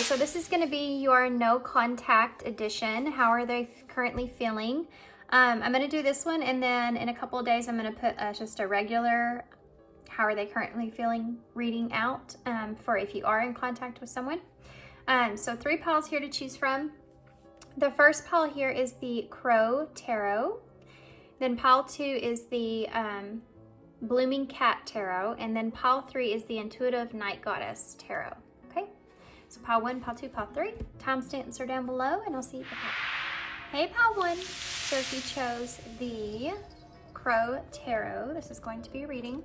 so this is going to be your no contact edition. How are they currently feeling? I'm going to do this one, and then in a couple of days I'm going to put just a regular how are they currently feeling reading out for if you are in contact with someone. So 3 piles here to choose from. The first pile here is the Crow Tarot. Then pile 2 is the Blooming Cat Tarot. And then pile 3 is the Intuitive Night Goddess Tarot. Okay, so pile 1, pile 2, pile 3. Timestamps are down below, and I'll see you at the top. Hey, pile 1. So if you chose the Crow Tarot, this is going to be a reading.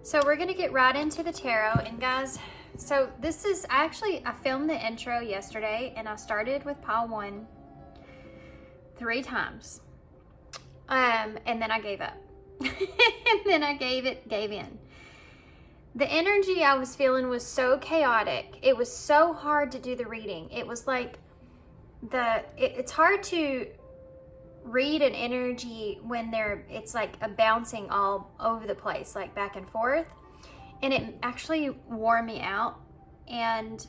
So we're going to get right into the tarot. And guys, so this is I filmed the intro yesterday, and I started with pile 1 3 times. And then I gave up. And then I gave in. The energy I was feeling was so chaotic. It was so hard to do the reading. It was like it's hard to read an energy when it's like a bouncing all over the place, like back and forth. And it actually wore me out. And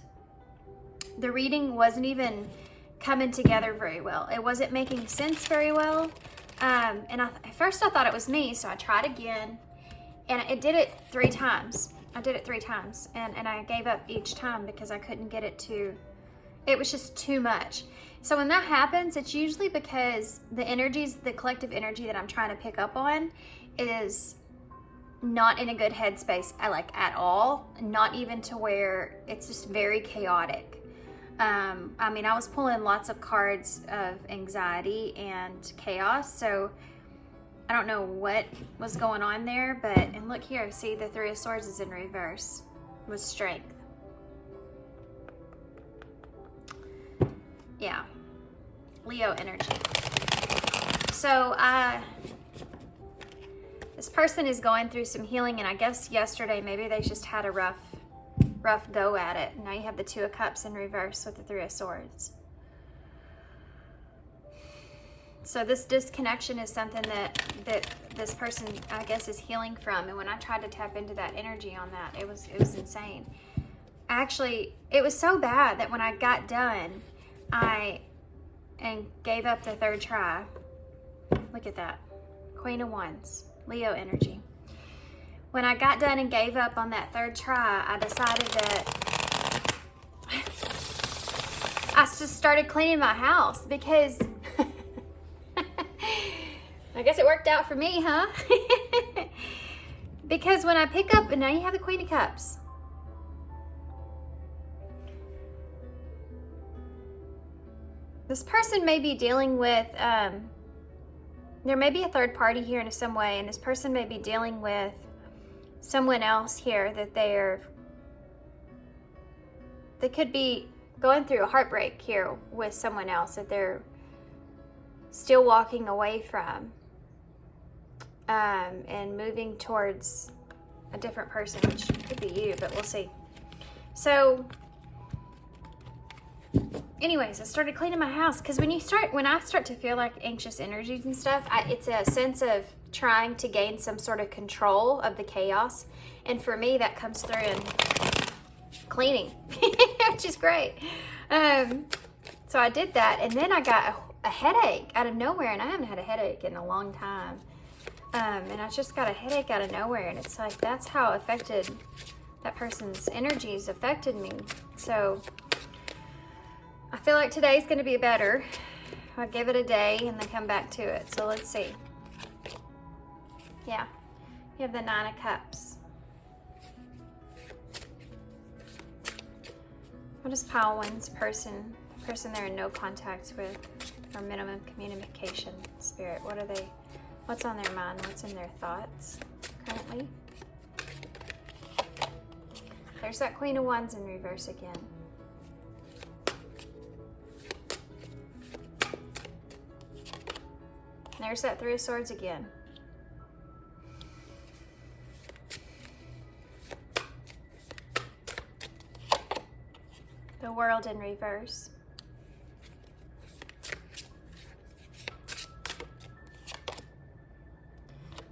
the reading wasn't even coming together very well. It wasn't making sense very well. And at first I thought it was me, so I tried again, and it did it 3 times. I did it 3 times, and I gave up each time because I couldn't get it was just too much. So when that happens, it's usually because the collective energy that I'm trying to pick up on is not in a good headspace, at all, not even to where it's just very chaotic. I mean, I was pulling lots of cards of anxiety and chaos, so I don't know what was going on there, and look here, see, the 3 of Swords is in reverse with strength. Yeah, Leo energy. So, this person is going through some healing, and I guess yesterday maybe they just had a rough go at it. Now you have the 2 of Cups in reverse with the 3 of Swords. So this disconnection is something that this person, I guess, is healing from. And when I tried to tap into that energy on that, it was insane. Actually, it was so bad that when I got done, and gave up the 3rd try. Look at that. Queen of Wands, Leo energy. When I got done and gave up on that 3rd try, I decided that I just started cleaning my house because I guess it worked out for me, huh? Because when I pick up, and now you have the Queen of Cups. This person may be dealing with, there may be a 3rd party here in some way, and this person may be dealing with someone else here that they could be going through a heartbreak here with someone else that they're still walking away from, and moving towards a different person, which could be you, but we'll see. So anyways, I started cleaning my house because when I start to feel like anxious energies and stuff, it's a sense of trying to gain some sort of control of the chaos. And for me, that comes through in cleaning, which is great. So I did that, and then I got a headache out of nowhere, and I haven't had a headache in a long time. And I just got a headache out of nowhere, and it's like that's how affected that person's energies affected me. So I feel like today's going to be better. I'll give it a day and then come back to it. So let's see. Yeah, you have the 9 of Cups. What is pile 1's person? The person they're in no contact with, or minimum communication spirit. What's on their mind? What's in their thoughts currently? There's that Queen of Wands in reverse again. There's that 3 of Swords again. The World in reverse.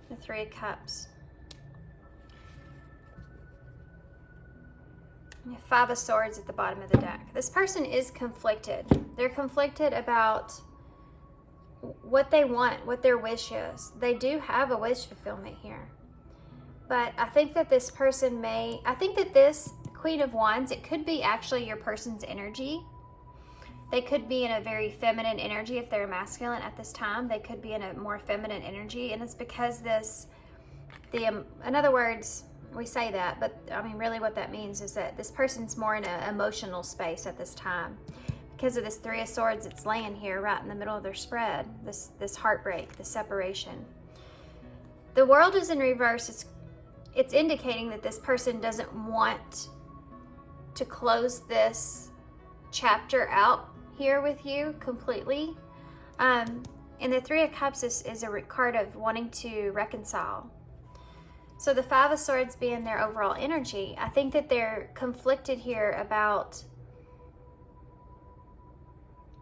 The 3 of Cups. Five of Swords at the bottom of the deck. This person is conflicted. They're conflicted about what they want, what their wish is. They do have a wish fulfillment here. But I think that this person I think that this Queen of Wands, it could be actually your person's energy. They could be in a very feminine energy if they're masculine at this time. They could be in a more feminine energy, and it's because in other words, we say that, but I mean, really what that means is that this person's more in an emotional space at this time. Because of this Three of Swords, it's laying here right in the middle of their spread, this heartbreak, this separation. The World is in reverse. It's indicating that this person doesn't want to close this chapter out here with you completely. And the Three of Cups is a card of wanting to reconcile. So the Five of Swords being their overall energy, I think that they're conflicted here about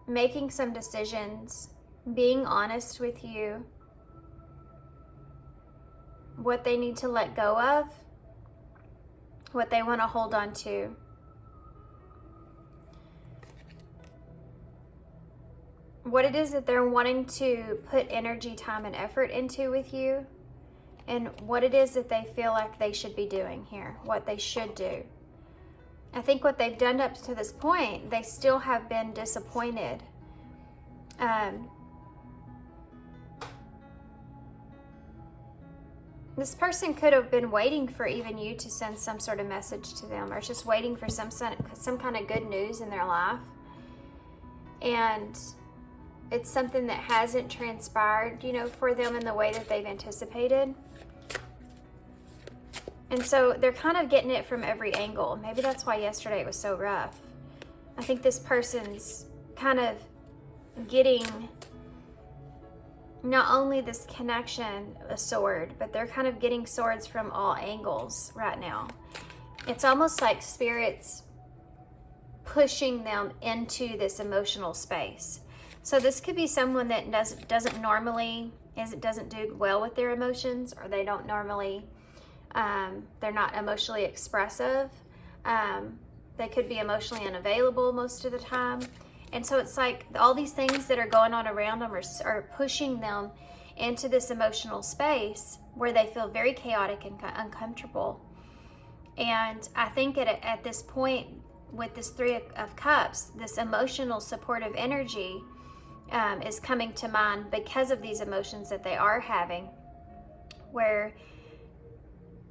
making some decisions, being honest with you, what they need to let go of, what they want to hold on to. What it is that they're wanting to put energy, time, and effort into with you, and what it is that they feel like they should be doing here, what they should do. I think what they've done up to this point, they still have been disappointed. This person could have been waiting for even you to send some sort of message to them, or just waiting for some kind of good news in their life. And it's something that hasn't transpired, for them in the way that they've anticipated. And so they're kind of getting it from every angle. Maybe that's why yesterday it was so rough. I think this person's kind of getting not only this connection, a sword, but they're kind of getting swords from all angles right now. It's almost like Spirit's pushing them into this emotional space. So this could be someone that doesn't do well with their emotions, or they don't normally, they're not emotionally expressive. They could be emotionally unavailable most of the time. And so it's like all these things that are going on around them are pushing them into this emotional space where they feel very chaotic and uncomfortable. And I think at this point, with this Three of Cups, this emotional supportive energy is coming to mind because of these emotions that they are having, where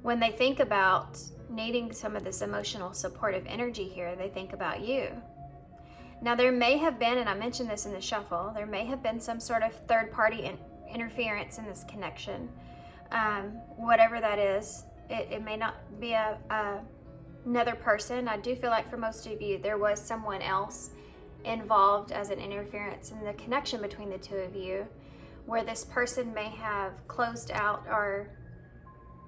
when they think about needing some of this emotional supportive energy here, they think about you. Now there may have been, and I mentioned this in the shuffle, there may have been some sort of third-party interference in this connection. Whatever that is, it may not be another person. I do feel like for most of you, there was someone else involved as an interference in the connection between the two of you, where this person may have closed out or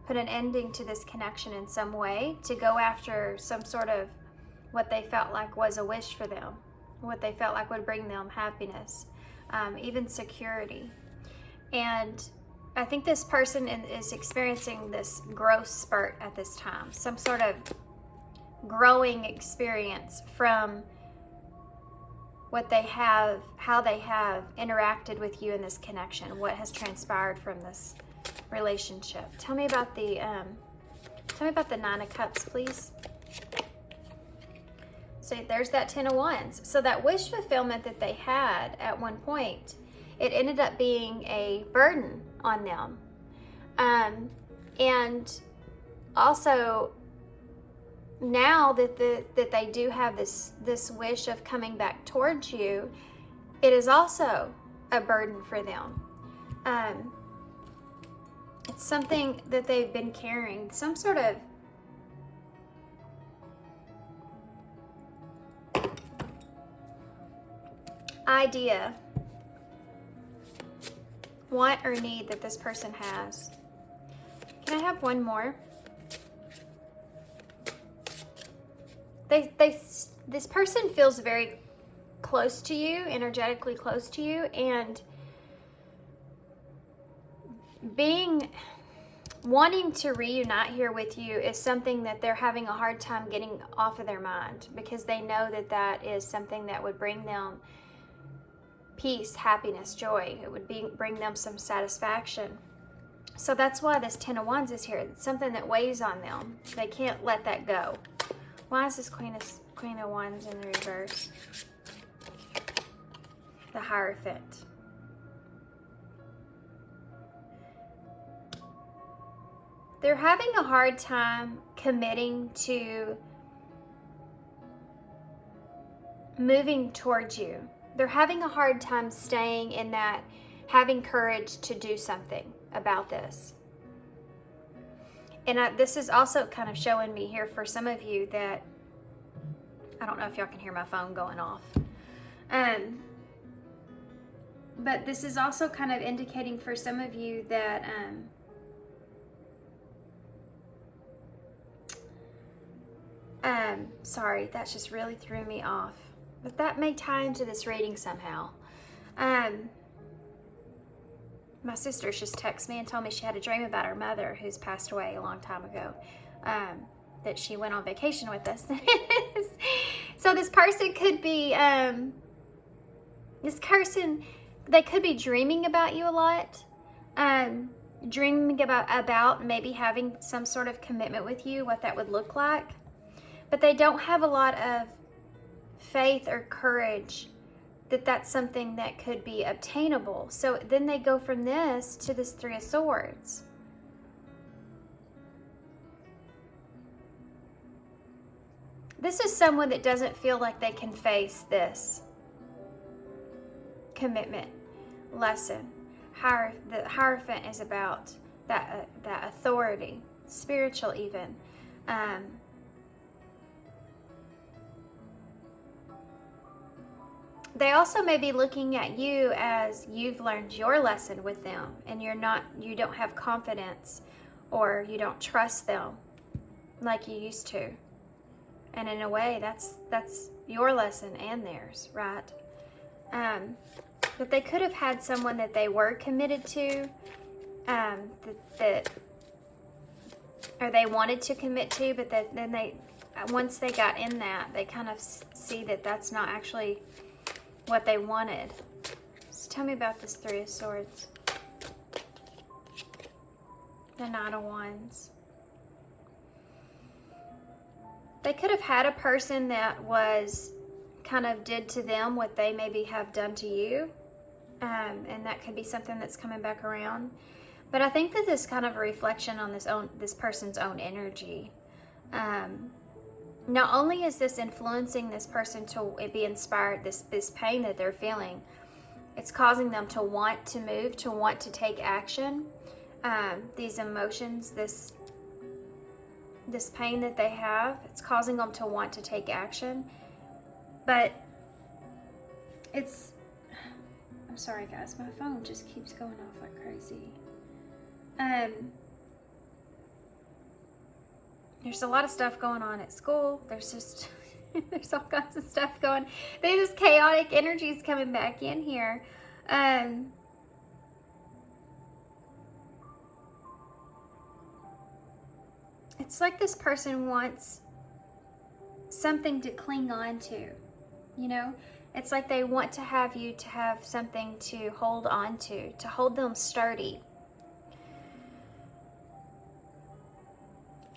put an ending to this connection in some way to go after some sort of what they felt like was a wish for them, what they felt like would bring them happiness, even security. And I think this person is experiencing this growth spurt at this time, some sort of growing experience from what they have, how they have interacted with you in this connection, what has transpired from this relationship. Tell me about the Nine of Cups, please. So there's that Ten of Wands. So that wish fulfillment that they had at one point, it ended up being a burden on them. And also, now that they do have this wish of coming back towards you, it is also a burden for them. It's something that they've been carrying, some sort of idea, want or need that this person has. Can I have one more? This person feels very close to you, energetically close to you, and wanting to reunite here with you is something that they're having a hard time getting off of their mind, because they know that that is something that would bring them peace, happiness, joy. It would bring them some satisfaction. So that's why this Ten of Wands is here. It's something that weighs on them. They can't let that go. Why is this Queen of Wands in the reverse? The Hierophant. They're having a hard time committing to moving towards you. They're having a hard time staying in that, having courage to do something about this. And this is also kind of showing me here for some of you that, I don't know if y'all can hear my phone going off. But this is also kind of indicating for some of you that sorry, that just really threw me off. But that may tie into this reading somehow. My sister just texted me and told me she had a dream about her mother, who's passed away a long time ago, that she went on vacation with us. So this person could be, they could be dreaming about you a lot, dreaming about maybe having some sort of commitment with you, what that would look like. But they don't have a lot of faith or courage that that's something that could be obtainable. So then they go from this to this Three of Swords. This is someone that doesn't feel like they can face this commitment lesson. The Hierophant is about that authority, spiritual even. They also may be looking at you as you've learned your lesson with them, and you don't have confidence, or you don't trust them like you used to. And in a way, that's your lesson and theirs, right? But they could have had someone that they were committed to, or they wanted to commit to, but then once they got in that, they kind of see that that's not actually what they wanted. So tell me about this Three of Swords. The Knight of Wands. They could have had a person that was kind of did to them what they maybe have done to you. And that could be something that's coming back around. But I think that this is kind of a reflection on this person's own energy. Not only is this influencing this person to be inspired, this pain that they're feeling, it's causing them to want to move, to want to take action. These emotions, this pain that they have, it's causing them to want to take action. But I'm sorry guys, my phone just keeps going off like crazy. There's a lot of stuff going on at school. There's all kinds of stuff going. There's this chaotic energies coming back in here. It's like this person wants something to cling on to, you know? It's like they want to have you to have something to hold on to hold them sturdy.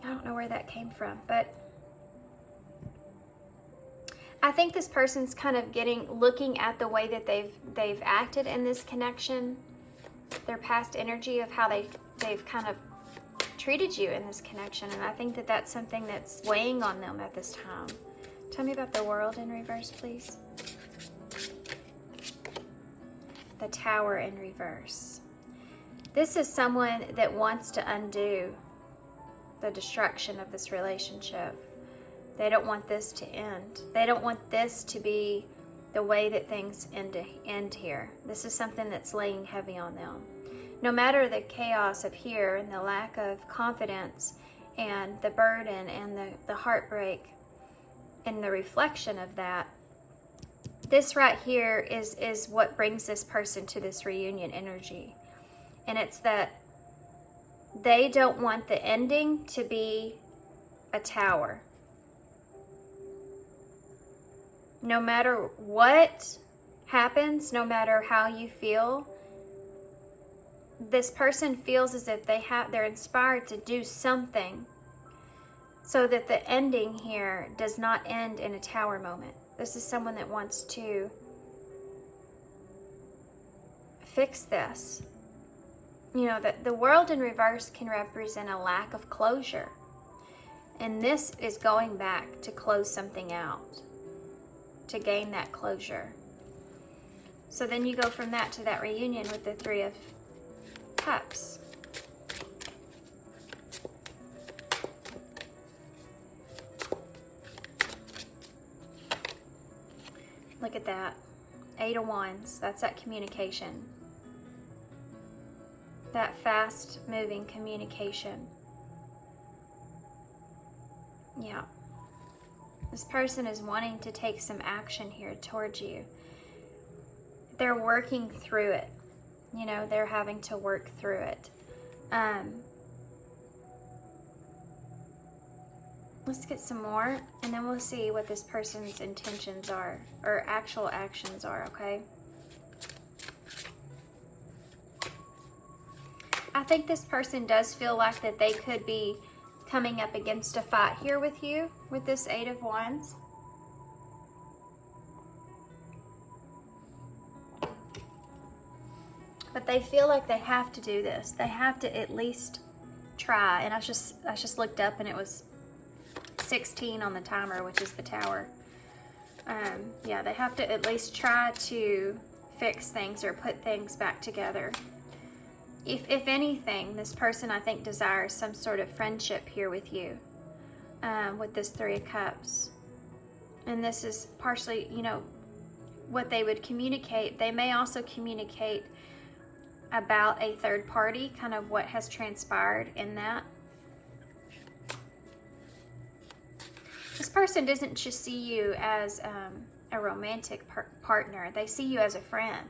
I don't know where that came from, but I think this person's kind of looking at the way that they've acted in this connection, their past energy of how they've kind of treated you in this connection, and I think that that's something that's weighing on them at this time. Tell me about the World in reverse, please. The Tower in reverse. This is someone that wants to undo the destruction of this relationship. They don't want this to end. They don't want this to be the way that things end here. This is something that's laying heavy on them. No matter the chaos of here and the lack of confidence and the burden and the heartbreak and the reflection of that, this right here is what brings this person to this reunion energy. And it's that they don't want the ending to be a tower. No matter what happens, no matter how you feel, this person feels as if they're inspired to do something so that the ending here does not end in a tower moment. This is someone that wants to fix this. You know, that the world in reverse can represent a lack of closure. And this is going back to close something out, to gain that closure. So then you go from that to that reunion with the Three of Cups. Look at that. 8 of Wands. That's that communication. That fast-moving communication. Yeah. This person is wanting to take some action here towards you. They're working through it. You know, they're having to work through it. Let's get some more, and then we'll see what this person's intentions are, or actual actions are, okay? I think this person does feel like that they could be coming up against a fight here with you, with this 8 of Wands. But they feel like they have to do this. They have to at least try. And I just looked up and it was 16 on the timer, which is the Tower. Yeah, they have to at least try to fix things or put things back together. If anything, this person, I think, desires some sort of friendship here with you, with this 3 of Cups. And this is partially, you know, what they would communicate. They may also communicate about a third party, kind of what has transpired in that. This person doesn't just see you as a romantic partner. They see you as a friend.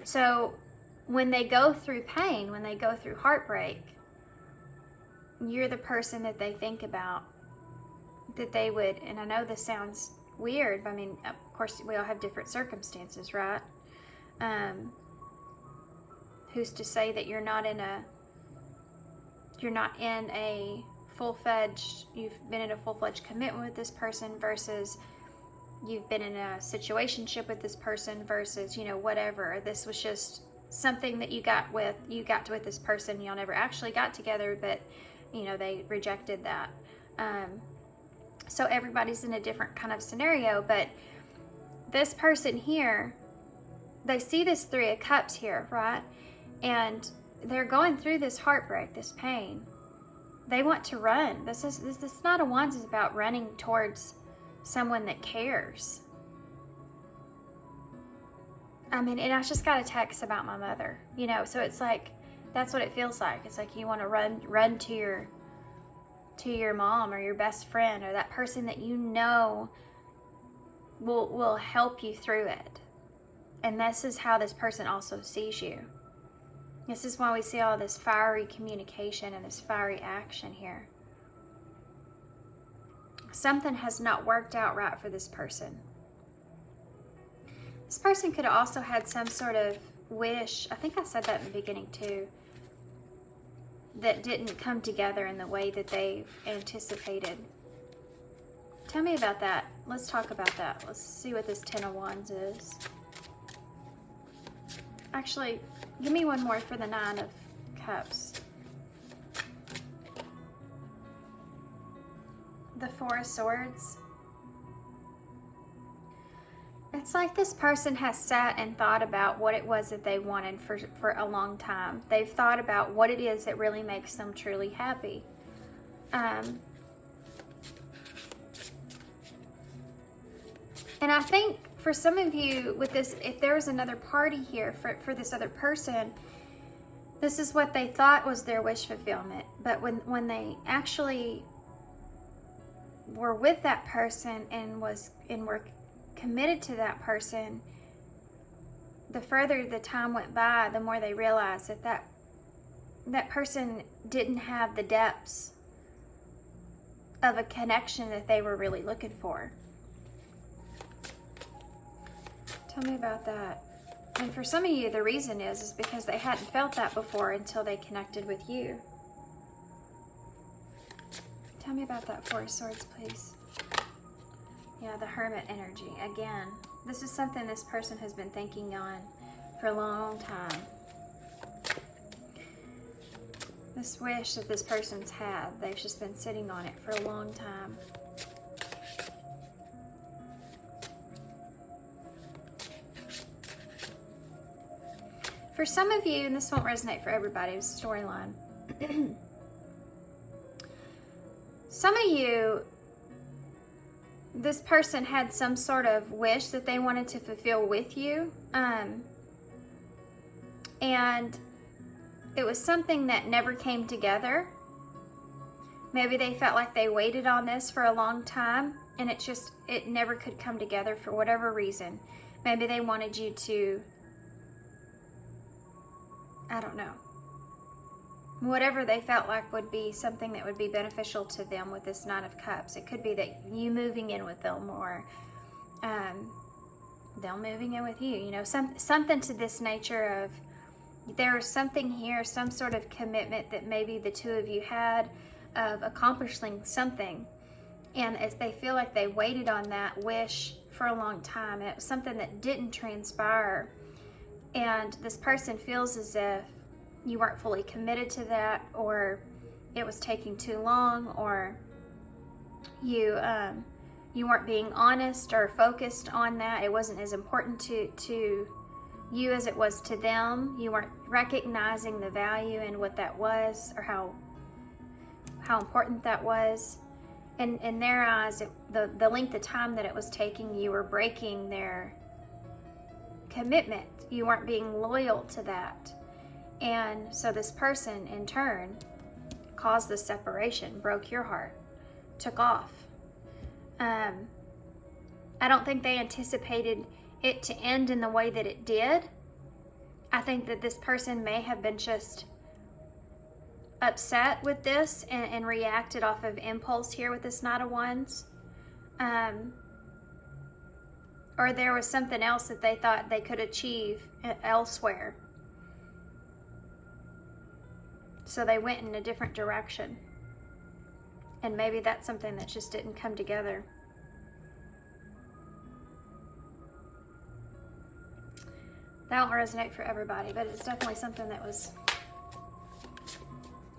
So when they go through pain, when they go through heartbreak, you're the person that they think about, that they would, and I know this sounds weird, but I mean, of course, we all have different circumstances, right? Who's to say that you're not in a full-fledged, you've been in a full-fledged commitment with this person versus you've been in a situationship with this person versus, you know, whatever. This was just something that you got to with this person. Y'all never actually got together, but, you know, they rejected that. So everybody's in a different kind of scenario, but this person here, they see this 3 of Cups here, right? And they're going through this heartbreak, this pain. They want to run. This Knight of Wands is about running towards someone that cares. I mean, and I just got a text about my mother, you know, so it's like, that's what it feels like. It's like you want to run to your mom or your best friend or that person that you know will help you through it. And this is how this person also sees you. This is why we see all this fiery communication and this fiery action here. Something has not worked out right for this person. This person could have also had some sort of wish, I think I said that in the beginning too, that didn't come together in the way that they anticipated. Tell me about that. Let's talk about that. Let's see what this 10 of Wands is. Actually, give me one more for the 9 of Cups. The 4 of Swords. It's like this person has sat and thought about what it was that they wanted for a long time. They've thought about what it is that really makes them truly happy. And I think for some of you with this, if there was another party here for this other person, this is what they thought was their wish fulfillment. But when they actually were with that person and were committed to that person, the further the time went by, the more they realized that that person didn't have the depths of a connection that they were really looking for. Tell me about that. And for some of you, the reason is because they hadn't felt that before until they connected with you. Tell me about that Four of Swords, please. Yeah, the Hermit energy. Again, this is something this person has been thinking on for a long time. This wish that this person's had, they've just been sitting on it for a long time. For some of you, and this won't resonate for everybody, it's a storyline. Some of you, this person had some sort of wish that they wanted to fulfill with you. And it was something that never came together. Maybe they felt like they waited on this for a long time and it never could come together for whatever reason. Maybe they wanted you to, I don't know, whatever they felt like would be something that would be beneficial to them with this Nine of Cups. It could be that you moving in with them, or them moving in with you. You know, something to this nature of, there is something here, some sort of commitment that maybe the two of you had of accomplishing something. And as they feel like they waited on that wish for a long time, it was something that didn't transpire. And this person feels as if you weren't fully committed to that, or it was taking too long, or you weren't being honest or focused on that. It wasn't as important to you as it was to them. You weren't recognizing the value in what that was, or how important that was. And in their eyes, the length of time that it was taking, you were breaking their commitment. You weren't being loyal to that. And so this person, in turn, caused the separation, broke your heart, took off. I don't think they anticipated it to end in the way that it did. I think that this person may have been just upset with this and reacted off of impulse here with this Knight of Wands. Or there was something else that they thought they could achieve elsewhere. So they went in a different direction. And maybe that's something that just didn't come together. That won't resonate for everybody, but it's definitely something that was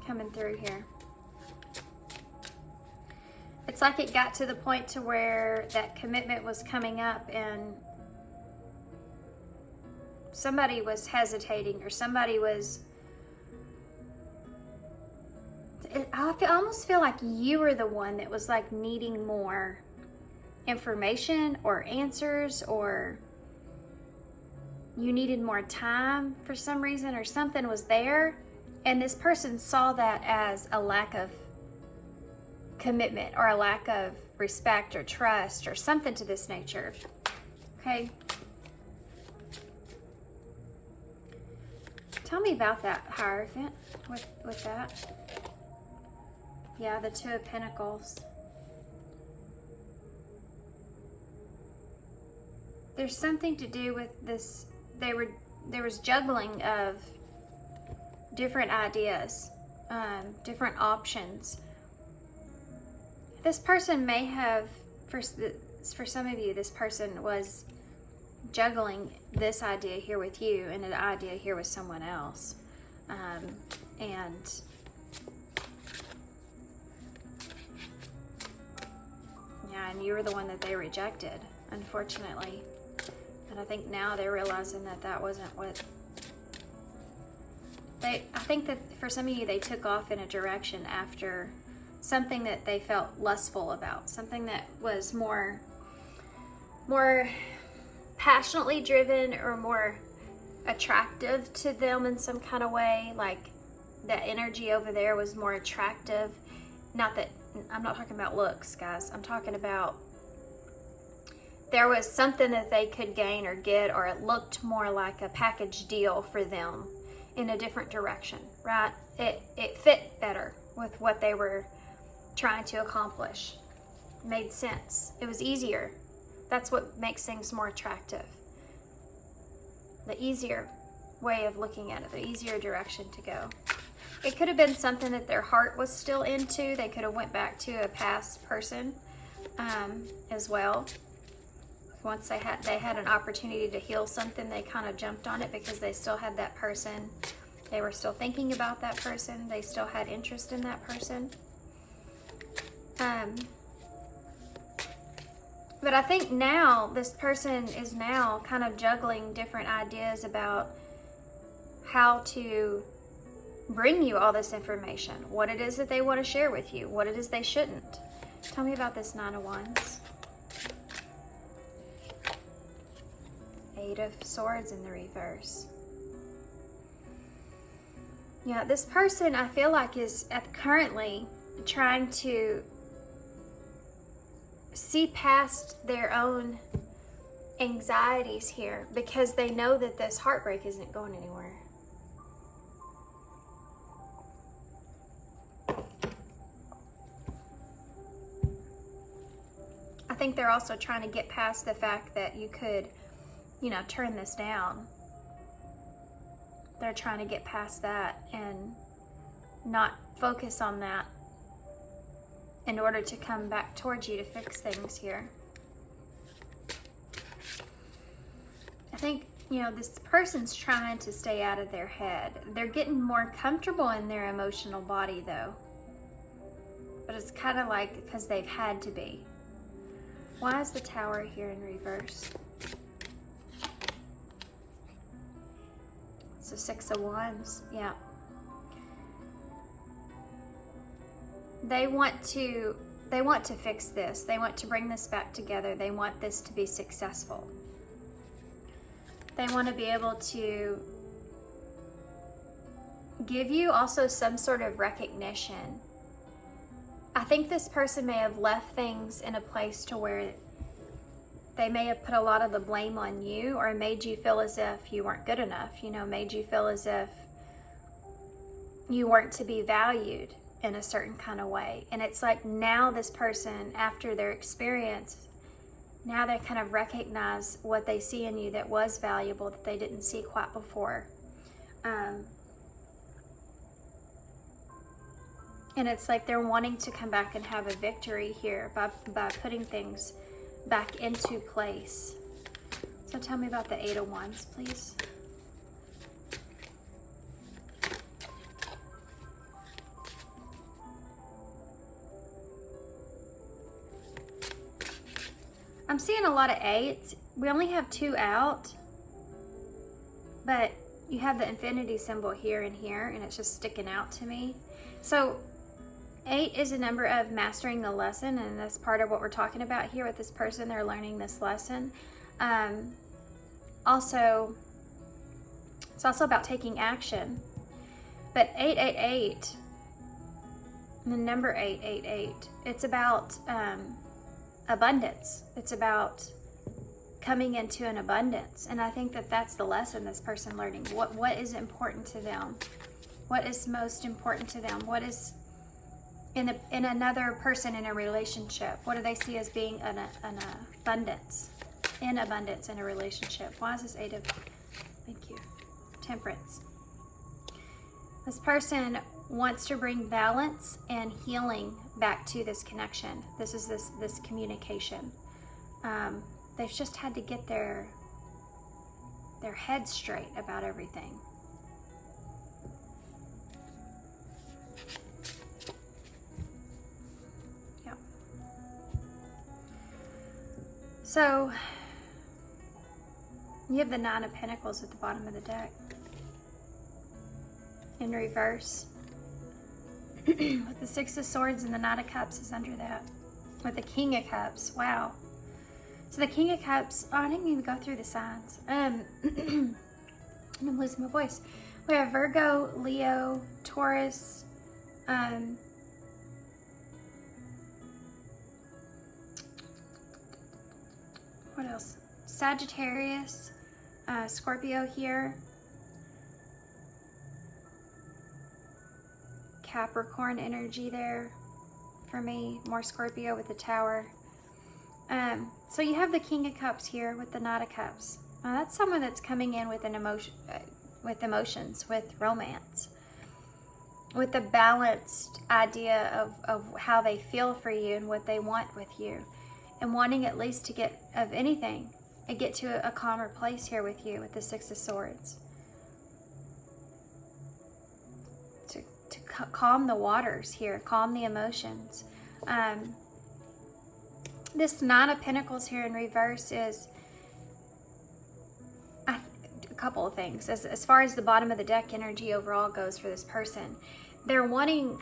coming through here. It's like it got to the point to where that commitment was coming up and somebody was hesitating, or somebody was... I almost feel like you were the one that was like needing more information or answers, or you needed more time for some reason, or something was there, and this person saw that as a lack of commitment or a lack of respect or trust or something to this nature. Okay. Tell me about that Hierophant with that. Yeah, the Two of Pentacles. There's something to do with this. There was juggling of different ideas, different options. This person may have, for some of you, this person was juggling this idea here with you and an idea here with someone else. And you were the one that they rejected, unfortunately. And I think now they're realizing that that wasn't what I think that for some of you, they took off in a direction after something that they felt lustful about, something that was more passionately driven or more attractive to them in some kind of way. Like that energy over there was more attractive. Not that, I'm not talking about looks, guys. I'm talking about there was something that they could gain or get, or it looked more like a package deal for them. in a different direction, right? It fit better with what they were trying to accomplish. It made sense. It was easier. That's what makes things more attractive. The easier way of looking at it, the easier direction to go. It could have been something that their heart was still into. They could have went back to a past person as well. Once they had an opportunity to heal something, they kind of jumped on it because they still had that person. They were still thinking about that person. They still had interest in that person. But I think now this person is now kind of juggling different ideas about how to bring you all this information, what it is that they want to share with you, what it is they shouldn't. Tell me about this Nine of Wands. Eight of Swords in the reverse. Yeah, this person I feel like is currently trying to see past their own anxieties here because they know that this heartbreak isn't going anywhere. I think they're also trying to get past the fact that you could, turn this down. They're trying to get past that and not focus on that in order to come back towards you to fix things here. I think, this person's trying to stay out of their head. They're getting more comfortable in their emotional body though. But it's kind of like because they've had to be. Why is the Tower here in reverse? So Six of Wands, yeah. They want to fix this. They want to bring this back together. They want this to be successful. They want to be able to give you also some sort of recognition. I think this person may have left things in a place to where they may have put a lot of the blame on you or made you feel as if you weren't good enough, made you feel as if you weren't to be valued in a certain kind of way. And it's like now this person, after their experience, now they kind of recognize what they see in you that was valuable that they didn't see quite before. And it's like they're wanting to come back and have a victory here by putting things back into place. So tell me about the Eight of Wands, please. I'm seeing a lot of eights. We only have two out, but you have the infinity symbol here and here, and it's just sticking out to me. So 8 is a number of mastering the lesson, and that's part of what we're talking about here with this person. They're learning this lesson. Also, it's also about taking action. But 888, the number 888, it's about abundance. It's about coming into an abundance. And I think that that's the lesson this person learning. What is important to them? What is most important to them? What is in another person in a relationship? What do they see as being an abundance? In abundance in a relationship. Why is this 8 of, thank you, Temperance? This person wants to bring balance and healing back to this connection. This is this communication. They've just had to get their head straight about everything. Yeah. So you have the Nine of Pentacles at the bottom of the deck in reverse. With the Six of Swords and the Knight of Cups is under that. With the King of Cups, wow. So the King of Cups, oh, I didn't even go through the signs. And I'm losing my voice. We have Virgo, Leo, Taurus, what else? Sagittarius, Scorpio here. Capricorn energy there for me. More Scorpio with the Tower. So you have the King of Cups here with the Knight of Cups. That's someone that's coming in with an emotion, with emotions, with romance, with a balanced idea of how they feel for you and what they want with you, and wanting at least to get, of anything, and get to a calmer place here with you with the Six of Swords. To calm the waters here, calm the emotions. This Nine of Pentacles here in reverse is a couple of things. As far as the bottom of the deck energy overall goes for this person, they're wanting,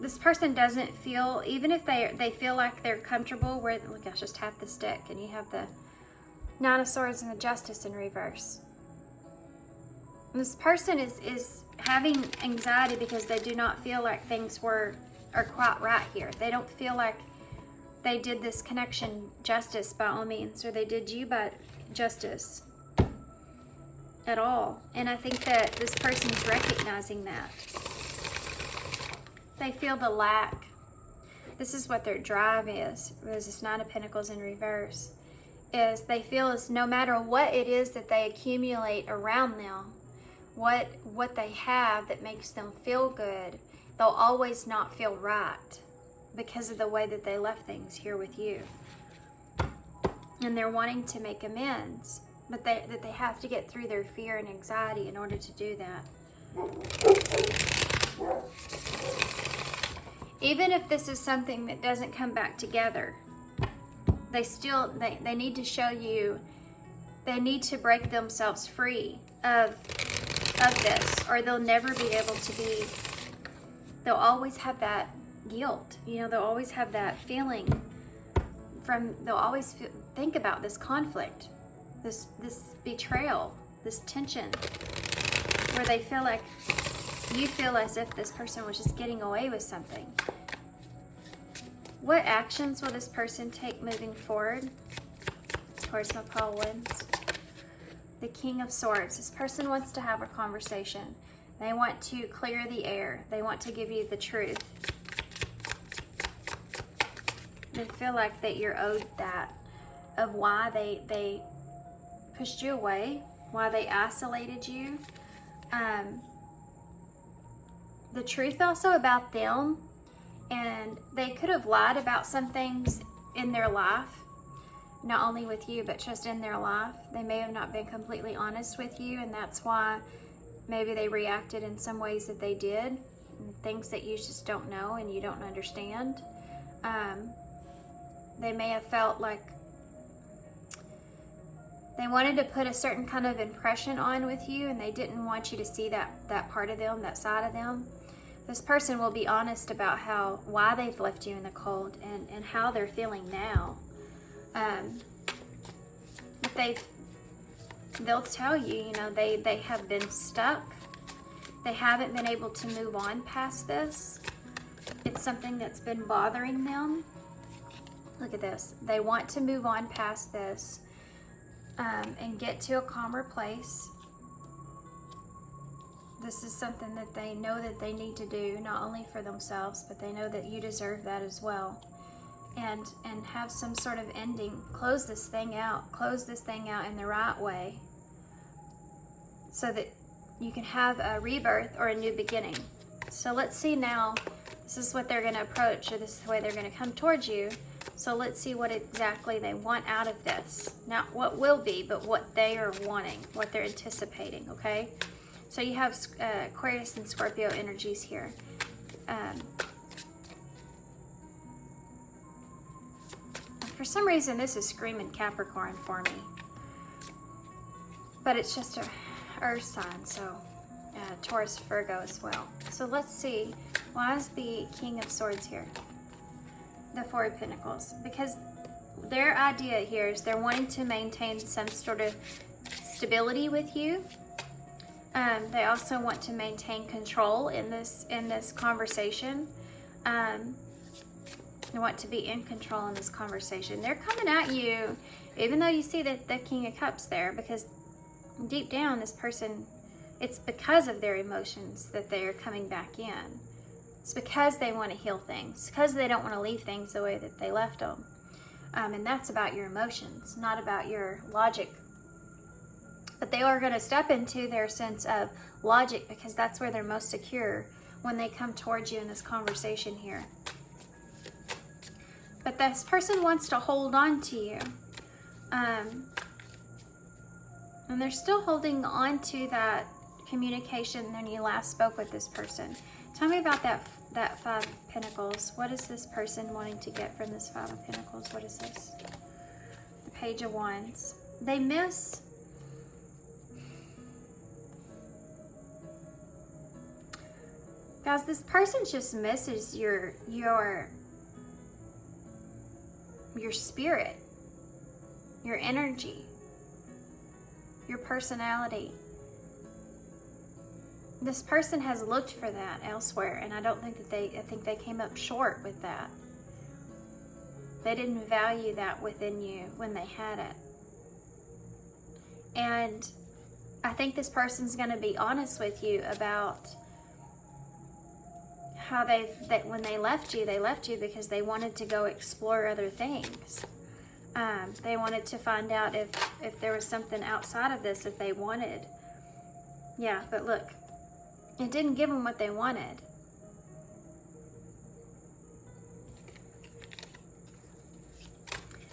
this person doesn't feel, even if they feel like they're comfortable where, look, I just tapped this deck and you have the Nine of Swords and the Justice in reverse. This person is having anxiety because they do not feel like things are quite right here. They don't feel like they did this connection justice by all means, or they did you by justice at all. And I think that this person is recognizing that. They feel the lack. This is what their drive is. There's this Nine of Pentacles in reverse. Is they feel as no matter what it is that they accumulate around them, what they have that makes them feel good, they'll always not feel right because of the way that they left things here with you. And they're wanting to make amends, but they have to get through their fear and anxiety in order to do that. Even if this is something that doesn't come back together, they need to show you, they need to break themselves free of this, or they'll never be able to be, they'll always have that guilt, you know, they'll always have that feeling they'll always think about this conflict, this betrayal, this tension, where they feel like, you feel as if this person was just getting away with something. What actions will this person take moving forward? Of course, my call wins. The King of Swords. This person wants to have a conversation. They want to clear the air. They want to give you the truth. They feel like that you're owed that, of why they pushed you away, why they isolated you. The truth also about them, and they could have lied about some things in their life, not only with you, but just in their life. They may have not been completely honest with you, and that's why maybe they reacted in some ways that they did, things that you just don't know and you don't understand. They may have felt like they wanted to put a certain kind of impression on with you, and they didn't want you to see that part of them, that side of them. This person will be honest about why they've left you in the cold and how they're feeling now. They'll tell you, you know, they have been stuck. They haven't been able to move on past this. It's something that's been bothering them. Look at this. They want to move on past this and get to a calmer place. This is something that they know that they need to do, not only for themselves, but they know that you deserve that as well. And have some sort of ending. Close this thing out in the right way, so that you can have a rebirth or a new beginning. So let's see now, this is what they're going to approach, or this is the way they're going to come towards you. So let's see what exactly they want out of this. Not what will be, but what they are wanting, what they're anticipating, okay? So you have Aquarius and Scorpio energies here. For some reason, this is screaming Capricorn for me. But it's just a earth sign, so Taurus, Virgo as well. So let's see, why is the King of Swords here? The Four of Pentacles. Because their idea here is they're wanting to maintain some sort of stability with you. They also want to maintain control in this conversation. They want to be in control in this conversation. They're coming at you, even though you see that the King of Cups there, because deep down this person It's because of their emotions that they are coming back in. It's because they want to heal things, because they don't want to leave things the way that they left them. And that's about your emotions, not about your logic. But they are going to step into their sense of logic because that's where they're most secure when they come towards you in this conversation here. But this person wants to hold on to you. And they're still holding on to that communication when you last spoke with this person. Tell me about that Five of Pentacles. What is this person wanting to get from this Five of Pentacles? What is this? The Page of Wands. They miss... Guys, this person just misses your spirit, your energy, your personality. This person has looked for that elsewhere, and I don't think that I think they came up short with that. They didn't value that within you when they had it. And I think this person's going to be honest with you about how when they left you because they wanted to go explore other things. They wanted to find out if there was something outside of this that they wanted. Yeah, but look, it didn't give them what they wanted.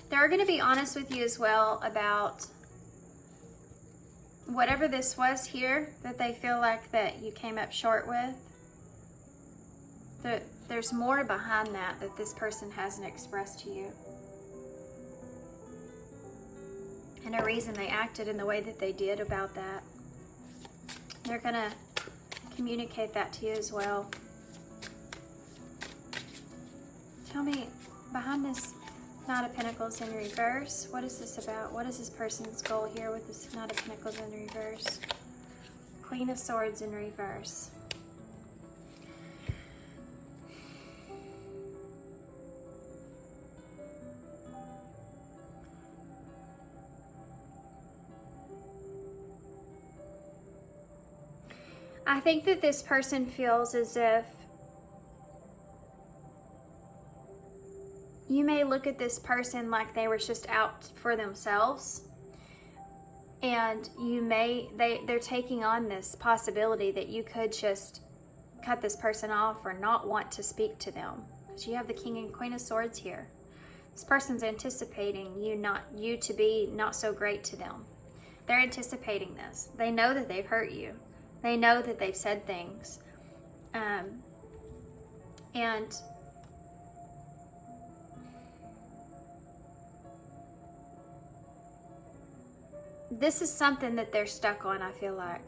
They're going to be honest with you as well about whatever this was here that they feel like that you came up short with. There's more behind that this person hasn't expressed to you. And a reason they acted in the way that they did about that. They're going to communicate that to you as well. Tell me, behind this Knight of Pentacles in reverse, what is this about? What is this person's goal here with this Knight of Pentacles in reverse? Queen of Swords in reverse. I think that this person feels as if you may look at this person like they were just out for themselves, and they're taking on this possibility that you could just cut this person off or not want to speak to them. So you have the King and Queen of Swords here. This person's anticipating you to be not so great to them. They're anticipating this. They know that they've hurt you. They know that they've said things. And this is something that they're stuck on, I feel like.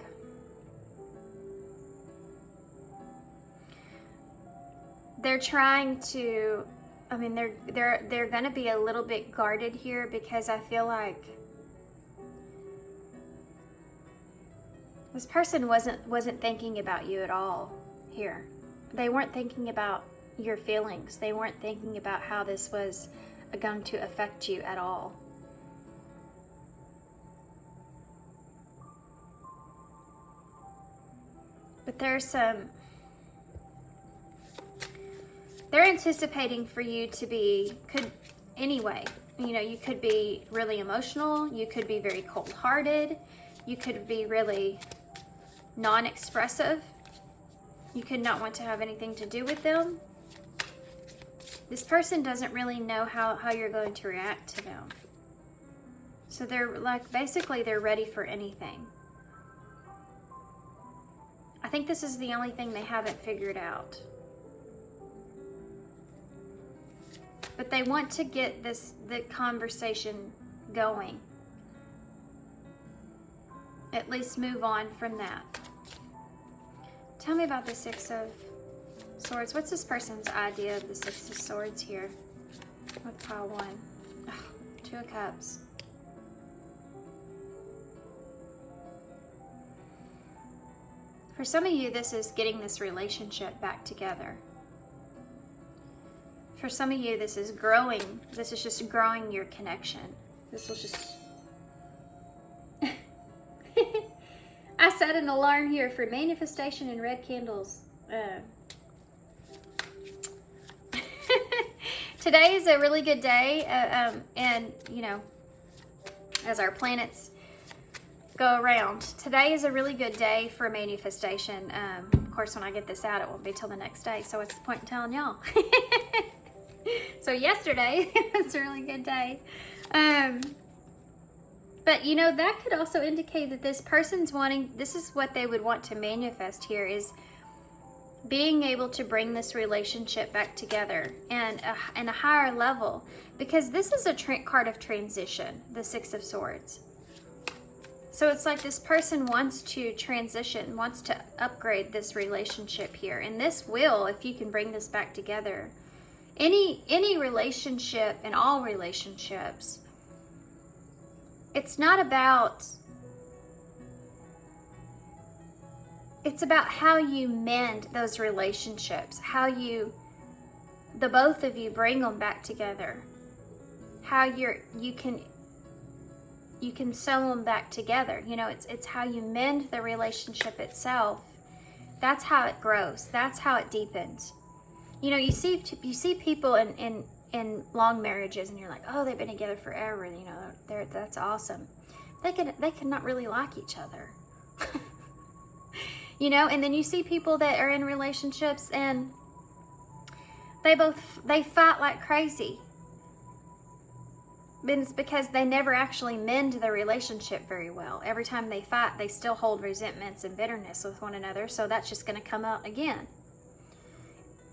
They're trying to, they're going to be a little bit guarded here because I feel like this person wasn't thinking about you at all here. They weren't thinking about your feelings. They weren't thinking about how this was going to affect you at all. But they're anticipating for you to be, you could be really emotional. You could be very cold-hearted. You could be really non-expressive. You could not want to have anything to do with them. This person doesn't really know how you're going to react to them. So they're basically they're ready for anything. I think this is the only thing they haven't figured out. But they want to get the conversation going. At least move on from that. Tell me about the Six of Swords. What's this person's idea of the Six of Swords here with pile one? Oh, Two of Cups. For some of you, this is getting this relationship back together. For some of you, this is growing. This is just growing your connection. This will just... I set an alarm here for manifestation and red candles. Today is a really good day, and you know, as our planets go around, today is a really good day for manifestation. Of course, when I get this out, it won't be till the next day, so what's the point in telling y'all? So yesterday was a really good day. But you know, that could also indicate that this person's wanting, this is what they would want to manifest here, is being able to bring this relationship back together and a higher level, because this is a card of transition, the Six of Swords. So it's like this person wants to transition, wants to upgrade this relationship here, and this will, if you can bring this back together. Any relationship, and all relationships, it's not about, it's about how you mend those relationships, how you, the both of you, bring them back together, how you can sew them back together. You know, it's how you mend the relationship itself. That's how it grows. That's how it deepens. You know, you see people in long marriages, and you're like, oh, they've been together forever. You know, that's awesome. They could not really like each other. You know, and then you see people that are in relationships and they fight like crazy. But it's because they never actually mend the relationship very well. Every time they fight, they still hold resentments and bitterness with one another, so that's just going to come out again.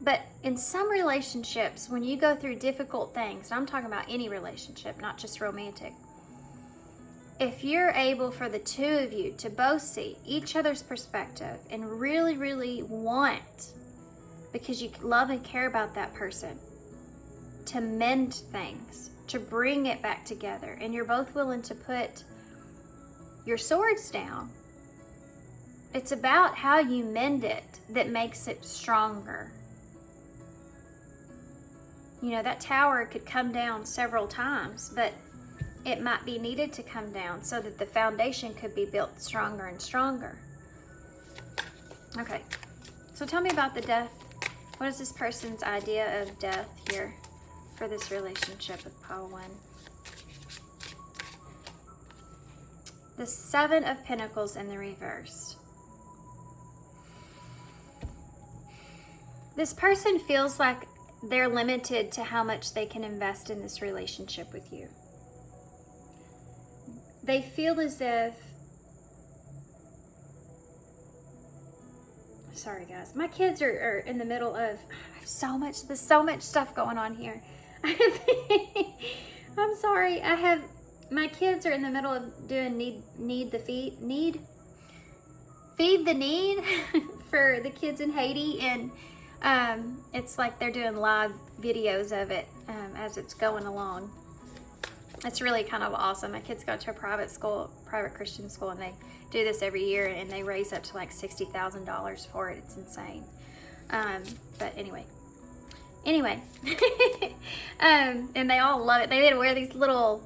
But in some relationships, when you go through difficult things, and I'm talking about any relationship, not just romantic, if you're able for the two of you to both see each other's perspective and really, really want, because you love and care about that person, to mend things, to bring it back together, and you're both willing to put your swords down, it's about how you mend it that makes it stronger. You know, that tower could come down several times, but it might be needed to come down so that the foundation could be built stronger and stronger. Okay, so tell me about the death. What is this person's idea of death here for this relationship with pile 1? The Seven of Pentacles in the reverse. This person feels like they're limited to how much they can invest in this relationship with you. They feel as if, sorry guys, my kids are in the middle of there's so much stuff going on here. I'm sorry, my kids are in the middle of doing feed the need for the kids in Haiti, and it's like they're doing live videos of it as it's going along. It's really kind of awesome. My kids go to a private Christian school, and they do this every year, and they raise up to like $60,000 for it. It's insane. But anyway, and they all love it. They did wear these little,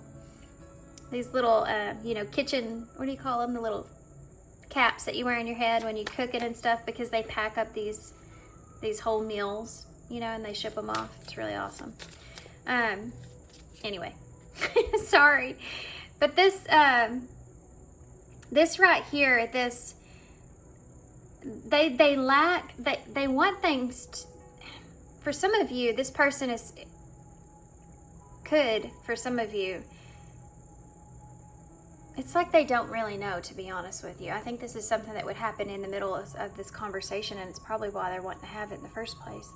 you know, kitchen, what do you call them? The little caps that you wear on your head when you cook it and stuff, because they pack up these whole meals, you know, and they ship them off. It's really awesome. Anyway. Sorry, but this right here, they want things for some of you. This person for some of you, it's like they don't really know, to be honest with you. I think this is something that would happen in the middle of this conversation, and it's probably why they're wanting to have it in the first place.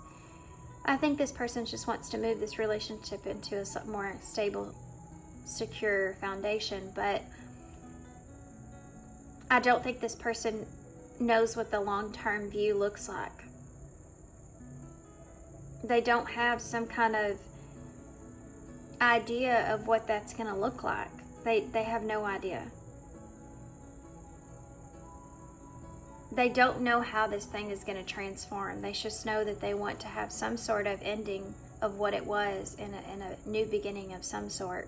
I think this person just wants to move this relationship into a more stable, secure foundation, but I don't think this person knows what the long-term view looks like. They don't have some kind of idea of what that's going to look like. They have no idea. They don't know how this thing is going to transform. They just know that they want to have some sort of ending of what it was in a new beginning of some sort.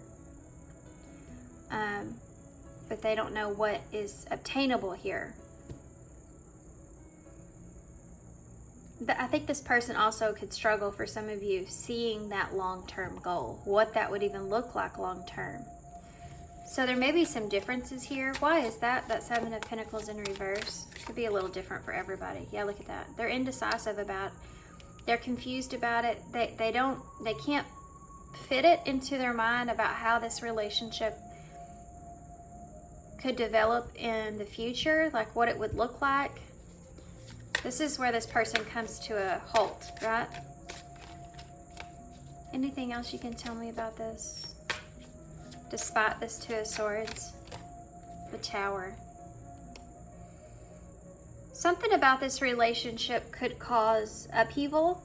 But they don't know what is obtainable here. I think this person also could struggle, for some of you, seeing that long-term goal, what that would even look like long-term. So there may be some differences here. Why is that? That Seven of Pentacles in reverse could be a little different for everybody. Yeah, look at that. They're indecisive about it. They're confused about it. They can't fit it into their mind about how this relationship could develop in the future, like what it would look like. This is where this person comes to a halt, right? Anything else you can tell me about this? Despite this Two of Swords, the Tower. Something about this relationship could cause upheaval.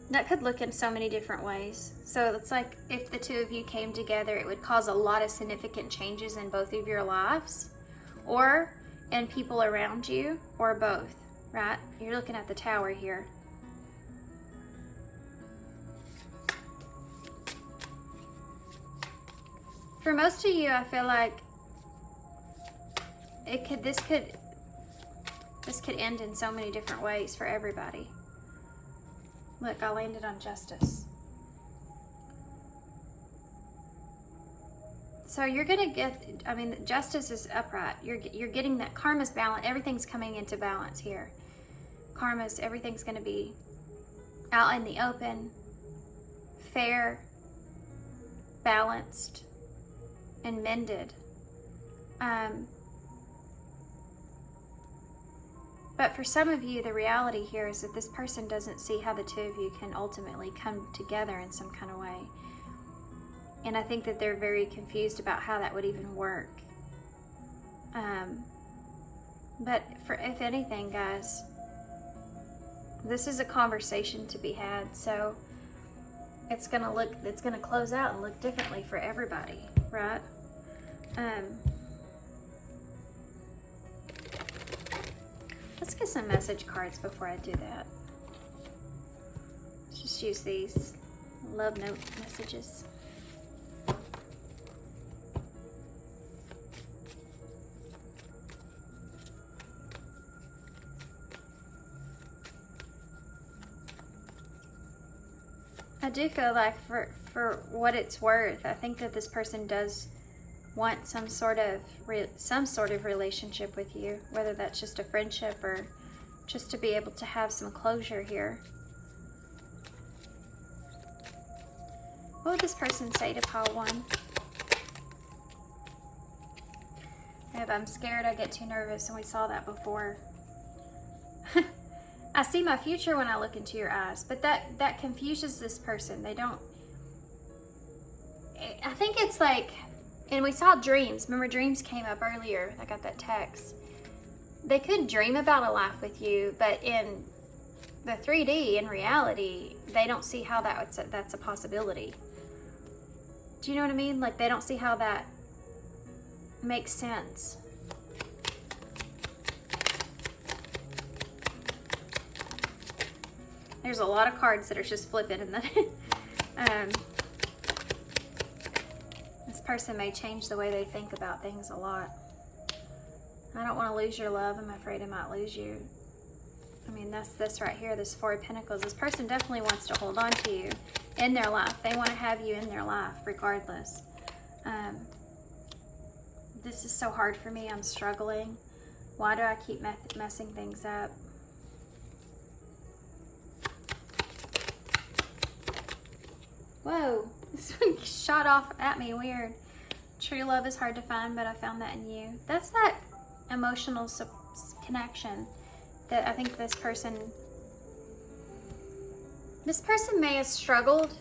That could look in so many different ways. So it's like if the two of you came together, it would cause a lot of significant changes in both of your lives, or in people around you, or both, right? You're looking at the Tower here. For most of you, I feel like this could end in so many different ways for everybody. Look, I landed on Justice. So you're gonna get, I mean, Justice is upright. You're getting that karma's balance. Everything's coming into balance here. Everything's gonna be out in the open, fair, balanced, and mended. But for some of you, the reality here is that this person doesn't see how the two of you can ultimately come together in some kind of way. And I think that they're very confused about how that would even work. But if anything, guys, this is a conversation to be had. So it's gonna close out and look differently for everybody, right? Let's get some message cards before I do that. Let's just use these love note messages. I do feel like for what it's worth, I think that this person does want some sort of relationship with you, whether that's just a friendship or just to be able to have some closure here. What would this person say to pile one? If I'm scared, I get too nervous, and we saw that before. I see my future when I look into your eyes, but that confuses this person. They don't, I think it's like, and we saw dreams. Remember, dreams came up earlier. I got that text. They could dream about a life with you, but in the 3D, in reality, they don't see how that's a possibility. Do you know what I mean? Like, they don't see how that makes sense. There's a lot of cards that are just flipping in the this person may change the way they think about things a lot. I don't want to lose your love. I'm afraid I might lose you. I mean, that's this right here, this Four of Pentacles. This person definitely wants to hold on to you in their life. They want to have you in their life regardless. This is so hard for me. I'm struggling. Why do I keep messing things up? Whoa, this one shot off at me, weird. True love is hard to find, but I found that in you. That's that emotional connection that I think this person may have struggled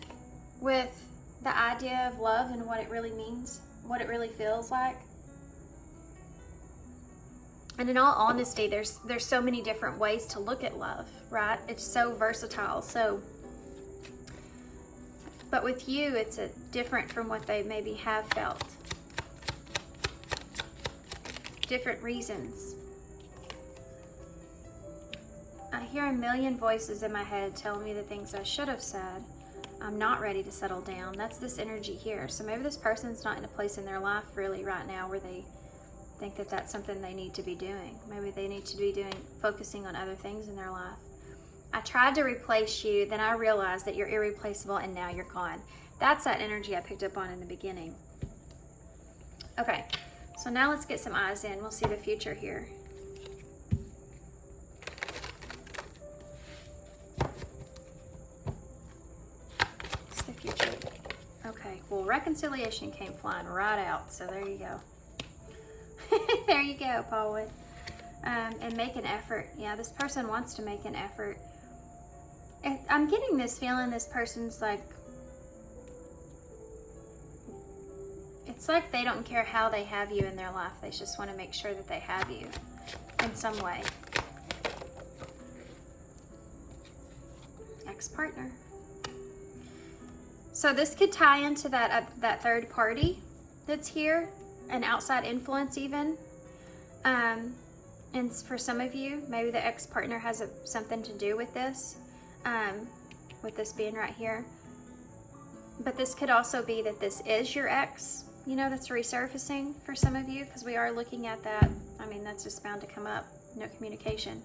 with the idea of love and what it really means, what it really feels like. And in all honesty, there's so many different ways to look at love, right? It's so versatile. But with you, it's different from what they maybe have felt. Different reasons. I hear a million voices in my head telling me the things I should have said. I'm not ready to settle down. That's this energy here. So maybe this person's not in a place in their life really right now where they think that that's something they need to be doing. Maybe they need to be focusing on other things in their life. I tried to replace you, then I realized that you're irreplaceable and now you're gone. That's that energy I picked up on in the beginning. Okay, so now let's get some eyes in. We'll see the future here. What's the future? Okay, well, reconciliation came flying right out, so there you go. There you go, Paulwood. And make an effort. Yeah, this person wants to make an effort. And I'm getting this feeling this person's like, it's like they don't care how they have you in their life. They just want to make sure that they have you in some way. Ex-partner. So this could tie into that third party that's here, an outside influence even. And for some of you, maybe the ex-partner has something to do with this being right here. But this could also be that this is your ex, you know, that's resurfacing for some of you, because we are looking at that. I mean, that's just bound to come up. No communication.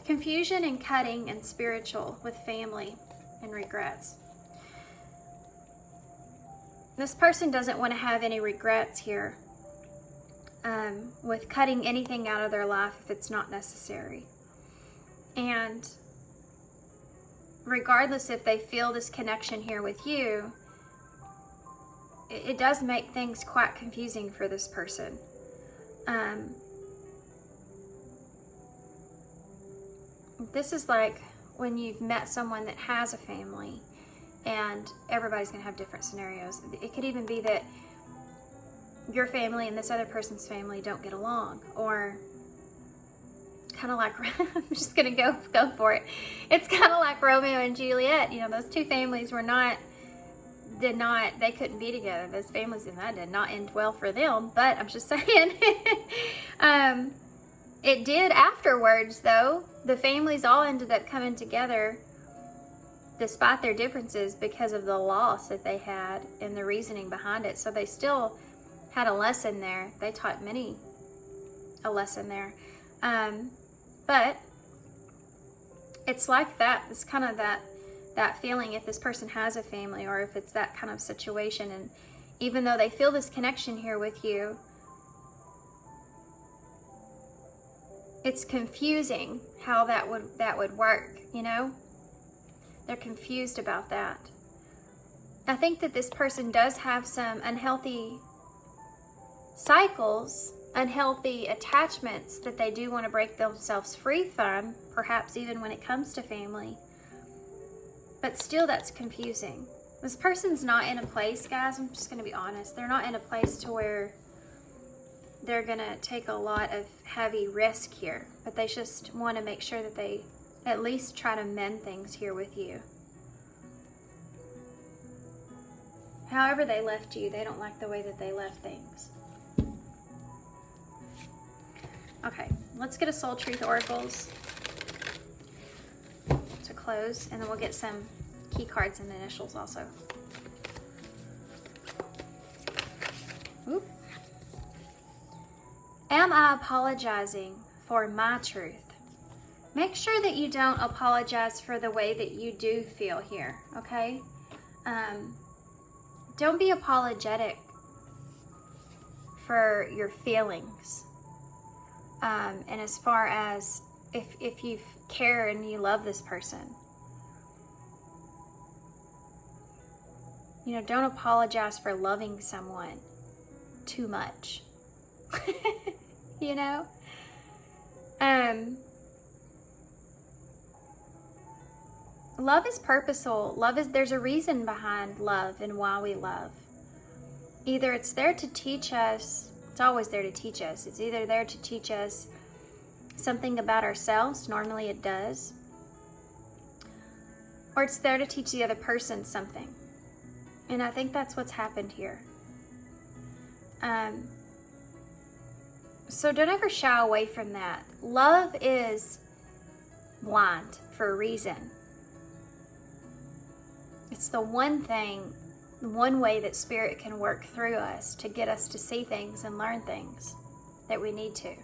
Confusion and cutting and spiritual with family and regrets. This person doesn't want to have any regrets here with cutting anything out of their life if it's not necessary. And regardless if they feel this connection here with you, it does make things quite confusing for this person. This is like when you've met someone that has a family, and everybody's going to have different scenarios. It could even be that your family and this other person's family don't get along, or kind of like, I'm just going to go for it. It's kind of like Romeo and Juliet. You know, those two families they couldn't be together. Those families and that did not end well for them, but I'm just saying. It did afterwards, though. The families all ended up coming together despite their differences because of the loss that they had and the reasoning behind it. So they still had a lesson there. They taught many a lesson there. But it's like that. It's kind of that feeling if this person has a family, or if it's that kind of situation. And even though they feel this connection here with you, it's confusing how that would work, you know? They're confused about that. I think that this person does have some unhealthy cycles, unhealthy attachments that they do want to break themselves free from, perhaps even when it comes to family. But still, that's confusing. This person's not in a place, guys, I'm just going to be honest, they're not in a place to where they're going to take a lot of heavy risk here, but they just want to make sure that they at least try to mend things here with you. However they left you, they don't like the way that they left things. Okay, let's get a Soul Truth Oracles to close, and then we'll get some key cards and initials also. Oop. Am I apologizing for my truth? Make sure that you don't apologize for the way that you do feel here, okay? Don't be apologetic for your feelings. And as far as if you care and you love this person, you know, don't apologize for loving someone too much. You know? Love is purposeful. There's a reason behind love and why we love. Either it's there to teach us, it's always there to teach us. It's either there to teach us something about ourselves, normally it does, or it's there to teach the other person something. And I think that's what's happened here. So don't ever shy away from that. Love is blind for a reason. It's the one way that Spirit can work through us to get us to see things and learn things. that we need to.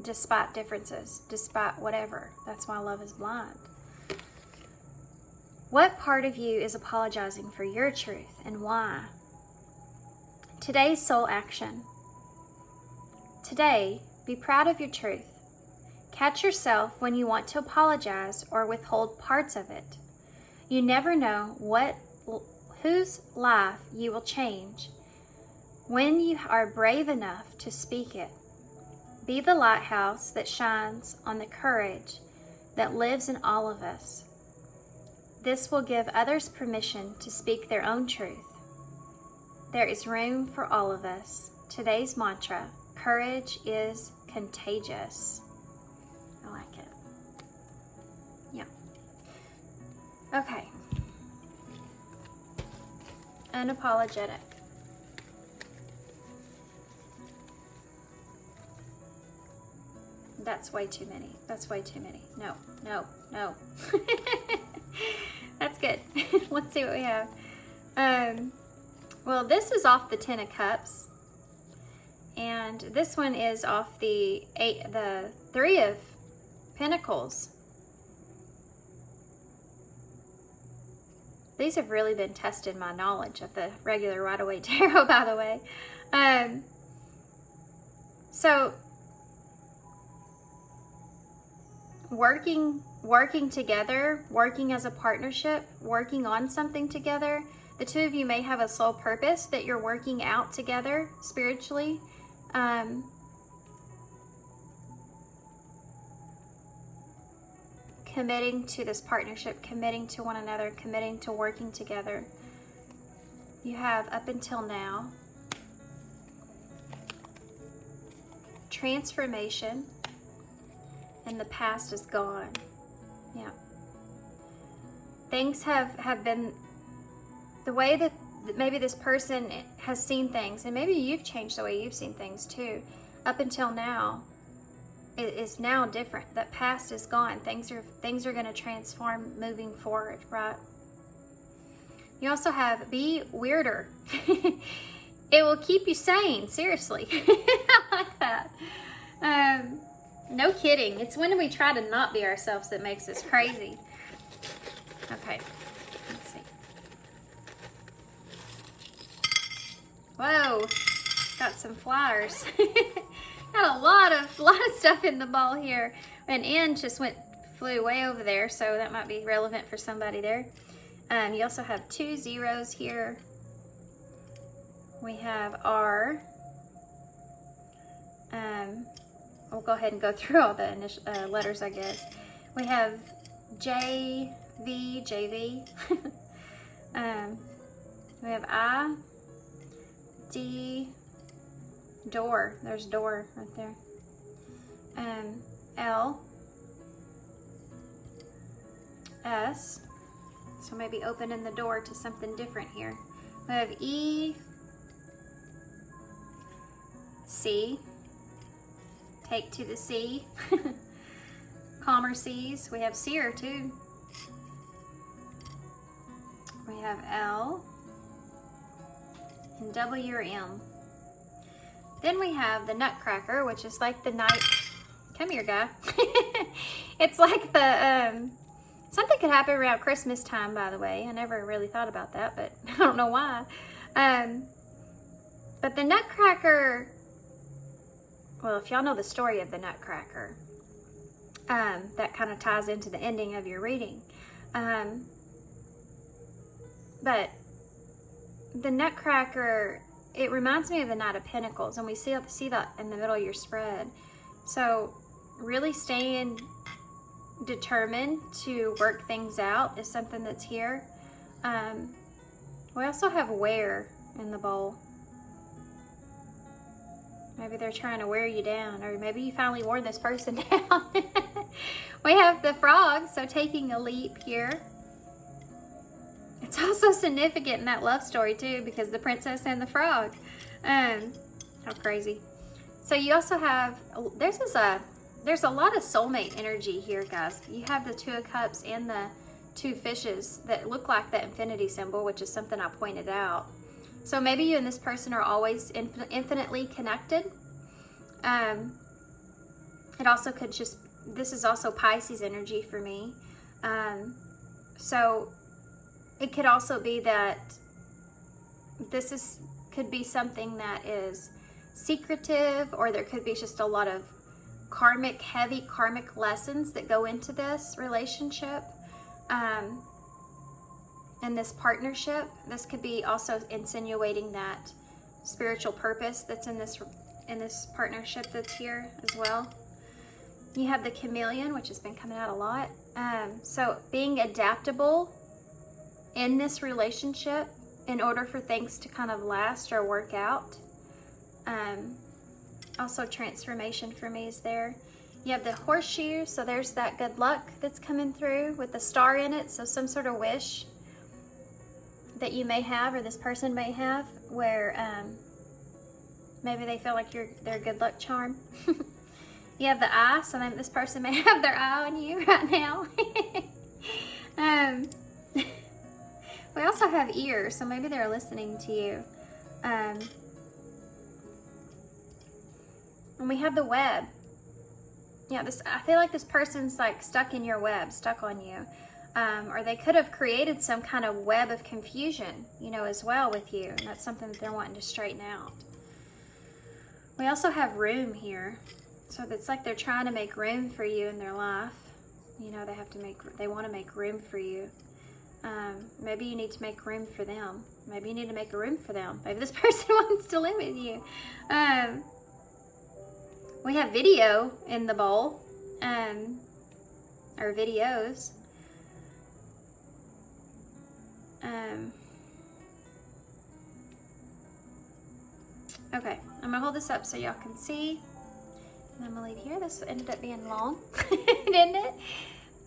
Despite differences, despite whatever. That's why love is blind. What part of you is apologizing for your truth and why? Today's soul action. Today, be proud of your truth. Catch yourself when you want to apologize or withhold parts of it. You never know whose life you will change when you are brave enough to speak it. Be the lighthouse that shines on the courage that lives in all of us. This will give others permission to speak their own truth. There is room for all of us. Today's mantra, courage is contagious. I like it. Yeah. Okay. Unapologetic. That's way too many. That's way too many. No, no, no. That's good. Let's see what we have. Well, this is off the 10 of Cups. And this one is off the 3 of Pentacles. These have really been testing my knowledge of the regular Rider-Waite Tarot, by the way. So working together, working as a partnership, working on something together. The two of you may have a soul purpose that you're working out together spiritually. Committing to this partnership, committing to one another, committing to working together. You have up until now transformation, and the past is gone. Yeah. Things have been the way that maybe this person has seen things, and maybe you've changed the way you've seen things too. Up until now, it is now different. That past is gone. Things are going to transform moving forward, right? You also have be weirder. It will keep you sane. Seriously. I like that. No kidding. It's when we try to not be ourselves that makes us crazy. Okay. Let's see. Whoa. Got some flowers. Got a lot of stuff in the ball here. An N just flew way over there, so that might be relevant for somebody there. You also have 2 zeros here. We have R. We'll go ahead and go through all the initial letters, I guess. We have J, V, JV. We have I, D, door. There's door right there. L, S. So maybe opening the door to something different here. We have E, C. Take to the sea. Calmer seas. We have seer too. We have L and W or M. Then we have the Nutcracker, which is like the night. Come here, guy. It's like the something could happen around Christmas time, by the way. I never really thought about that, but I don't know why. But the Nutcracker. Well, if y'all know the story of the Nutcracker, that kind of ties into the ending of your reading. But the Nutcracker, it reminds me of the Knight of Pentacles, and we see that in the middle of your spread. So really staying determined to work things out is something that's here. We also have wear in the bowl. Maybe they're trying to wear you down, or maybe you finally wore this person down. We have the frog, so taking a leap here. It's also significant in that love story too, because the princess and the frog. How crazy. So you also have, there's a lot of soulmate energy here, guys. You have the 2 of Cups and the 2 fishes that look like the infinity symbol, which is something I pointed out. So maybe you and this person are always infinitely connected. It also could just, this is also Pisces energy for me. So it could also be that could be something that is secretive, or there could be just a lot of heavy karmic lessons that go into this relationship. And this partnership, this could be also insinuating that spiritual purpose that's in this partnership that's here as well. You have the chameleon, which has been coming out a lot. So being adaptable in this relationship in order for things to kind of last or work out. Also transformation for me is there. You have the horseshoe, so there's that good luck that's coming through with the star in it. So some sort of wish that you may have, or this person may have, where maybe they feel like they're a good luck charm. You have the eye, so then this person may have their eye on you right now. We also have ears, so maybe they're listening to you. And we have the web. Yeah, I feel like this person's like stuck in your web, stuck on you. Or they could have created some kind of web of confusion, as well with you. And that's something that they're wanting to straighten out. We also have room here. So it's like they're trying to make room for you in their life. They want to make room for you. Maybe you need to make room for them. Maybe you need to make a room for them. Maybe this person wants to live with you. We have video in the bowl, or videos. Okay, I'm gonna hold this up so y'all can see. And I'm gonna leave here. This ended up being long, didn't it?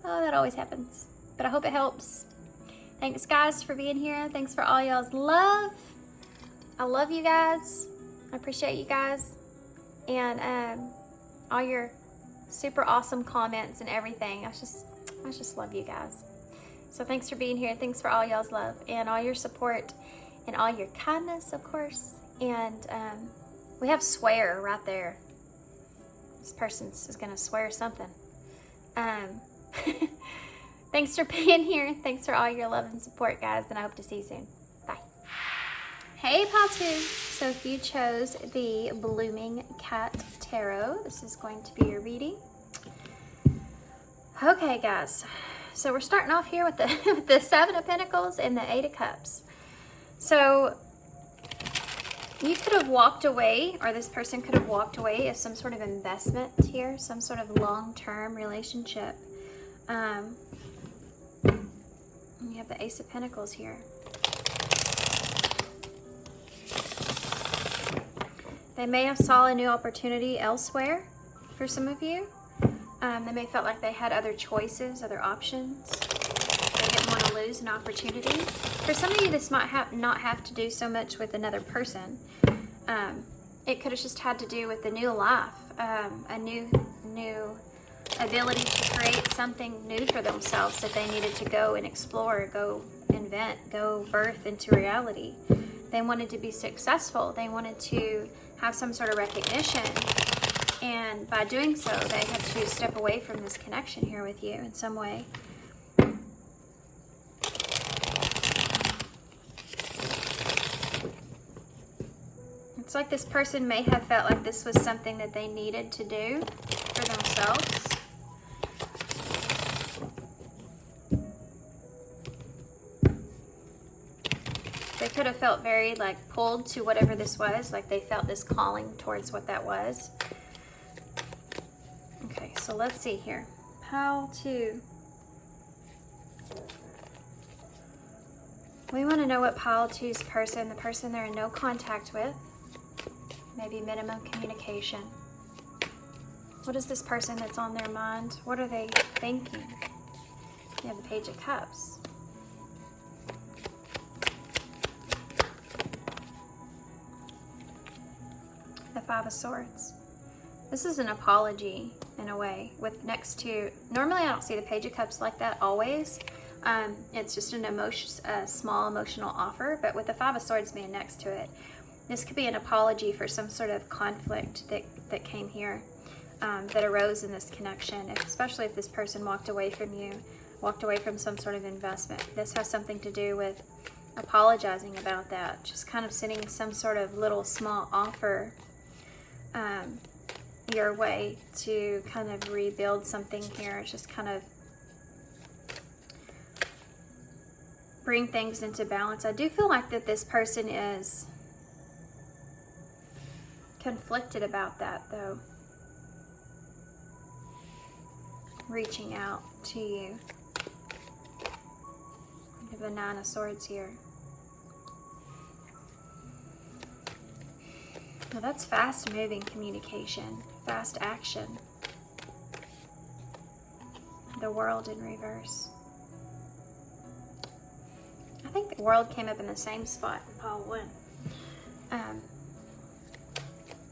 Oh, that always happens. But I hope it helps. Thanks, guys, for being here. Thanks for all y'all's love. I love you guys. I appreciate you guys. And all your super awesome comments and everything. I just love you guys. So thanks for being here. Thanks for all y'all's love and all your support and all your kindness, of course. And we have swear right there. This person is going to swear something. Thanks for being here. Thanks for all your love and support, guys. And I hope to see you soon. Bye. Hey, Patu. So if you chose the Blooming Cat Tarot, this is going to be your reading. Okay, guys. So we're starting off here with the Seven of Pentacles and the Eight of Cups. So you could have walked away, or this person could have walked away of some sort of investment here, some sort of long-term relationship. You have the Ace of Pentacles here. They may have saw a new opportunity elsewhere for some of you. They may felt like they had other choices, other options. They didn't want to lose an opportunity. For some of you, this might not have to do so much with another person. It could have just had to do with a new life, a new ability to create something new for themselves that they needed to go and explore, go invent, go birth into reality. They wanted to be successful. They wanted to have some sort of recognition. And by doing so, they had to step away from this connection here with you in some way. It's like this person may have felt like this was something that they needed to do for themselves. They could have felt very pulled to whatever this was, like they felt this calling towards what that was. Okay, so let's see here. How to... We want to know what pile two's person, the person they're in no contact with, maybe minimum communication. What is this person that's on their mind? What are they thinking? You have the Page of Cups. The Five of Swords. This is an apology in a way with next to, normally I don't see the Page of Cups like that always, It's just a small emotional offer, but with the Five of Swords being next to it, this could be an apology for some sort of conflict that came here, that arose in this connection, especially if this person walked away from you, walked away from some sort of investment. This has something to do with apologizing about that, just kind of sending some sort of little small offer your way to kind of rebuild something here. It's just kind of bring things into balance. I do feel like that this person is conflicted about that, though. Reaching out to you. We have a Nine of Swords here. Now that's fast moving communication, fast action. The World in reverse. I think the World came up in the same spot in pile 1.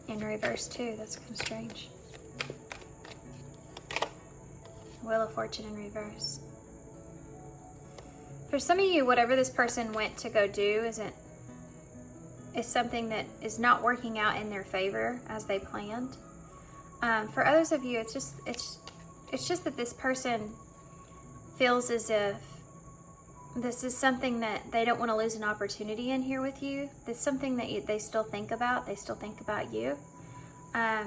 In reverse too, that's kind of strange. Wheel of Fortune in reverse. For some of you, whatever this person went to go do is something that is not working out in their favor as they planned. For others of you, it's just that this person feels as if this is something that they don't want to lose an opportunity in here with you. It's something that they still think about. They still think about you. I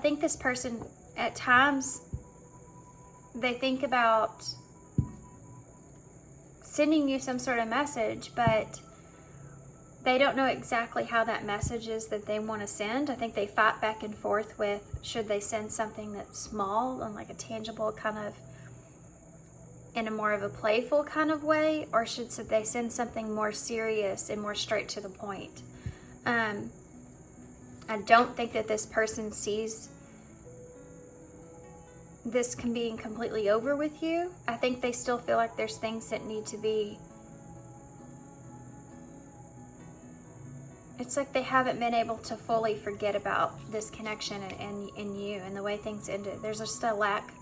think this person, at times, they think about sending you some sort of message, but they don't know exactly how that message is that they want to send. I think they fight back and forth with, should they send something that's small and like a tangible kind of, in a more of a playful kind of way, or should they send something more serious and more straight to the point? I don't think that this person sees this can being completely over with you. I think they still feel like there's things that need to be, it's like they haven't been able to fully forget about this connection and you and the way things ended. There's just a lack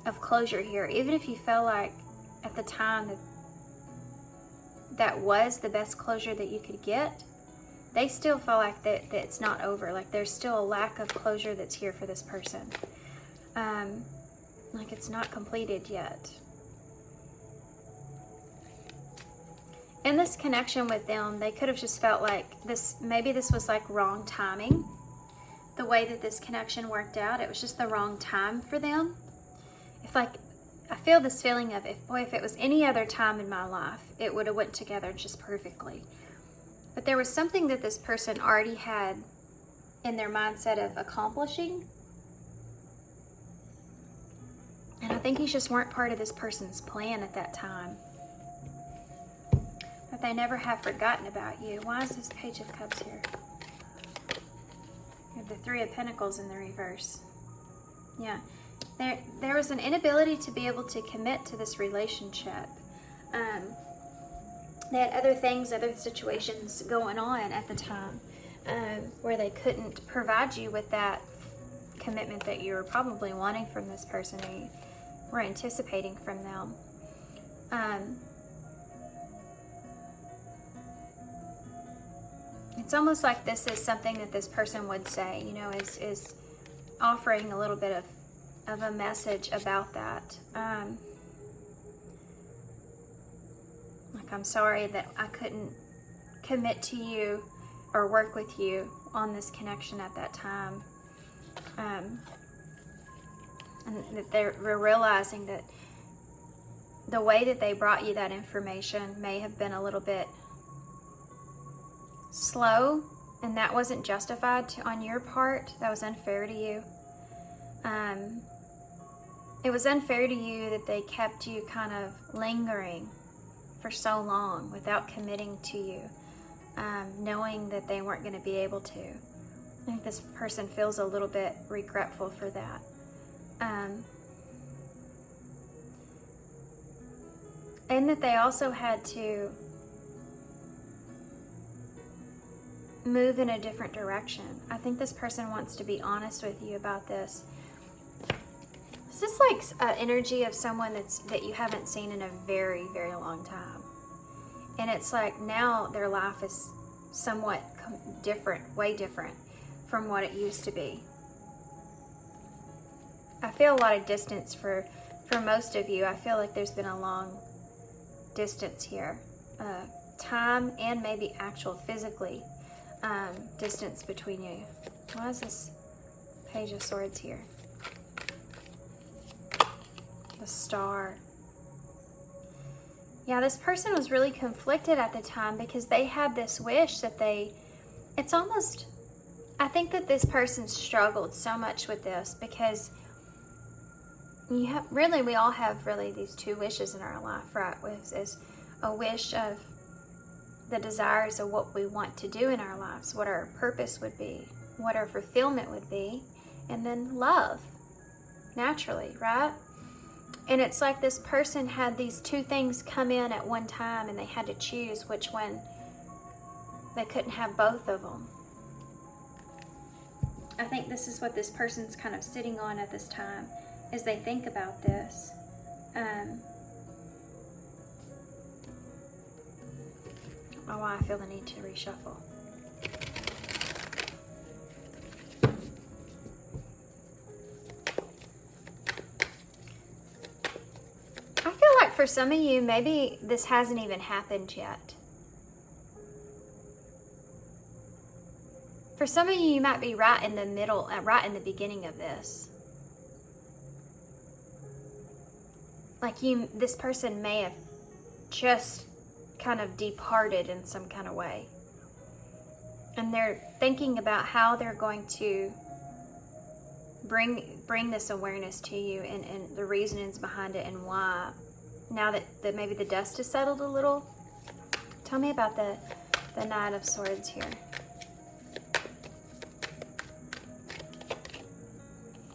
of closure here. Even if you felt like at the time that was the best closure that you could get, they still feel like that it's not over. Like there's still a lack of closure that's here for this person. Like it's not completed yet. In this connection with them, they could have just felt like maybe this was like wrong timing. The way that this connection worked out, it was just the wrong time for them. I feel this feeling of, if it was any other time in my life, it would have went together just perfectly. But there was something that this person already had in their mindset of accomplishing. And I think you just weren't part of this person's plan at that time. But they never have forgotten about you. Why is this Page of Cups here? You have the Three of Pentacles in the reverse. Yeah. There was an inability to be able to commit to this relationship. They had other things, other situations going on at the time where they couldn't provide you with that commitment that you were probably wanting from this person, or you were anticipating from them. It's almost like this is something that this person would say, you know, is offering a little bit of a message about that. Like, I'm sorry that I couldn't commit to you or work with you on this connection at that time. And that they're realizing that the way that they brought you that information may have been a little bit slow, and that wasn't justified on your part. That was unfair to you. It was unfair to you that they kept you kind of lingering for so long without committing to you, knowing that they weren't going to be able to. I think this person feels a little bit regretful for that. And that they also had to move in a different direction. I think this person wants to be honest with you about this. This is like an energy of someone that you haven't seen in a very, very long time. And it's like now their life is somewhat different, way different from what it used to be. I feel a lot of distance for most of you. I feel like there's been a long distance here. Time and maybe actual physically distance between you. Why is this Page of Swords here? The Star. Yeah, this person was really conflicted at the time because they had this wish that it's almost, I think that this person struggled so much with this because we all have really these two wishes in our life, right? Is a wish of the desires of what we want to do in our lives, what our purpose would be, what our fulfillment would be, and then love, naturally, right? And it's like this person had these two things come in at one time and they had to choose which one. They couldn't have both of them. I think this is what this person's kind of sitting on at this time as they think about this. Oh, I feel the need to reshuffle. I feel like for some of you, maybe this hasn't even happened yet. For some of you, you might be right in the middle, right in the beginning of this. Like this person may have just kind of departed in some kind of way. And they're thinking about how they're going to bring this awareness to you and the reasonings behind it and why. Now that maybe the dust has settled a little. Tell me about the Knight of Swords here.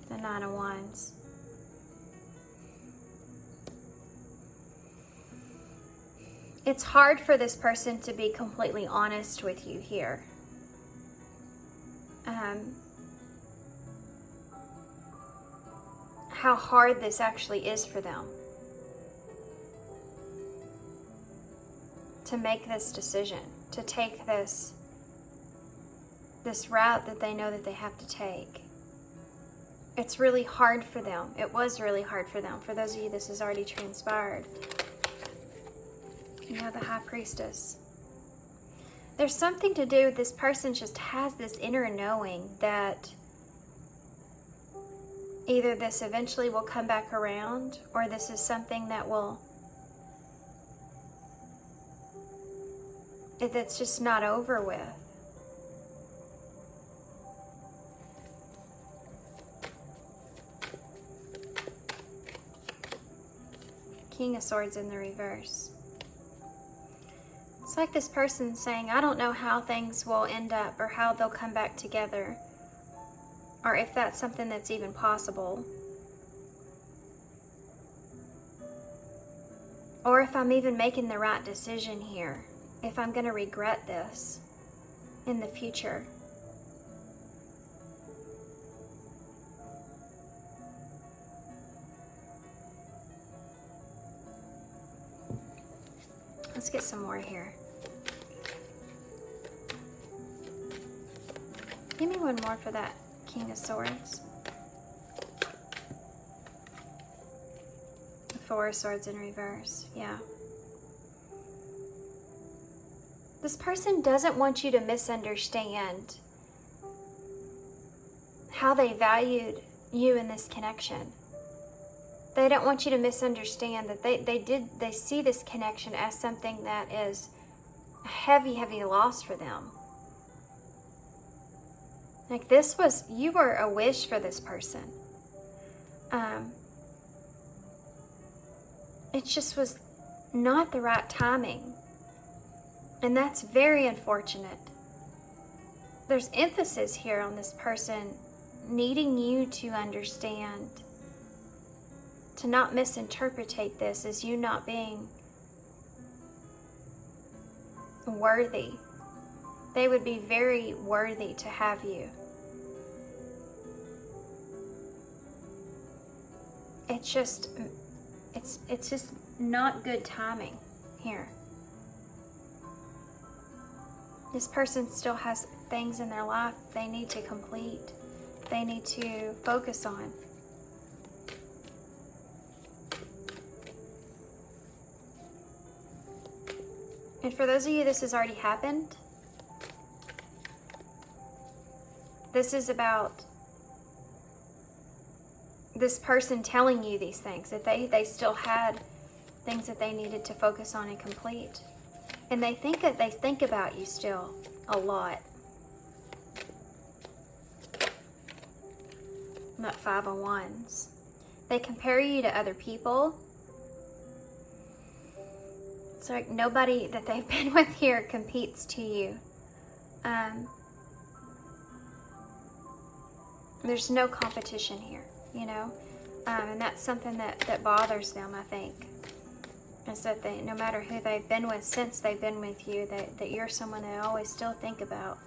The Nine of Wands. It's hard for this person to be completely honest with you here. How hard this actually is for them to make this decision, to take this route that they know that they have to take. It's really hard for them. It was really hard for them. For those of you, this has already transpired. You know, the High Priestess. There's something to do with this person just has this inner knowing that either this eventually will come back around or this is something that's just not over with. King of Swords in the reverse. It's like this person saying, I don't know how things will end up or how they'll come back together, or if that's something that's even possible, or if I'm even making the right decision here, if I'm going to regret this in the future. Let's get some more here. Give me one more for that King of Swords. The Four of Swords in reverse. Yeah. This person doesn't want you to misunderstand how they valued you in this connection. They don't want you to misunderstand that they see this connection as something that is a heavy, heavy loss for them. Like you were a wish for this person. It just was not the right timing. And that's very unfortunate. There's emphasis here on this person needing you to understand, to not misinterpret this as you not being worthy. They would be very worthy to have you. it's just not good timing here. This person still has things in their life they need to complete, they need to focus on. And for those of you this has already happened, this is about this person telling you these things, that they still had things that they needed to focus on and complete. And they think about you still a lot. Not 5 of Wands. They compare you to other people. It's like nobody that they've been with here competes to you. There's no competition here, you know? And that's something that bothers them, I think. Is that they, no matter who they've been with since they've been with you, that you're someone they always still think about.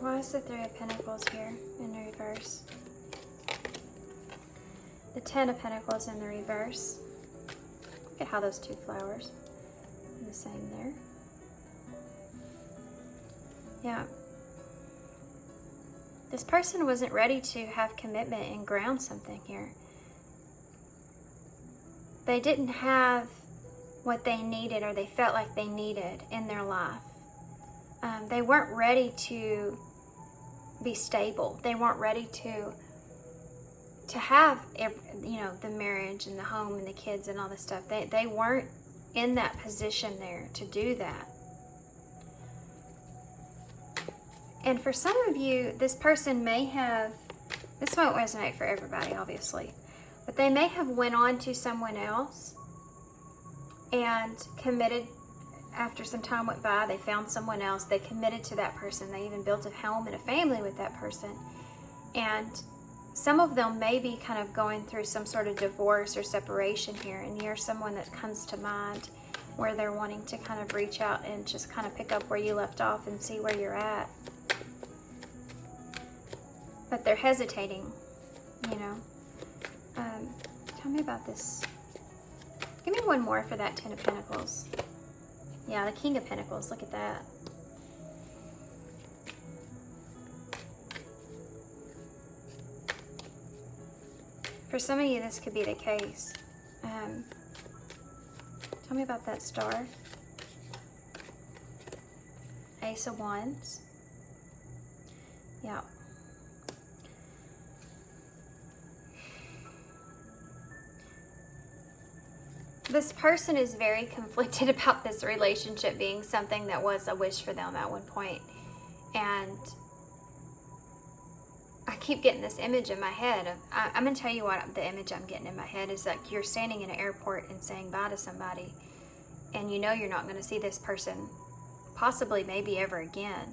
Why is the 3 of Pentacles here in the reverse? The 10 of Pentacles in the reverse. Look at how those 2 flowers are the same there. Yeah. This person wasn't ready to have commitment and ground something here. They didn't have what they needed or they felt like they needed in their life. They weren't ready to be stable. They weren't ready to have, you know, the marriage and the home and the kids and all this stuff. They weren't in that position there to do that. And for some of you, this person may have, this won't resonate for everybody, obviously, but they may have went on to someone else and committed. After some time went by, they found someone else, they committed to that person, they even built a home and a family with that person. And some of them may be kind of going through some sort of divorce or separation here, and you're someone that comes to mind where they're wanting to kind of reach out and just kind of pick up where you left off and see where you're at. But they're hesitating, you know. Tell me about this. Give me one more for that 10 of Pentacles. Yeah, the King of Pentacles, look at that. For some of you, this could be the case. Tell me about that star. Ace of Wands. Yeah. This person is very conflicted about this relationship being something that was a wish for them at one point. And I keep getting this image in my head. I'm going to tell you what the image I'm getting in my head is, like you're standing in an airport and saying bye to somebody. And you know you're not going to see this person possibly maybe ever again.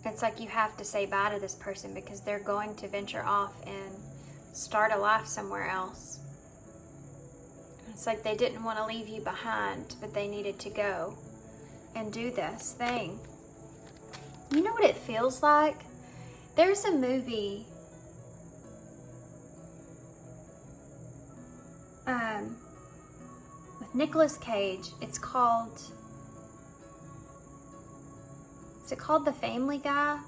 It's like you have to say bye to this person because they're going to venture off and start a life somewhere else. It's like they didn't want to leave you behind, but they needed to go and do this thing. You know what it feels like? There's a movie with Nicolas Cage. It's called, is it called The Family Guy?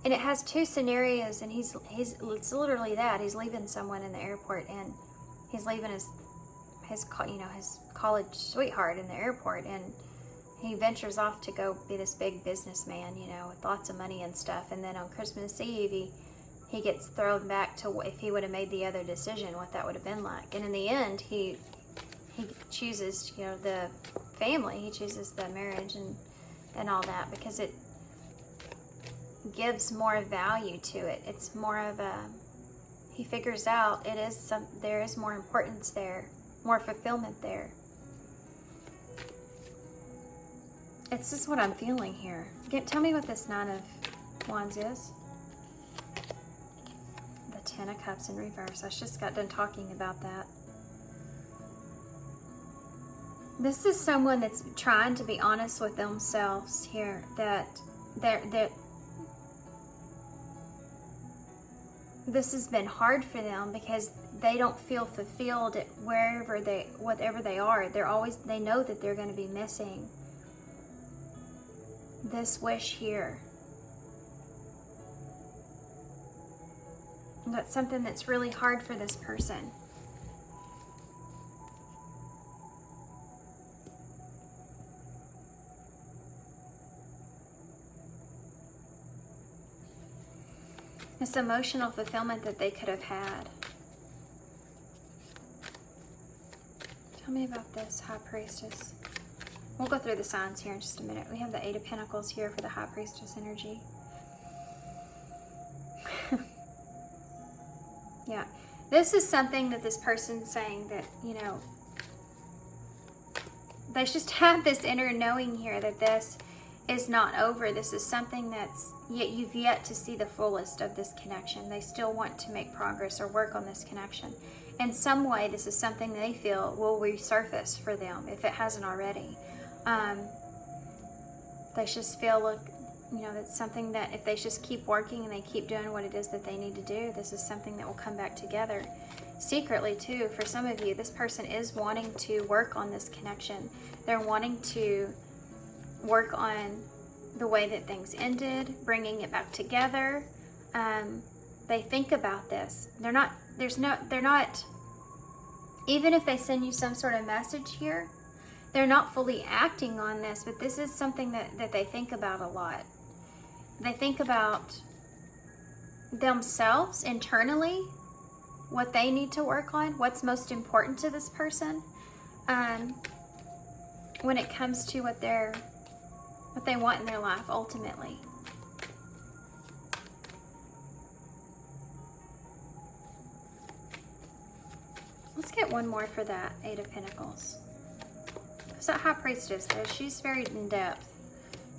And it has 2 scenarios, and it's literally that. He's leaving someone in the airport, and he's leaving his college sweetheart in the airport, and he ventures off to go be this big businessman, you know, with lots of money and stuff. And then on Christmas Eve, he gets thrown back to if he would have made the other decision, what that would have been like. And in the end, he chooses, you know, the family. He chooses the marriage and all that because it gives more value to it. It's more of a, he figures out there is more importance there, more fulfillment there. It's just what I'm feeling here. Tell me what this 9 of Wands is. The 10 of Cups in reverse. I just got done talking about that. This is someone that's trying to be honest with themselves here, that this has been hard for them because they don't feel fulfilled at whatever they are. They know that they're going to be missing this wish here. And that's something that's really hard for this person. This emotional fulfillment that they could have had. Tell me about this High Priestess. We'll go through the signs here in just a minute. We have the Eight of Pentacles here for the High Priestess energy. Yeah. This is something that this person's saying that, you know, they just have this inner knowing here that this is not over. This is something that's you've yet to see the fullest of this connection. They still want to make progress or work on this connection. In some way, this is something they feel will resurface for them if it hasn't already. They just feel like, you know, that's something that if they just keep working and they keep doing what it is that they need to do, this is something that will come back together. Secretly too, for some of you, this person is wanting to work on this connection. They're wanting to work on the way that things ended, bringing it back together. They think about this. They're not, even if they send you some sort of message here, they're not fully acting on this, but this is something that they think about a lot. They think about themselves internally, what they need to work on, what's most important to this person, when it comes to what they want in their life ultimately. Let's get one more for that Eight of Pentacles. Because that High Priestess, though, she's very in depth.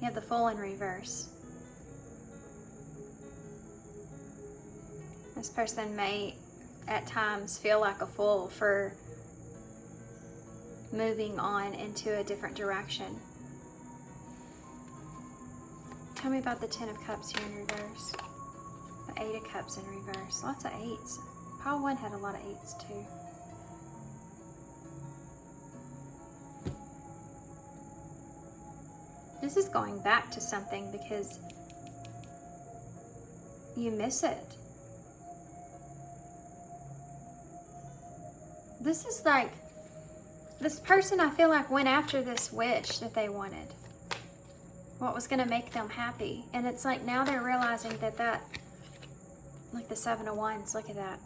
You have the Fool in reverse. This person may at times feel like a fool for moving on into a different direction. Tell me about the Ten of Cups here in reverse. The Eight of Cups in reverse. Lots of eights. Pile 1 had a lot of eights too. This is going back to something because you miss it. This is like, this person I feel like went after this wish that they wanted. What was going to make them happy. And it's like now they're realizing that, like the Seven of Wands, look at that.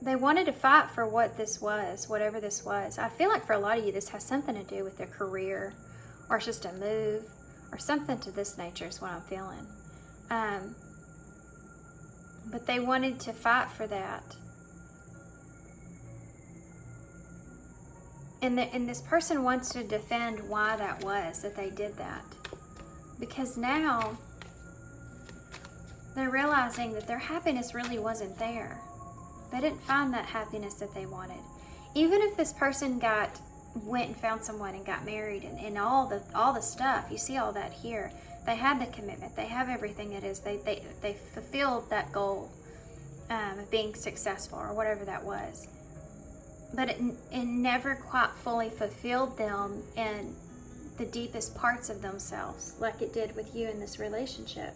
They wanted to fight for what this was, whatever this was. I feel like for a lot of you, this has something to do with their career, or it's just a move, or something to this nature is what I'm feeling. But they wanted to fight for that. And this person wants to defend why that was, that they did that. Because now they're realizing that their happiness really wasn't there. They didn't find that happiness that they wanted. Even if this person went and found someone and got married and all the stuff, you see all that here. They had the commitment. They have everything it is. They fulfilled that goal of being successful or whatever that was. But it never quite fully fulfilled them in the deepest parts of themselves, like it did with you in this relationship.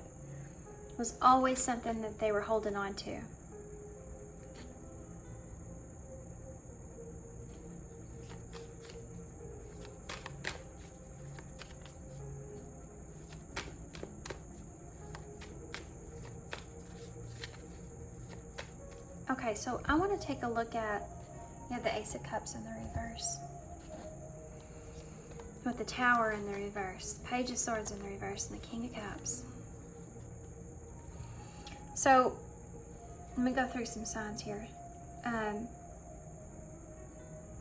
It was always something that they were holding on to. Okay, so I want to take a look at, you have the Ace of Cups in the reverse. With the Tower in the reverse, Page of Swords in the reverse, and the King of Cups. So, let me go through some signs here.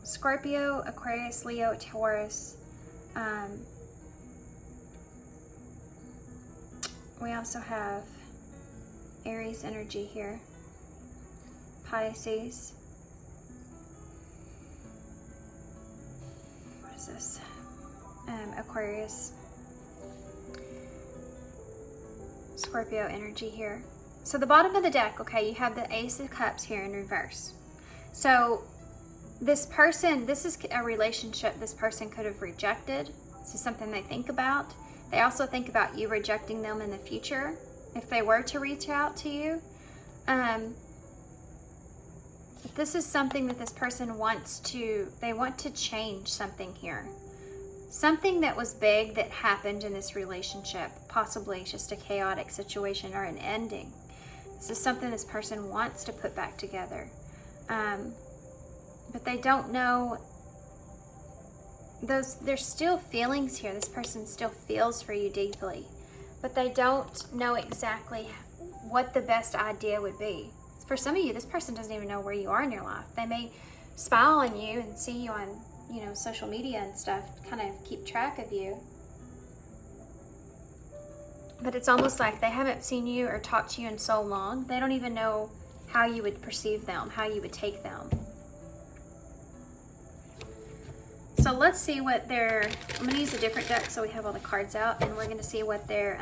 Scorpio, Aquarius, Leo, Taurus. We also have Aries energy here. Pisces. What is this? Aquarius. Scorpio energy here. So the bottom of the deck, okay, you have the Ace of Cups here in reverse. So this person, this is a relationship this person could have rejected. This is something they think about. They also think about you rejecting them in the future if they were to reach out to you. This is something that this person wants to, they want to change something here. Something that was big that happened in this relationship, possibly just a chaotic situation or an ending. This is something this person wants to put back together. But they don't know, there's still feelings here. This person still feels for you deeply, but they don't know exactly what the best idea would be. For some of you, this person doesn't even know where you are in your life. They may smile on you and see you on, you know, social media and stuff, kind of keep track of you. But it's almost like they haven't seen you or talked to you in so long, they don't even know how you would perceive them, how you would take them. So let's see what their, I'm going to use a different deck so we have all the cards out, and we're going to see what their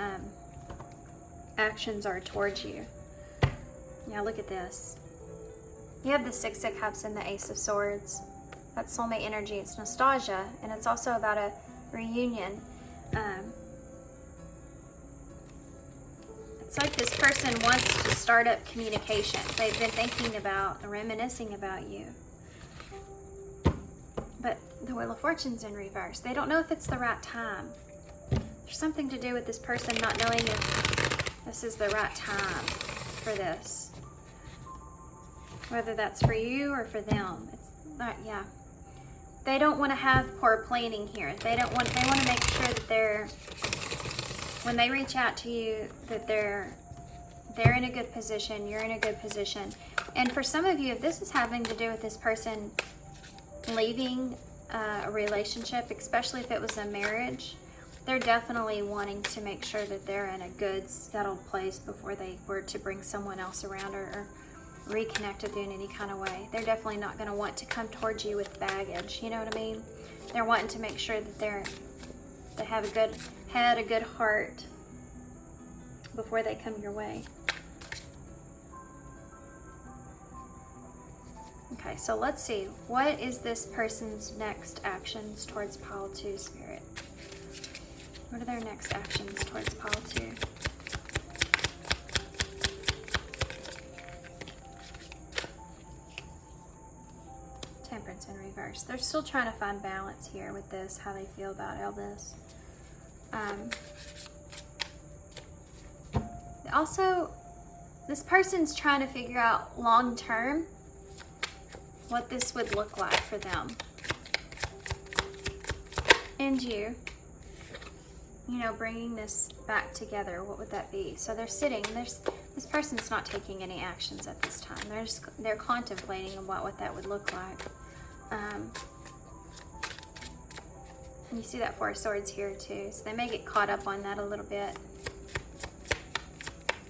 actions are towards you. Yeah, look at this. You have the Six of Cups and the Ace of Swords. That's soulmate energy. It's nostalgia, and it's also about a reunion. It's like this person wants to start up communication. They've been thinking about and reminiscing about you. But the Wheel of Fortune's in reverse. They don't know if it's the right time. There's something to do with this person not knowing if this is the right time for this. Whether that's for you or for them. It's not, yeah. They don't want to have poor planning here. They want to make sure that when they reach out to you, that they're in a good position, you're in a good position. And for some of you, if this is having to do with this person leaving a relationship, especially if it was a marriage, they're definitely wanting to make sure that they're in a good, settled place before they were to bring someone else around or reconnect with you in any kind of way. They're definitely not going to want to come towards you with baggage, you know what I mean? They're wanting to make sure that they have a good head, a good heart before they come your way. Okay, so let's see. What is this person's next actions towards pile 2, Spirit? What are their next actions towards pile 2? Temperance in reverse. They're still trying to find balance here with this, how they feel about all this. Also, this person's trying to figure out long term what this would look like for them. And you know, bringing this back together, what would that be? So they're sitting, this person's not taking any actions at this time. They're contemplating about what that would look like. And you see that Four of Swords here too, so they may get caught up on that a little bit.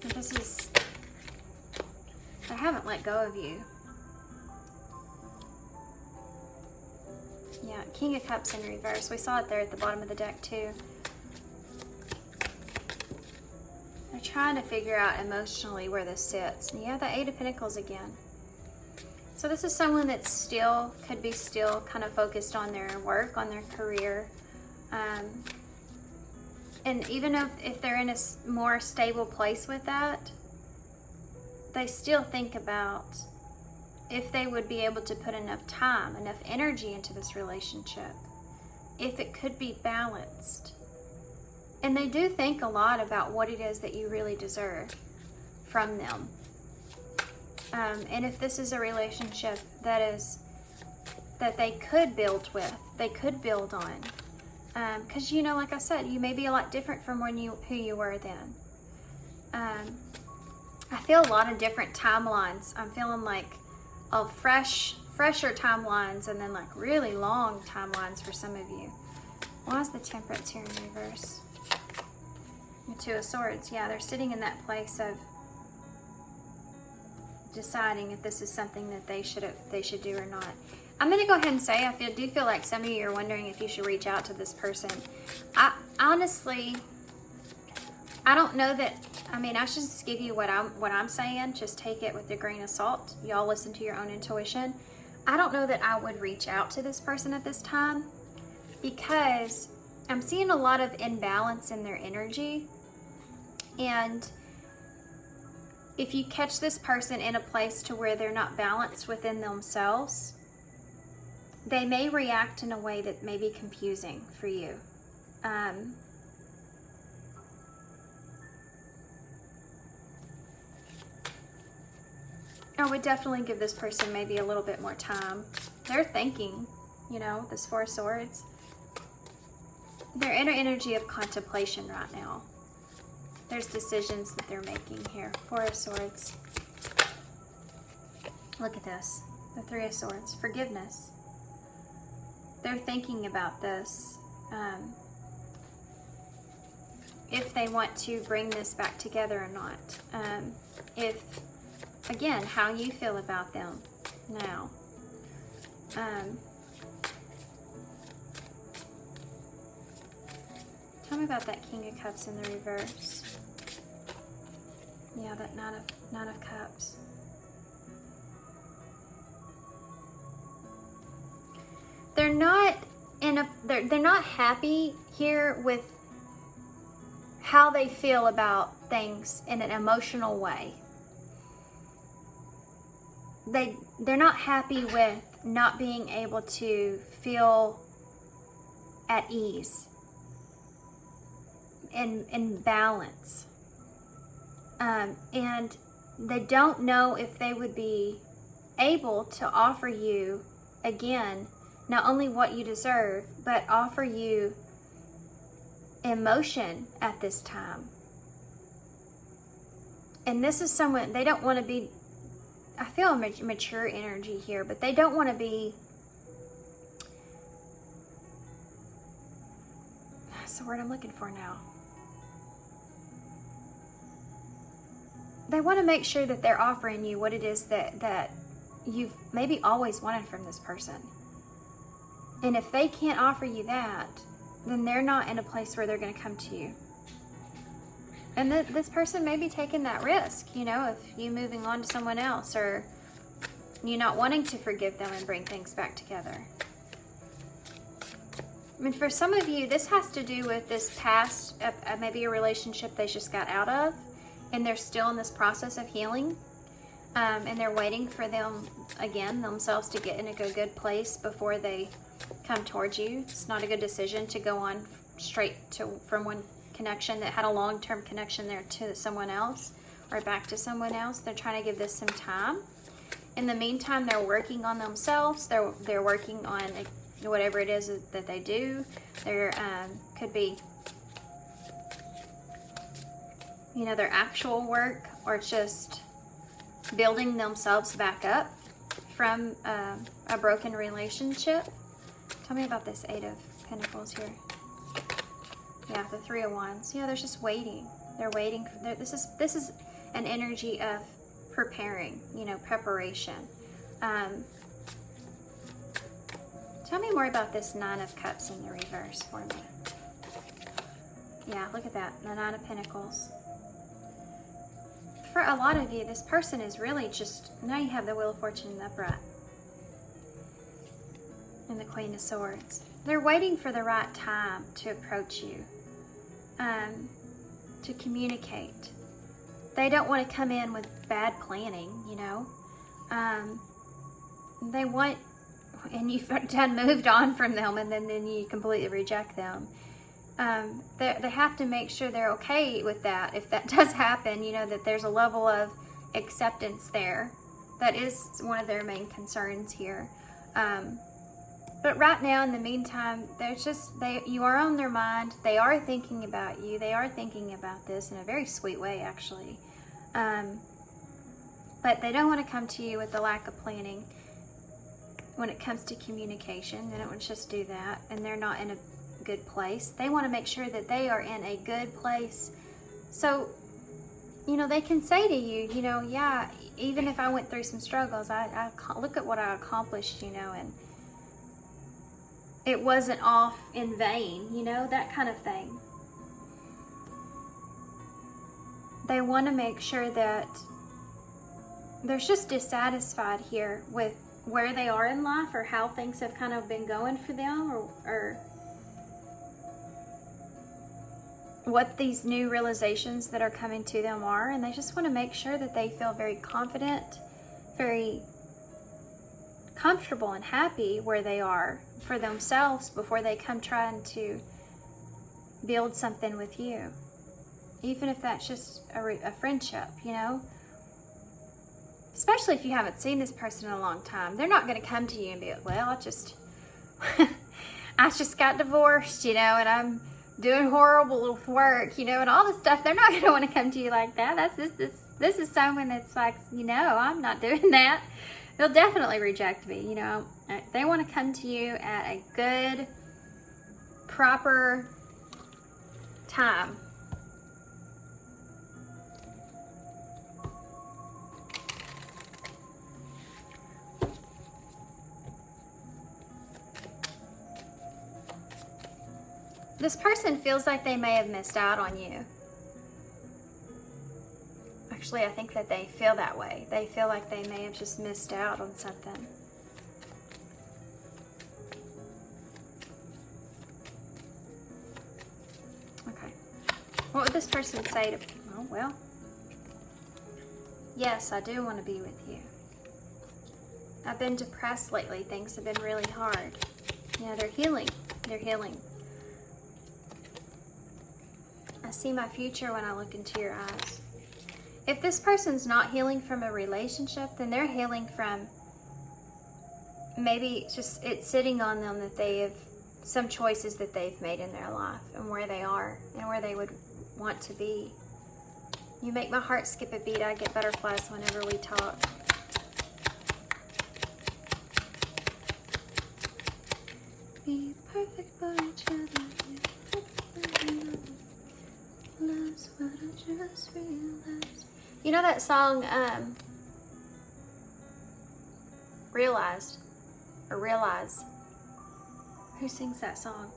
But they haven't let go of you. Yeah, King of Cups in reverse. We saw it there at the bottom of the deck too. They're trying to figure out emotionally where this sits. And you have the Eight of Pentacles again. So this is someone that could be still kind of focused on their work, on their career. And even if they're in a more stable place with that, they still think about if they would be able to put enough time, enough energy into this relationship, if it could be balanced. And they do think a lot about what it is that you really deserve from them. And if this is a relationship that they could build with, they could build on. Because, you know, like I said, you may be a lot different from who you were then. I feel a lot of different timelines. I'm feeling like fresher timelines, and then like really long timelines for some of you. Why is the Temperance here in reverse? The Two of Swords. Yeah, they're sitting in that place of deciding if this is something that they should do or not. I'm going to go ahead and say I do feel like some of you are wondering if you should reach out to this person. I honestly, I don't know that, I mean, I should just give you what I'm saying. Just take it with a grain of salt. Y'all listen to your own intuition. I don't know that I would reach out to this person at this time, because I'm seeing a lot of imbalance in their energy. And if you catch this person in a place to where they're not balanced within themselves, they may react in a way that may be confusing for you. I would definitely give this person maybe a little bit more time. They're thinking, you know, this Four of Swords. They're in an energy of contemplation right now. There's decisions that they're making here. Four of Swords. Look at this. The Three of Swords. Forgiveness. They're thinking about this. If they want to bring this back together or not. If, again, how you feel about them now. Tell me about that King of Cups in the reverse. Yeah, that Nine of Cups. They're not they're not happy here with how they feel about things in an emotional way. They're not happy with not being able to feel at ease and in balance. And they don't know if they would be able to offer you, again, not only what you deserve, but offer you emotion at this time. And this is someone, they don't want to be, I feel a mature energy here, but they don't want to be, that's the word I'm looking for now. They want to make sure that they're offering you what it is that you've maybe always wanted from this person. And if they can't offer you that, then they're not in a place where they're going to come to you. And this person may be taking that risk, you know, of you moving on to someone else, or you not wanting to forgive them and bring things back together. I mean, for some of you, this has to do with this past, maybe a relationship they just got out of, and they're still in this process of healing. And they're waiting for themselves to get in a good place before they come towards you. It's not a good decision to go on straight from one connection that had a long-term connection there to someone else, or back to someone else. They're trying to give this some time. In the meantime, they're working on themselves. They're working on whatever it is that they do. There could be, you know, their actual work, or just building themselves back up from a broken relationship. Tell me about this Eight of Pentacles here. Yeah, the Three of Wands. Yeah, they're just waiting. They're waiting. This is an energy of preparing, you know, preparation. Tell me more about this Nine of Cups in the reverse for me. Yeah, look at that. The Nine of Pentacles. For a lot of you, this person is really just, now you have the Wheel of Fortune in the upright. And the Queen of Swords. They're waiting for the right time to approach you. To communicate. They don't want to come in with bad planning, you know. They want, and you've done moved on from them, and then you completely reject them. They have to make sure they're okay with that. If that does happen, you know, that there's a level of acceptance there. That is one of their main concerns here. But right now, in the meantime, you are on their mind. They are thinking about you. They are thinking about this in a very sweet way, actually. But they don't want to come to you with the lack of planning when it comes to communication. They don't want to just do that, and they're not in a good place. They want to make sure that they are in a good place. So, you know, they can say to you, you know, yeah, even if I went through some struggles, I look at what I accomplished, you know, and it wasn't off in vain, you know, that kind of thing. they want to make sure that they're just dissatisfied here with where they are in life, or how things have kind of been going for them, or what these new realizations that are coming to them are. And they just want to make sure that they feel very confident, very comfortable and happy where they are for themselves before they come trying to build something with you. Even if that's just a friendship, you know? Especially if you haven't seen this person in a long time. They're not going to come to you and be like, well, I just got divorced, you know, and I'm doing horrible with work, you know, and all this stuff. They're not going to want to come to you like that. This is someone that's like, you know, I'm not doing that. They'll definitely reject me, you know. They want to come to you at a good, proper time. This person feels like they may have missed out on you. Actually, I think that they feel that way. They feel like they may have just missed out on something. Okay. What would this person say to... Oh, well. Yes, I do want to be with you. I've been depressed lately. Things have been really hard. You know, they're healing. They're healing. I see my future when I look into your eyes. If this person's not healing from a relationship, then they're healing from maybe just it's sitting on them that they have some choices that they've made in their life and where they are and where they would want to be. You make my heart skip a beat. I get butterflies whenever we talk. Be perfect for each other. Love's what I just realized. You know that song, Realized, or Realize? Who sings that song?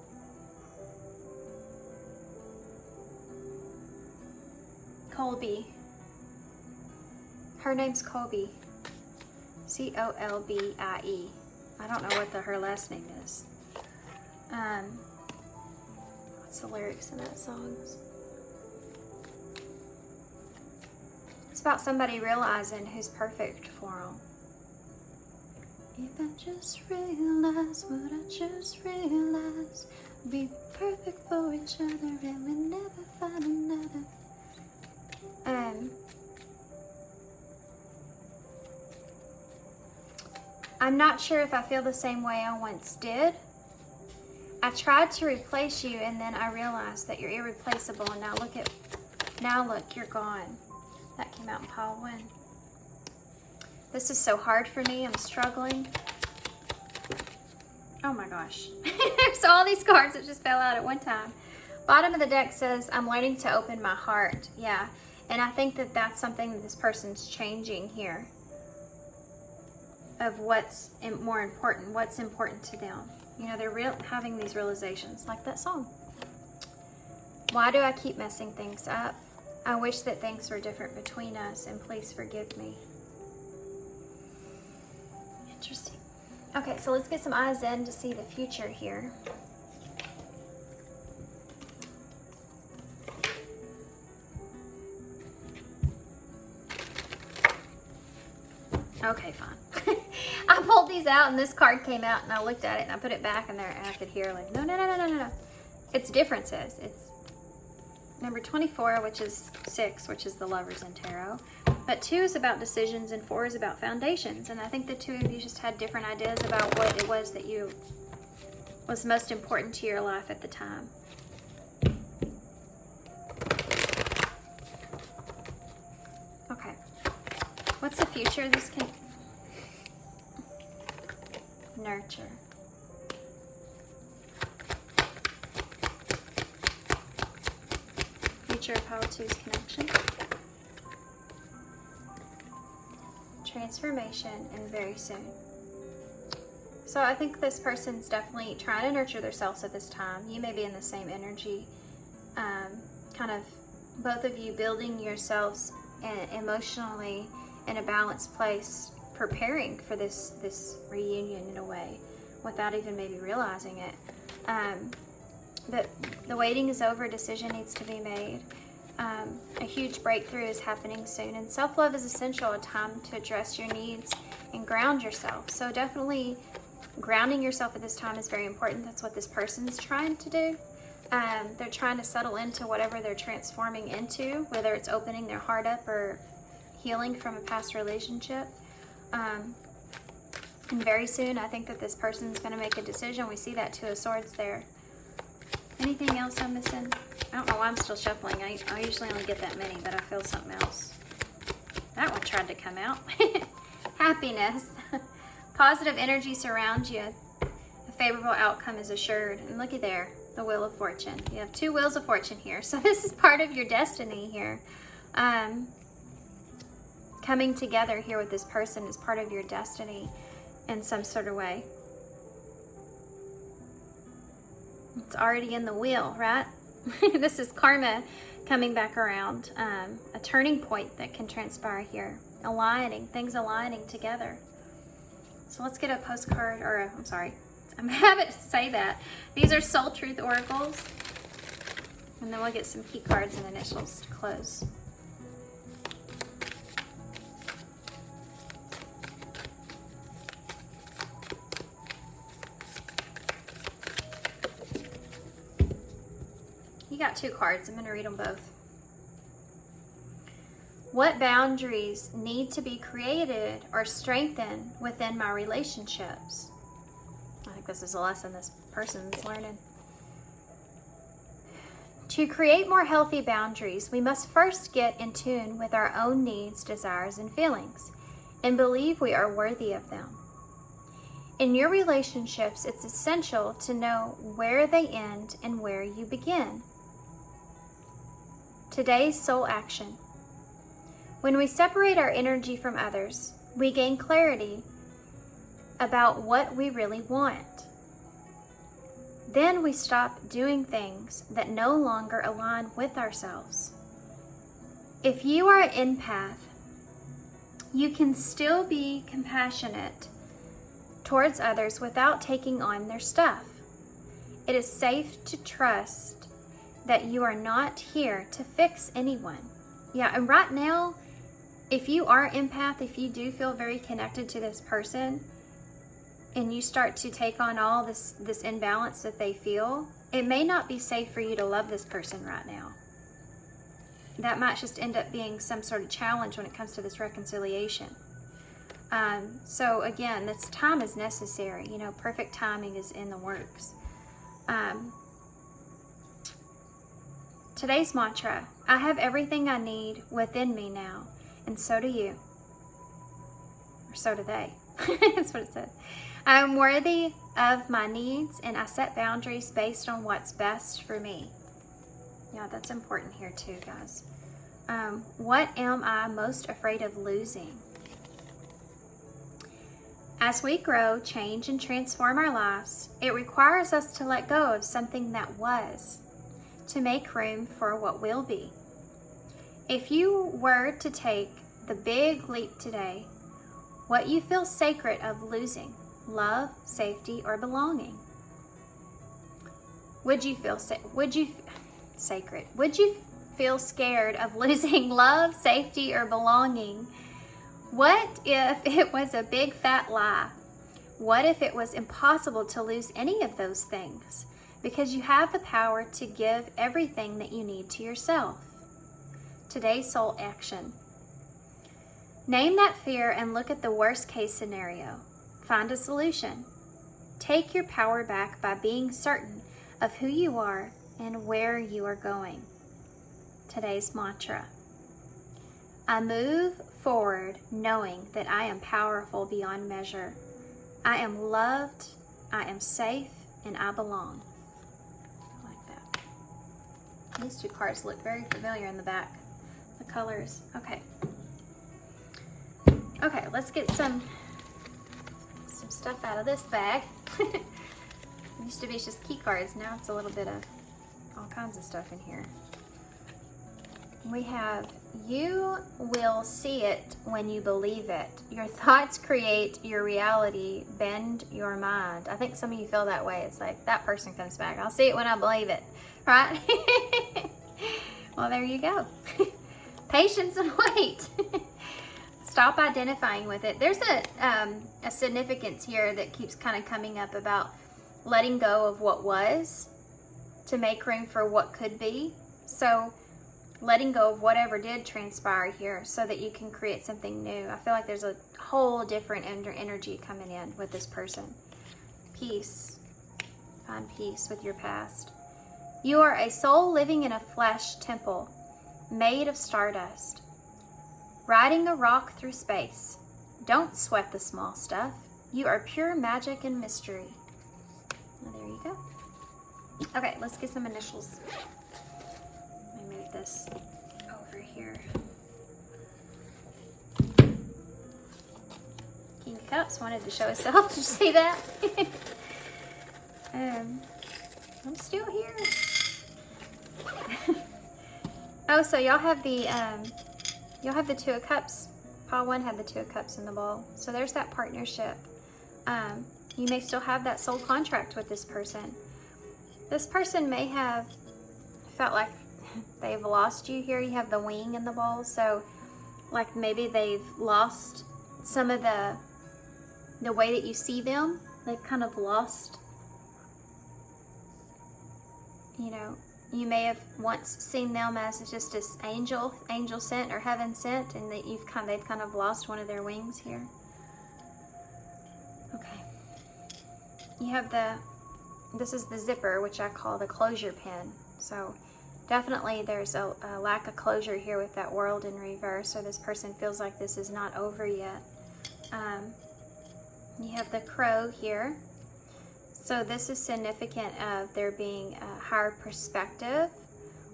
Colby. Her name's Colby. C-O-L-B-I-E. I don't know what her last name is. What's the lyrics in that song? It's about somebody realizing who's perfect for them. If I just realize what I just realized, be perfect for each other and we never find another. I'm not sure if I feel the same way I once did. I tried to replace you and then I realized that you're irreplaceable, and now look, you're gone. That came out in pile 1. This is so hard for me. I'm struggling. Oh my gosh. There's all these cards that just fell out at one time. Bottom of the deck says, I'm learning to open my heart. Yeah. And I think that that's something that this person's changing here. Of what's more important. What's important to them. You know, they're having these realizations. Like that song. Why do I keep messing things up? I wish that things were different between us, and please forgive me. Interesting. Okay, so let's get some eyes in to see the future here. Okay, fine. I pulled these out and this card came out and I looked at it and I put it back in there and I could hear like, no. It's differences. It's number 24, which is 6, which is the Lovers in Tarot. But 2 is about decisions and 4 is about foundations. And I think the 2 of you just had different ideas about what it was that was most important to your life at the time. Okay. What's the future? This can... Nurture. Future of Pile 2's connection. Transformation, and very soon. So I think this person's definitely trying to nurture themselves at this time. You may be in the same energy, kind of both of you building yourselves emotionally in a balanced place, preparing for this reunion in a way, without even maybe realizing it. But the waiting is over. Decision needs to be made. A huge breakthrough is happening soon, and self-love is essential, a time to address your needs and ground yourself. So definitely grounding yourself at this time is very important. That's what this person is trying to do. They're trying to settle into whatever they're transforming into, whether it's opening their heart up or healing from a past relationship. And very soon, I think that this person's going to make a decision. We see that Two of Swords there. Anything else I'm missing? I don't know why I'm still shuffling. I usually only get that many, but I feel something else. That one tried to come out. Happiness. Positive energy surrounds you. A favorable outcome is assured. And looky there, the Wheel of Fortune. You have two Wheels of Fortune here. So this is part of your destiny here. Coming together here with this person is part of your destiny in some sort of way. It's already in the wheel, right? This is karma coming back around. A turning point that can transpire here. Aligning, things aligning together. So let's get a postcard, or I'm sorry, I'm having to say that. These are Soul Truth Oracles. And then we'll get some key cards and initials to close. You got two cards. I'm going to read them both. What boundaries need to be created or strengthened within my relationships? I think this is a lesson this person's learning. To create more healthy boundaries, we must first get in tune with our own needs, desires, and feelings, and believe we are worthy of them. In your relationships, it's essential to know where they end and where you begin. Today's soul action. When we separate our energy from others, we gain clarity about what we really want. Then we stop doing things that no longer align with ourselves. If you are an empath, you can still be compassionate towards others without taking on their stuff. It is safe to trust that you are not here to fix anyone. Yeah, and right now, if you are an empath, if you do feel very connected to this person, and you start to take on all this imbalance that they feel, it may not be safe for you to love this person right now. That might just end up being some sort of challenge when it comes to this reconciliation. So again, this time is necessary. You know, perfect timing is in the works. Today's mantra: I have everything I need within me now, and so do you. Or so do they. That's what it says. I am worthy of my needs, and I set boundaries based on what's best for me. Yeah, that's important here too, guys. What am I most afraid of losing? As we grow, change, and transform our lives, it requires us to let go of something that was, to make room for what will be. If you were to take the big leap today, what you feel sacred of losing: love, safety, or belonging? Would you feel sacred? Would you feel scared of losing love, safety, or belonging? What if it was a big fat lie? What if it was impossible to lose any of those things? Because you have the power to give everything that you need to yourself. Today's soul action. Name that fear and look at the worst case scenario. Find a solution. Take your power back by being certain of who you are and where you are going. Today's mantra. I move forward knowing that I am powerful beyond measure. I am loved, I am safe, and I belong. I like that. These two cards look very familiar in the back. The colors. Okay. Okay, let's get some stuff out of this bag. It used to be just key cards. Now it's a little bit of all kinds of stuff in here. We have, you will see it when you believe it. Your thoughts create your reality. Bend your mind. I think some of you feel that way. It's like, that person comes back. I'll see it when I believe it. Right? Well, there you go. Patience and wait. Stop identifying with it. There's a significance here that keeps kind of coming up about letting go of what was to make room for what could be. So letting go of whatever did transpire here so that you can create something new. I feel like there's a whole different energy coming in with this person. Peace. Find peace with your past. You are a soul living in a flesh temple made of stardust, riding a rock through space. Don't sweat the small stuff. You are pure magic and mystery. Well, there you go. Okay, let's get some initials. Let me move this over here. King of Cups wanted to show itself. Did you see that? I'm still here. Oh, so y'all have the Two of Cups. Pile 1 had the Two of Cups in the bowl. So there's that partnership. You may still have that soul contract with this person. This person may have felt like they've lost you here. You have the wing in the bowl. So like maybe they've lost some of the way that you see them. They've kind of lost, you know, you may have once seen them as just this angel sent or heaven sent, and that they've kind of lost one of their wings here. Okay. You have this is the zipper, which I call the closure pin. So definitely there's a lack of closure here with that world in reverse, so this person feels like this is not over yet. You have the crow here. So this is significant of there being a higher perspective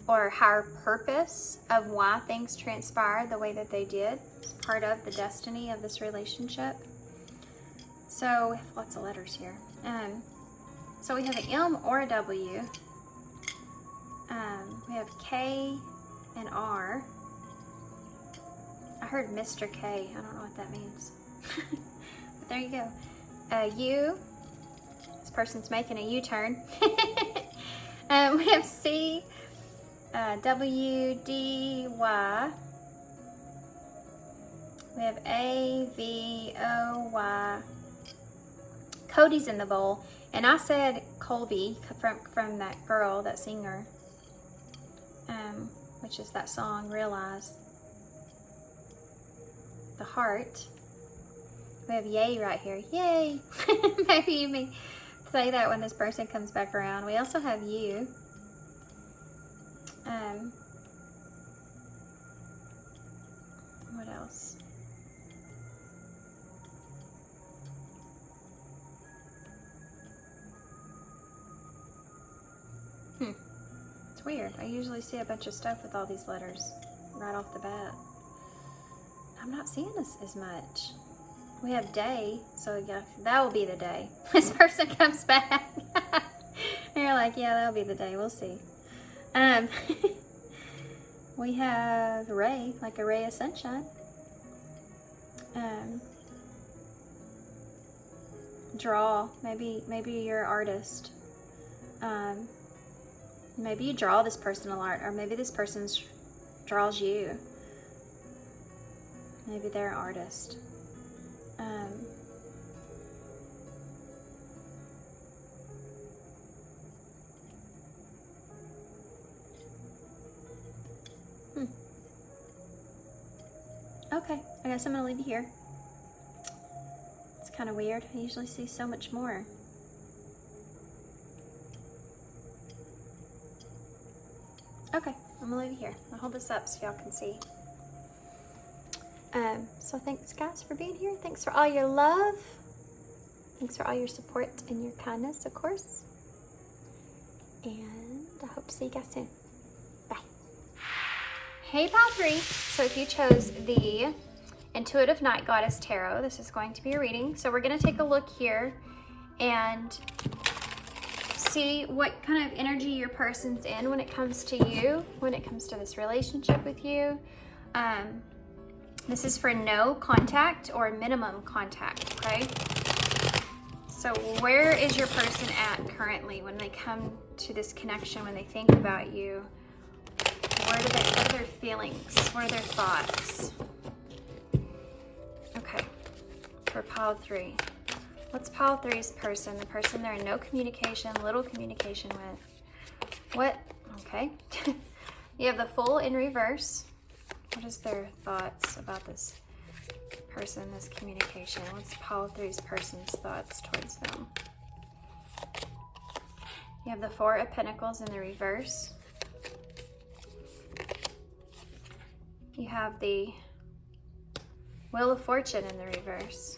or higher purpose of why things transpired the way that they did. It's part of the destiny of this relationship. So we have lots of letters here. So we have an M or a W. We have K and R. I heard Mr. K. I don't know what that means. But there you go. U. This person's making a U-turn. We have C, W, D, Y. We have A, V, O, Y. Cody's in the bowl. And I said Colby from that girl, that singer, which is that song, Realize. The heart. We have yay right here. Yay! Maybe you may say that when this person comes back around. We also have you. What else? It's weird. I usually see a bunch of stuff with all these letters right off the bat. I'm not seeing this as much. We have day, so yeah, that will be the day. This person comes back. And you're like, yeah, that'll be the day. We'll see. We have ray, like a ray of sunshine. Draw. Maybe you're an artist. Maybe you draw this personal art, or maybe this person draws you. Maybe they're an artist. Okay, I guess I'm gonna leave you here. It's kind of weird. I usually see so much more. Okay, I'm gonna leave you here. I'll hold this up so y'all can see. So thanks guys for being here. Thanks for all your love. Thanks for all your support and your kindness, of course. And I hope to see you guys soon. Bye. Hey Pile 3. So if you chose the Intuitive Night Goddess Tarot, this is going to be a reading. So we're going to take a look here and see what kind of energy your person's in when it comes to you, when it comes to this relationship with you. This is for no contact or minimum contact, okay? So where is your person at currently when they come to this connection, when they think about you? What are their feelings? What are their thoughts? Okay, for pile 3. What's pile 3's person? The person they're in no communication, little communication with. What? Okay. You have the Fool in reverse. What is their thoughts about this person, this communication? What's pile 3's person's thoughts towards them? You have the Four of Pentacles in the reverse. You have the Wheel of Fortune in the reverse.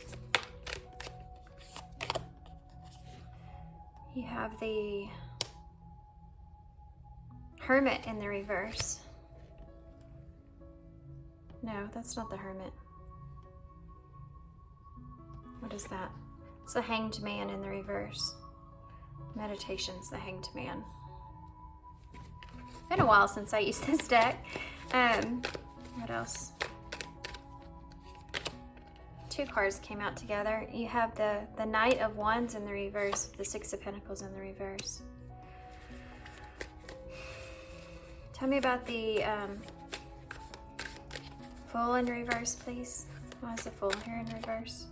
You have the Hermit in the reverse. No, that's not the Hermit. What is that? It's the Hanged Man in the reverse. Meditation's the Hanged Man. Been a while since I used this deck. What else? 2 cards came out together. You have the Knight of Wands in the reverse, the Six of Pentacles in the reverse. Tell me about the Fool in reverse, please. Why is the Fool here in reverse?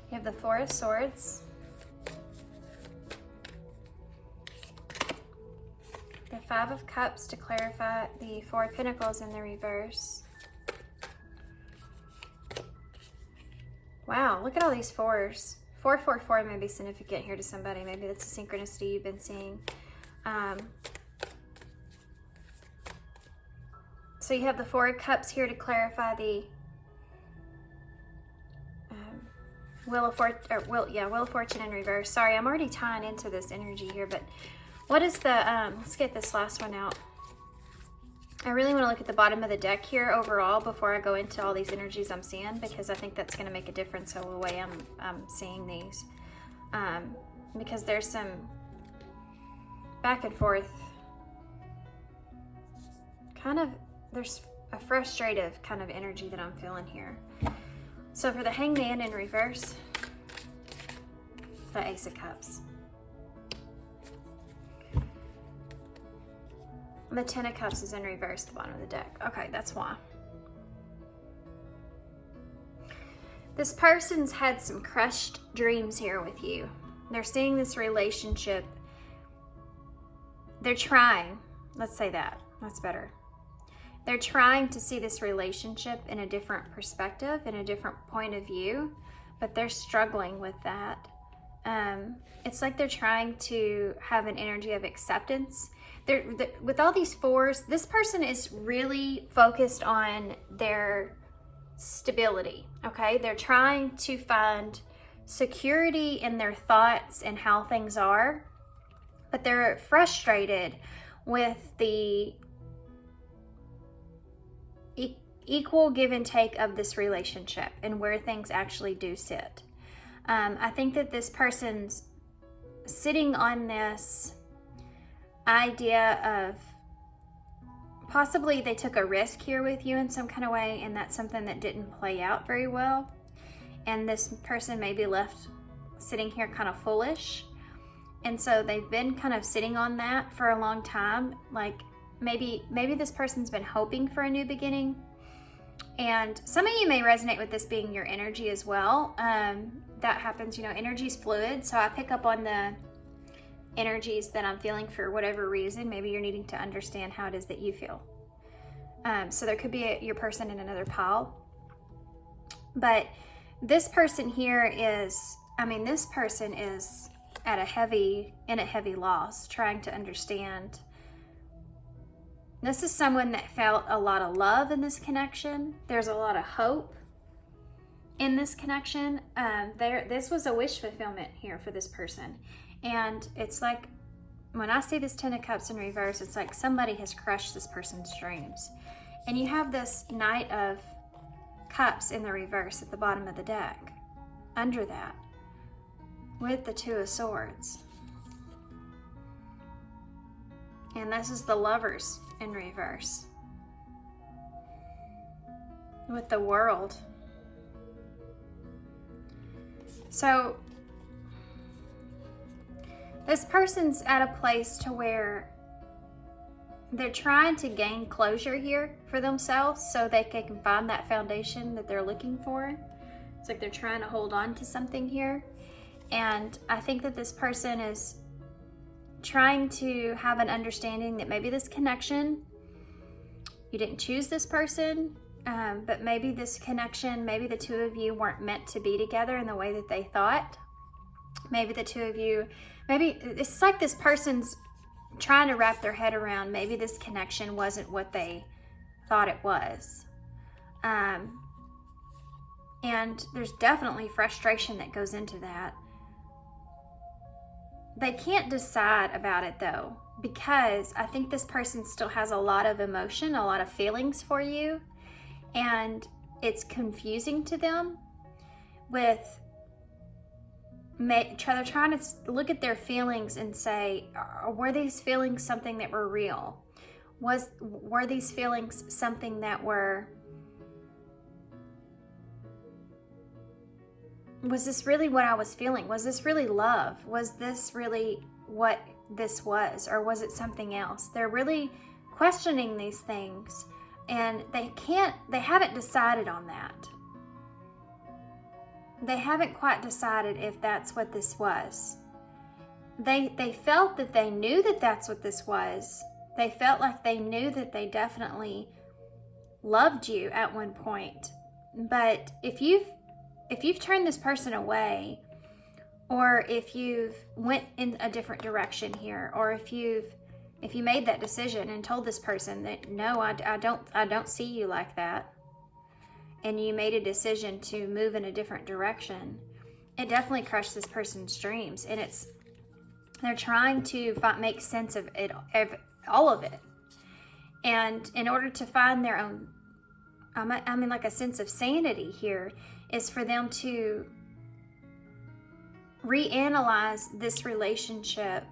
You have the Four of Swords. The Five of Cups to clarify, the Four of Pentacles in the reverse. Wow, look at all these fours. 444 may be significant here to somebody. Maybe that's a synchronicity you've been seeing. So you have the Four of Cups here to clarify the Wheel of Fortune in reverse. Sorry, I'm already tying into this energy here, but what is the, let's get this last one out. I really want to look at the bottom of the deck here overall before I go into all these energies I'm seeing, because I think that's going to make a difference in the way I'm seeing these. Because there's some back and forth, kind of, there's a frustrative kind of energy that I'm feeling here. So for the Hanged Man in reverse, the Ace of Cups. The Ten of Cups is in reverse, the bottom of the deck. Okay, that's why. This person's had some crushed dreams here with you. They're seeing this relationship. They're trying, let's say that, that's better. They're trying to see this relationship in a different perspective, in a different point of view, but they're struggling with that. It's like they're trying to have an energy of acceptance. With all these fours, this person is really focused on their stability, okay? They're trying to find security in their thoughts and how things are, but they're frustrated with the equal give and take of this relationship and where things actually do sit. I think that this person's sitting on this idea of possibly they took a risk here with you in some kind of way, and that's something that didn't play out very well. And this person may be left sitting here kind of foolish. And so they've been kind of sitting on that for a long time. Like maybe this person's been hoping for a new beginning. And some of you may resonate with this being your energy as well. That happens, you know, energy's fluid. So I pick up on the energies that I'm feeling for whatever reason. Maybe you're needing to understand how it is that you feel. So there could be your person in another pile. But this person here is, this person is in a heavy loss, trying to understand. This is someone that felt a lot of love in this connection. There's a lot of hope in this connection. This was a wish fulfillment here for this person. And it's like, when I see this Ten of Cups in reverse, it's like somebody has crushed this person's dreams. And you have this Knight of Cups in the reverse at the bottom of the deck, under that, with the Two of Swords. And this is the Lovers in reverse. With the World. So this person's at a place to where they're trying to gain closure here for themselves so they can find that foundation that they're looking for. It's like they're trying to hold on to something here. And I think that this person is trying to have an understanding that maybe this connection, you didn't choose this person, but maybe this connection, maybe the two of you weren't meant to be together in the way that they thought. Maybe the two of you, maybe it's like this person's trying to wrap their head around maybe this connection wasn't what they thought it was. And there's definitely frustration that goes into that. They can't decide about it though, because I think this person still has a lot of emotion, a lot of feelings for you, and it's confusing to them with they're trying to look at their feelings and say, were these feelings something that were real? Were these feelings something that was this really what I was feeling? Was this really love? Was this really what this was? Or was it something else? They're really questioning these things, and they haven't decided on that. They haven't quite decided if that's what this was. They felt that they knew that that's what this was. They felt like they knew that they definitely loved you at one point. But if you've turned this person away, or if you've went in a different direction here, or if you made that decision and told this person that no, I don't see you like that, and you made a decision to move in a different direction, it definitely crushed this person's dreams. And they're trying to make sense of it, all of it. And in order to find their own, I mean like a sense of sanity here, is for them to reanalyze this relationship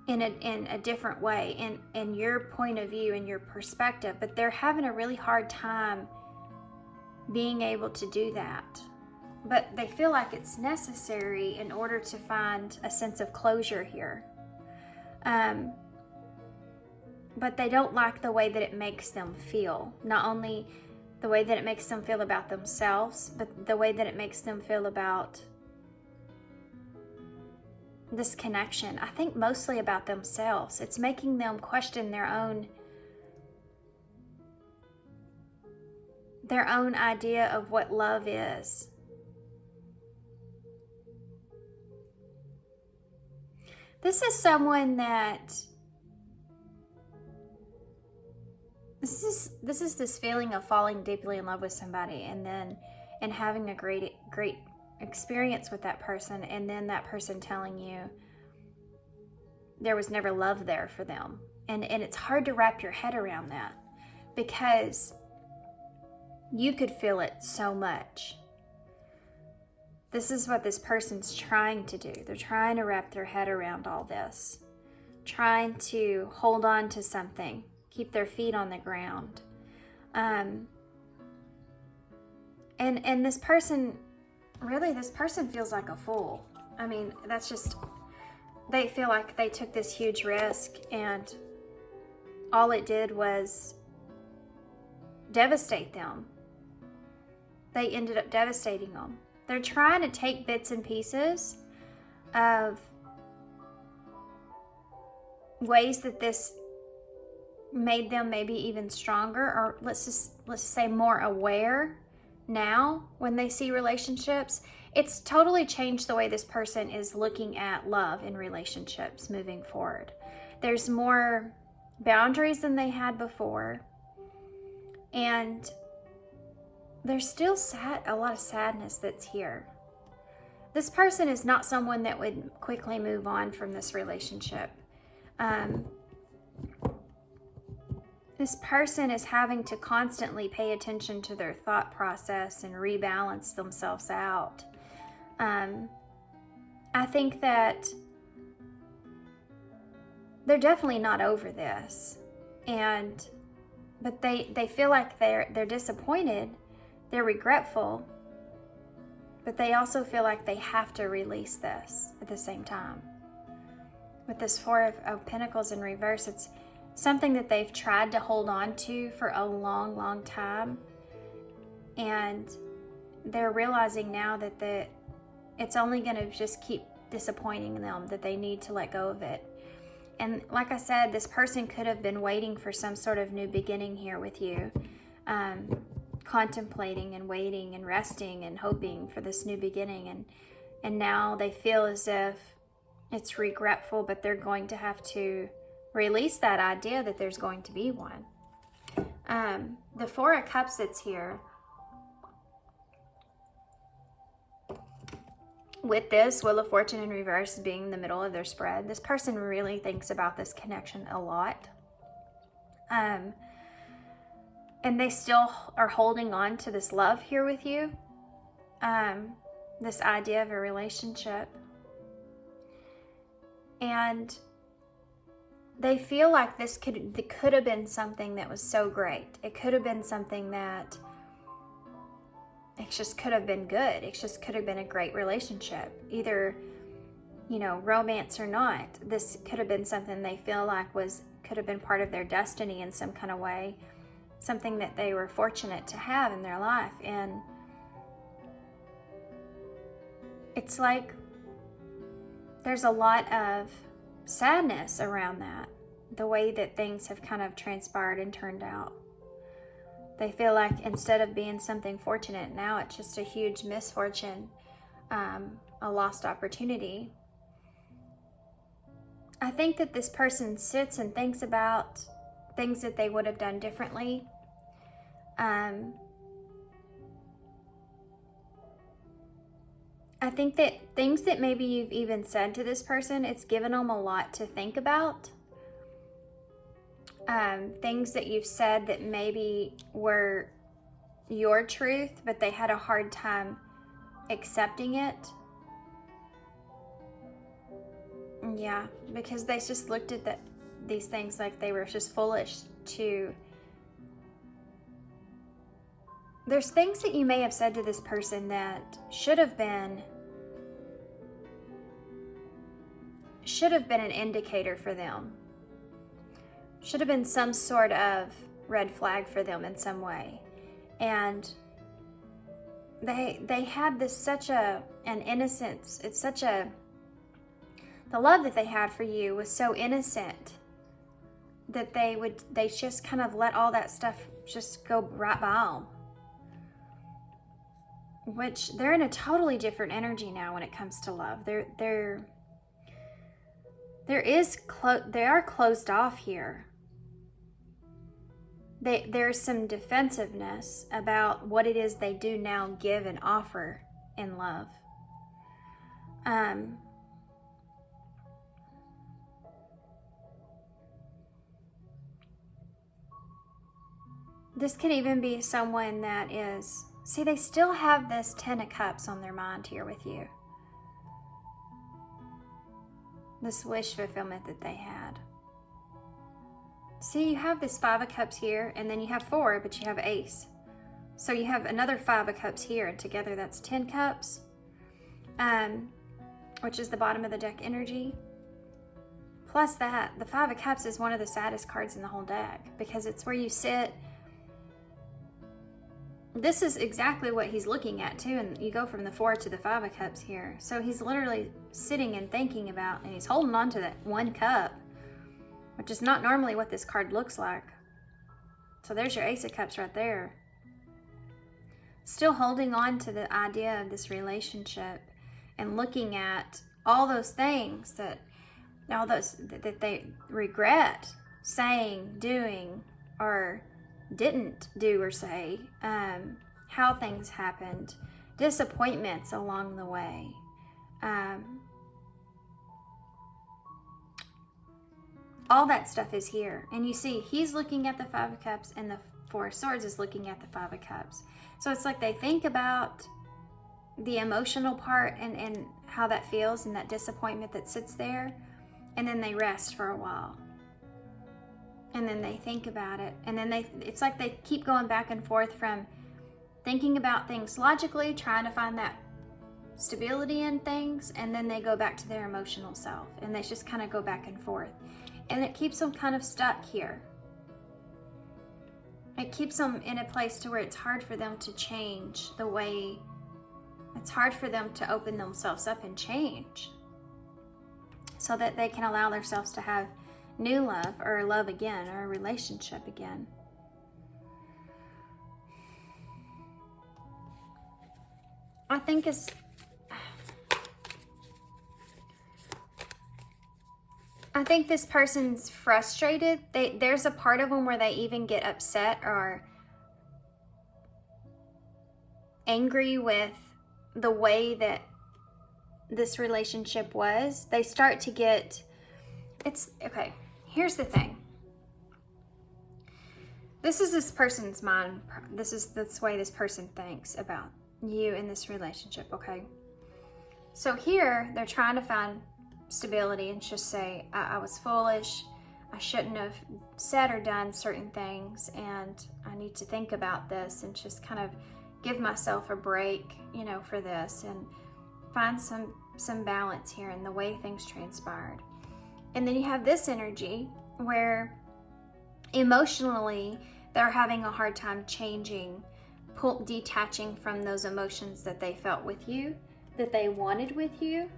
in a different way, in your point of view, in your perspective. But they're having a really hard time being able to do that. But they feel like it's necessary in order to find a sense of closure here. But they don't like the way that it makes them feel. Not only the way that it makes them feel about themselves, but the way that it makes them feel about this connection. I think mostly about themselves. It's making them question their own idea of what love is. This is someone that this is this feeling of falling deeply in love with somebody, and having a great experience with that person, and then that person telling you there was never love there for them. And it's hard to wrap your head around that, because you could feel it so much. This is what this person's trying to do. They're trying to wrap their head around all this, trying to hold on to something, keep their feet on the ground. And this person feels like a fool. I mean, they feel like they took this huge risk, and all it did was devastate them. They ended up devastating them. They're trying to take bits and pieces of ways that this made them maybe even stronger, or let's say more aware now when they see relationships. It's totally changed the way this person is looking at love in relationships moving forward. There's more boundaries than they had before, and there's still a lot of sadness that's here. This person is not someone that would quickly move on from this relationship. This person is having to constantly pay attention to their thought process and rebalance themselves out. I think that they're definitely not over this. But they feel like they're disappointed, they're regretful, but they also feel like they have to release this at the same time. With this Four of Pentacles in reverse, it's something that they've tried to hold on to for a long, long time. And they're realizing now that it's only going to just keep disappointing them, that they need to let go of it. And like I said, this person could have been waiting for some sort of new beginning here with you, contemplating and waiting and resting and hoping for this new beginning. And now they feel as if it's regretful, but they're going to have to release that idea that there's going to be one. The Four of Cups that's here, with this Wheel of Fortune in reverse being in the middle of their spread, this person really thinks about this connection a lot. And they still are holding on to this love here with you. This idea of a relationship. And they feel like this could have been something that was so great. It could have been something that it just could have been good. It just could have been a great relationship. Either, romance or not. This could have been something they feel like could have been part of their destiny in some kind of way. Something that they were fortunate to have in their life. And it's like there's a lot of sadness around that. The way that things have kind of transpired and turned out. They feel like instead of being something fortunate, now it's just a huge misfortune, a lost opportunity. I think that this person sits and thinks about things that they would have done differently. I think that things that maybe you've even said to this person, it's given them a lot to think about. Things that you've said that maybe were your truth, but they had a hard time accepting it. Yeah, because they just looked at these things like they were just foolish to... There's things that you may have said to this person that should have been an indicator for them. Should have been some sort of red flag for them in some way. And they had this an innocence. It's the love that they had for you was so innocent that they just kind of let all that stuff just go right by them. Which they're in a totally different energy now when it comes to love. They are closed off here. There's some defensiveness about what it is they do now give and offer in love. This could even be someone that is... See, they still have this 10 of Cups on their mind here with you. This wish fulfillment that they had. See, you have this 5 of Cups here, and then you have 4, but you have Ace. So you have another 5 of Cups here, and together that's 10 Cups, which is the bottom of the deck energy. Plus that, the 5 of Cups is one of the saddest cards in the whole deck, because it's where you sit. This is exactly what he's looking at too, and you go from the 4 to the 5 of Cups here. So he's literally sitting and thinking about, and he's holding on to that 1 cup, which is not normally what this card looks like. So there's your Ace of Cups right there. Still holding on to the idea of this relationship and looking at all those things that they regret saying, doing, or didn't do or say, how things happened, disappointments along the way. All that stuff is here. And you see, he's looking at the 5 of Cups, and the 4 of Swords is looking at the 5 of Cups. So it's like they think about the emotional part and how that feels and that disappointment that sits there. and then they rest for a while. And then they think about it. And then it's like they keep going back and forth from thinking about things logically, trying to find that stability in things, and then they go back to their emotional self. And they just kind of go back and forth. And it keeps them kind of stuck here. It keeps them in a place to where it's hard for them to change the way, it's hard for them to open themselves up and change so that they can allow themselves to have new love or love again or a relationship again. I think this person's frustrated. There's a part of them where they even get upset or angry with the way that this relationship was. They start to get, okay, here's the thing. This is this person's mind. This is the way this person thinks about you in this relationship, okay? So here, they're trying to find stability and just say, I was foolish. I shouldn't have said or done certain things, and I need to think about this and just kind of give myself a break, for this, and find some balance here in the way things transpired. And then you have this energy where emotionally they're having a hard time detaching from those emotions that they felt with you, that they wanted with you.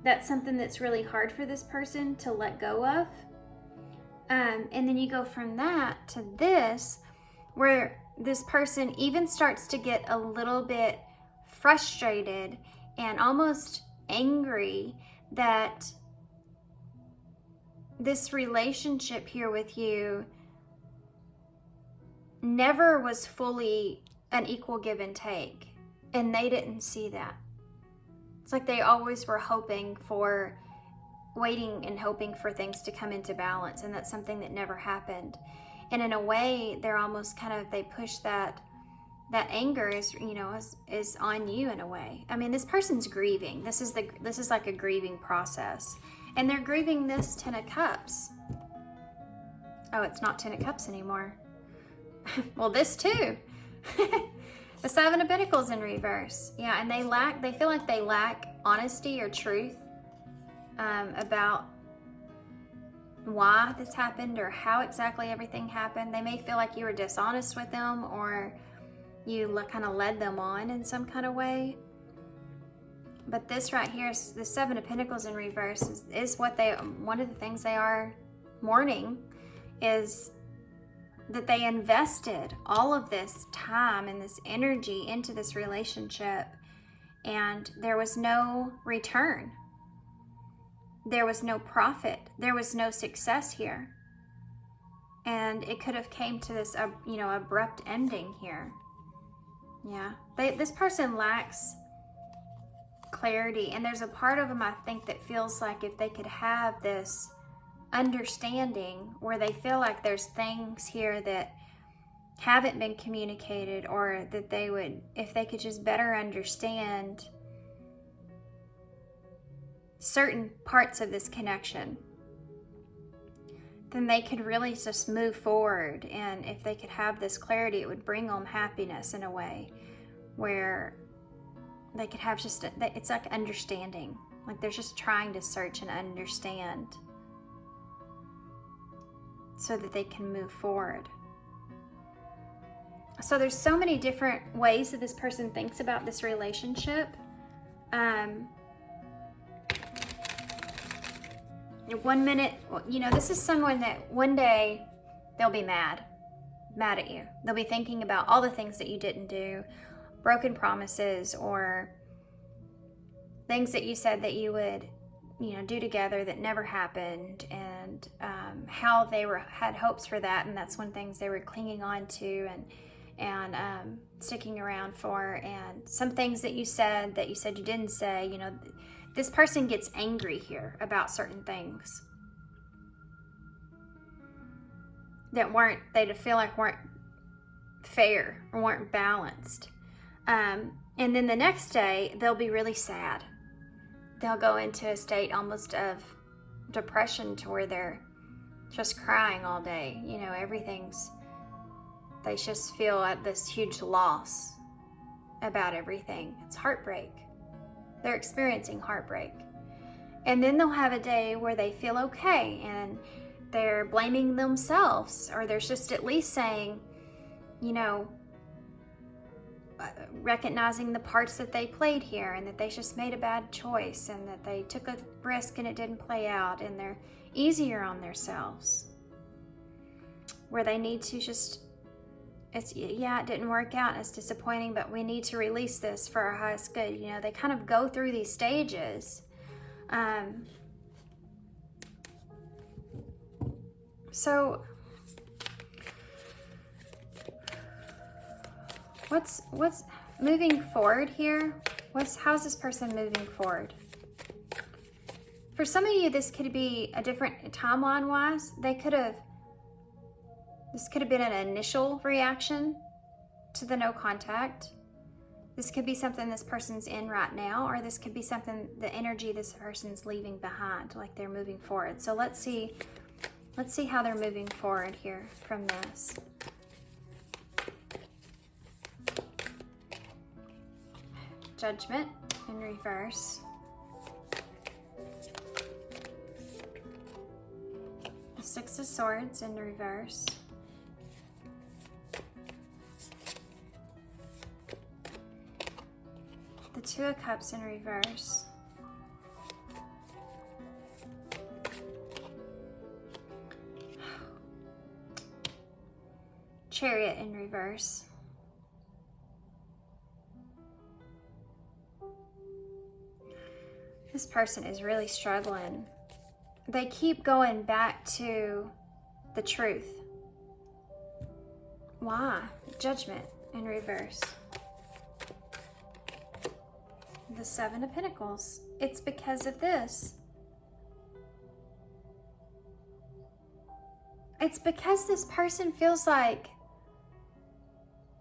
That's something that's really hard for this person to let go of. And then you go from that to this, where this person even starts to get a little bit frustrated and almost angry that this relationship here with you never was fully an equal give and take, and they didn't see that. It's like they always were waiting and hoping for things to come into balance, and that's something that never happened. And in a way, they're almost they push that anger is on you in a way. I mean, this person's grieving. This is like a grieving process, and they're grieving this 10 of Cups. Oh, it's not 10 of Cups anymore. Well, this too. The 7 of Pentacles in reverse. Yeah, and they feel like they lack honesty or truth about why this happened or how exactly everything happened. They may feel like you were dishonest with them, or you kind of led them on in some kind of way. But this right here, the 7 of Pentacles in reverse, is one of the things they are mourning, is that they invested all of this time and this energy into this relationship, and there was no return. There was no profit. There was no success here. And it could have came to this, abrupt ending here. Yeah. This person lacks clarity, and there's a part of them, I think, that feels like if they could have this understanding where they feel like there's things here that haven't been communicated, or that they would, if they could just better understand certain parts of this connection, then they could really just move forward. And if they could have this clarity, it would bring them happiness in a way where they could have it's like understanding, like they're just trying to search and understand so that they can move forward. So there's so many different ways that this person thinks about this relationship. One minute, this is someone that one day they'll be mad at you. They'll be thinking about all the things that you didn't do, broken promises, or things that you said that you would, do together that never happened, and how they had hopes for that, and that's when things they were clinging on to and sticking around for, and some things that you said you didn't say. This person gets angry here about certain things that they feel like weren't fair or weren't balanced. And then the next day, they'll be really sad. They'll go into a state almost of depression to where they're just crying all day. You know, they just feel at this huge loss about everything. It's heartbreak. They're experiencing heartbreak. And then they'll have a day where they feel okay and they're blaming themselves, or they're just at least saying, you know, recognizing the parts that they played here and that they just made a bad choice and that they took a risk and it didn't play out, and they're easier on themselves, where they need to just, it didn't work out, it's disappointing, but we need to release this for our highest good. You know, they kind of go through these stages. So what's moving forward here? How's this person moving forward? For some of you, this could be a different timeline wise. This could have been an initial reaction to the no contact. This could be something this person's in right now, or this could be something, the energy this person's leaving behind, like they're moving forward. So let's see how they're moving forward here from this. Judgment in reverse. The Six of Swords in reverse. The Two of Cups in reverse. Chariot in reverse. This person is really struggling. They keep going back to the truth. Why? Judgment in reverse. The Seven of Pentacles. It's because of this. It's because this person feels like,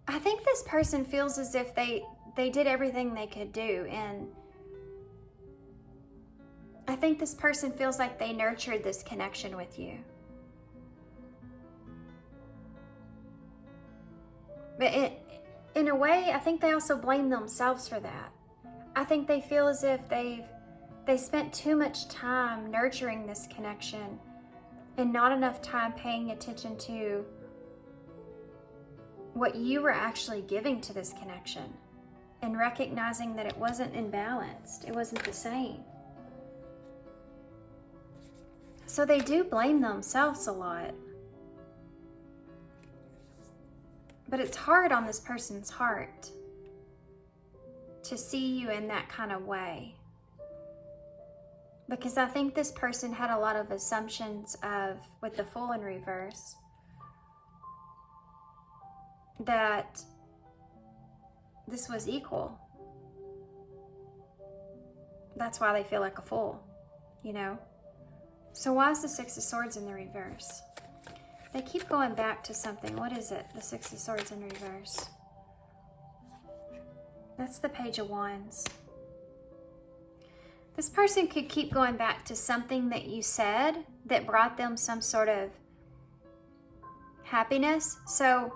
I think this person feels as if they did everything they could do, and I think this person feels like they nurtured this connection with you. But in a way, I think they also blame themselves for that. I think they feel as if they spent too much time nurturing this connection and not enough time paying attention to what you were actually giving to this connection and recognizing that it wasn't imbalanced. It wasn't the same. So they do blame themselves a lot. But it's hard on this person's heart to see you in that kind of way. Because I think this person had a lot of assumptions with the Fool in reverse, that this was equal. That's why they feel like a fool, you know? So why is the Six of Swords in the reverse? They keep going back to something. What is it? The Six of Swords in reverse. That's the Page of Wands. This person could keep going back to something that you said that brought them some sort of happiness. So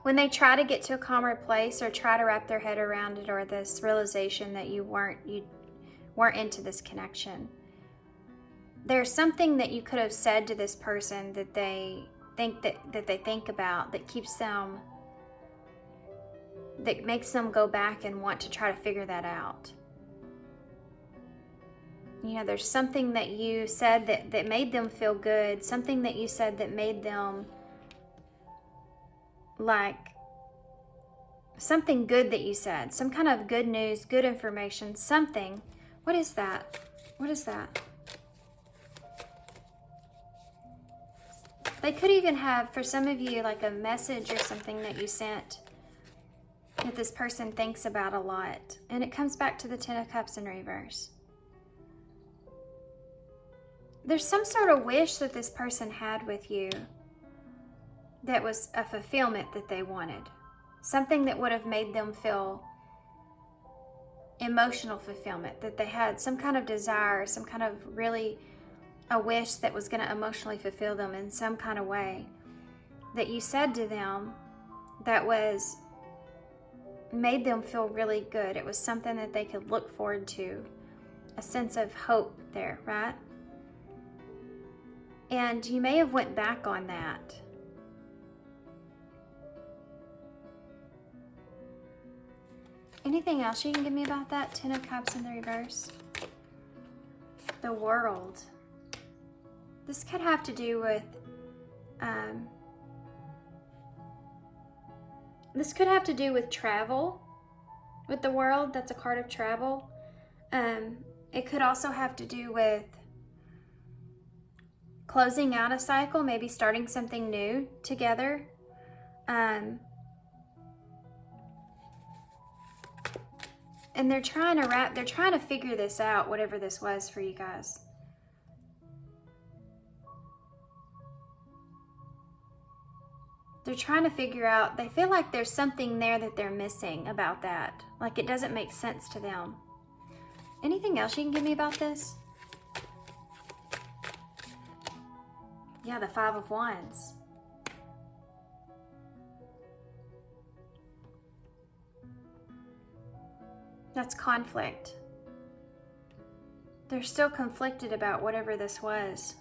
when they try to get to a calmer place or try to wrap their head around it, or this realization that you weren't into this connection, there's something that you could have said to this person that they think about that keeps them, that makes them go back and want to try to figure that out. You know, there's something that you said that made them feel good, something that you said that made them like something good that you said, some kind of good news, good information, something. What is that? What is that? They could even have, for some of you, like a message or something that you sent that this person thinks about a lot. And it comes back to the Ten of Cups in reverse. There's some sort of wish that this person had with you that was a fulfillment that they wanted. Something that would have made them feel emotional fulfillment, that they had some kind of desire, some kind of really a wish that was going to emotionally fulfill them in some kind of way, that you said to them that was made them feel really good. It was something that they could look forward to, a sense of hope there, right? And you may have went back on that. Anything else you can give me about that? 10 of Cups in the reverse. The World. This could have to do with, travel. With the World, that's a card of travel. It could also have to do with closing out a cycle, maybe starting something new together. And they're trying to figure this out, whatever this was for you guys. They're trying to figure out, they feel like there's something there that they're missing about that. Like it doesn't make sense to them. Anything else you can give me about this? Yeah, the 5 of Wands. That's conflict. They're still conflicted about whatever this was.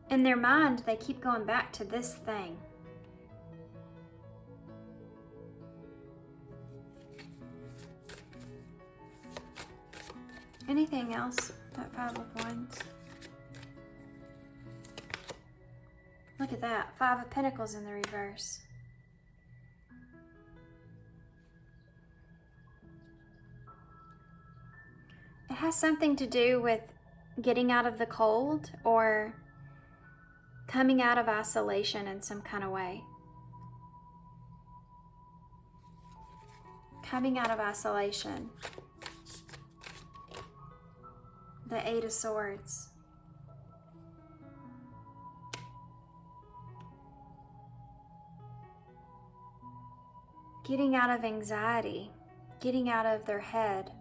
In their mind, they keep going back to this thing. Anything else? That 5 of Wands. Look at that. 5 of Pentacles in the reverse. It has something to do with getting out of the cold or coming out of isolation in some kind of way. Coming out of isolation. The 8 of Swords. Getting out of anxiety. Getting out of their head.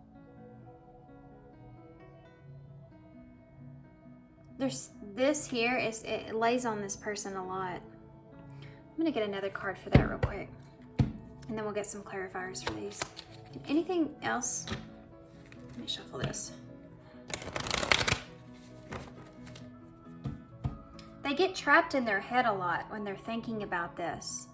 This here it lays on this person a lot. I'm gonna get another card for that real quick, and then we'll get some clarifiers for these. Anything else? Let me shuffle this. They get trapped in their head a lot when they're thinking about this.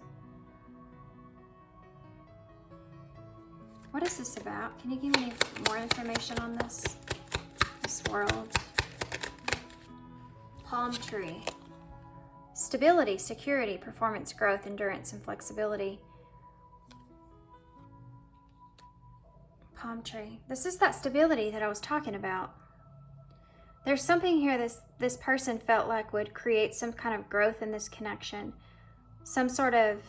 What is this about? Can you give me any more information on this? This World. Palm tree. Stability, security, performance, growth, endurance, and flexibility. Palm tree. This is that stability that I was talking about. There's something here this person felt like would create some kind of growth in this connection. Some sort of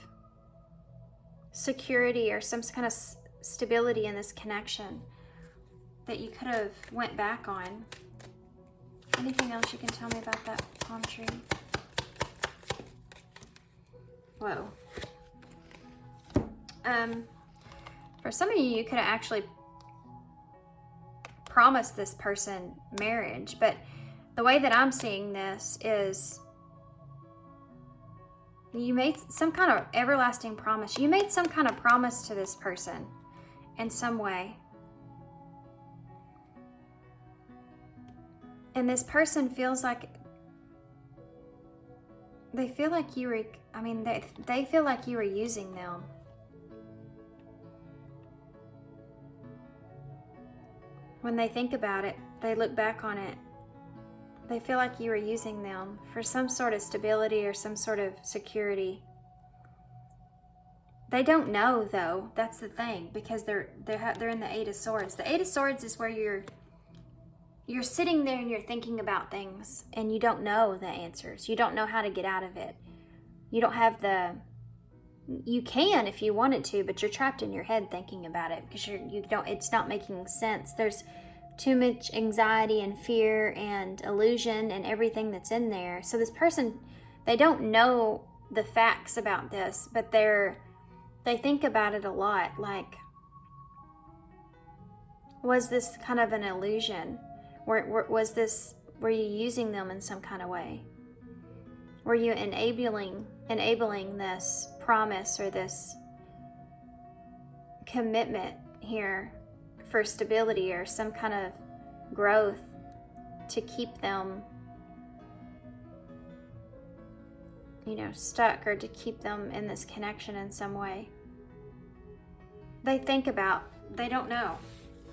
security or some kind of stability in this connection that you could have went back on. Anything else you can tell me about that palm tree? Whoa. For some of you, you could have actually promised this person marriage, but the way that I'm seeing this is you made some kind of everlasting promise. You made some kind of promise to this person in some way. And this person feels like they feel like you were, they feel like you were using them. When they think about it, they look back on it, they feel like you were using them for some sort of stability or some sort of security. They don't know though, that's the thing, because they're in the 8 of Swords. The 8 of Swords is where you're sitting there and you're thinking about things and you don't know the answers. You don't know how to get out of it. You don't have you can if you wanted to, but you're trapped in your head thinking about it because it's not making sense. There's too much anxiety and fear and illusion and everything that's in there. So this person, they don't know the facts about this, but they're They think about it a lot, like, was this kind of an illusion? Were you using them in some kind of way? Were you enabling this promise or this commitment here for stability or some kind of growth to keep them, stuck, or to keep them in this connection in some way? They don't know.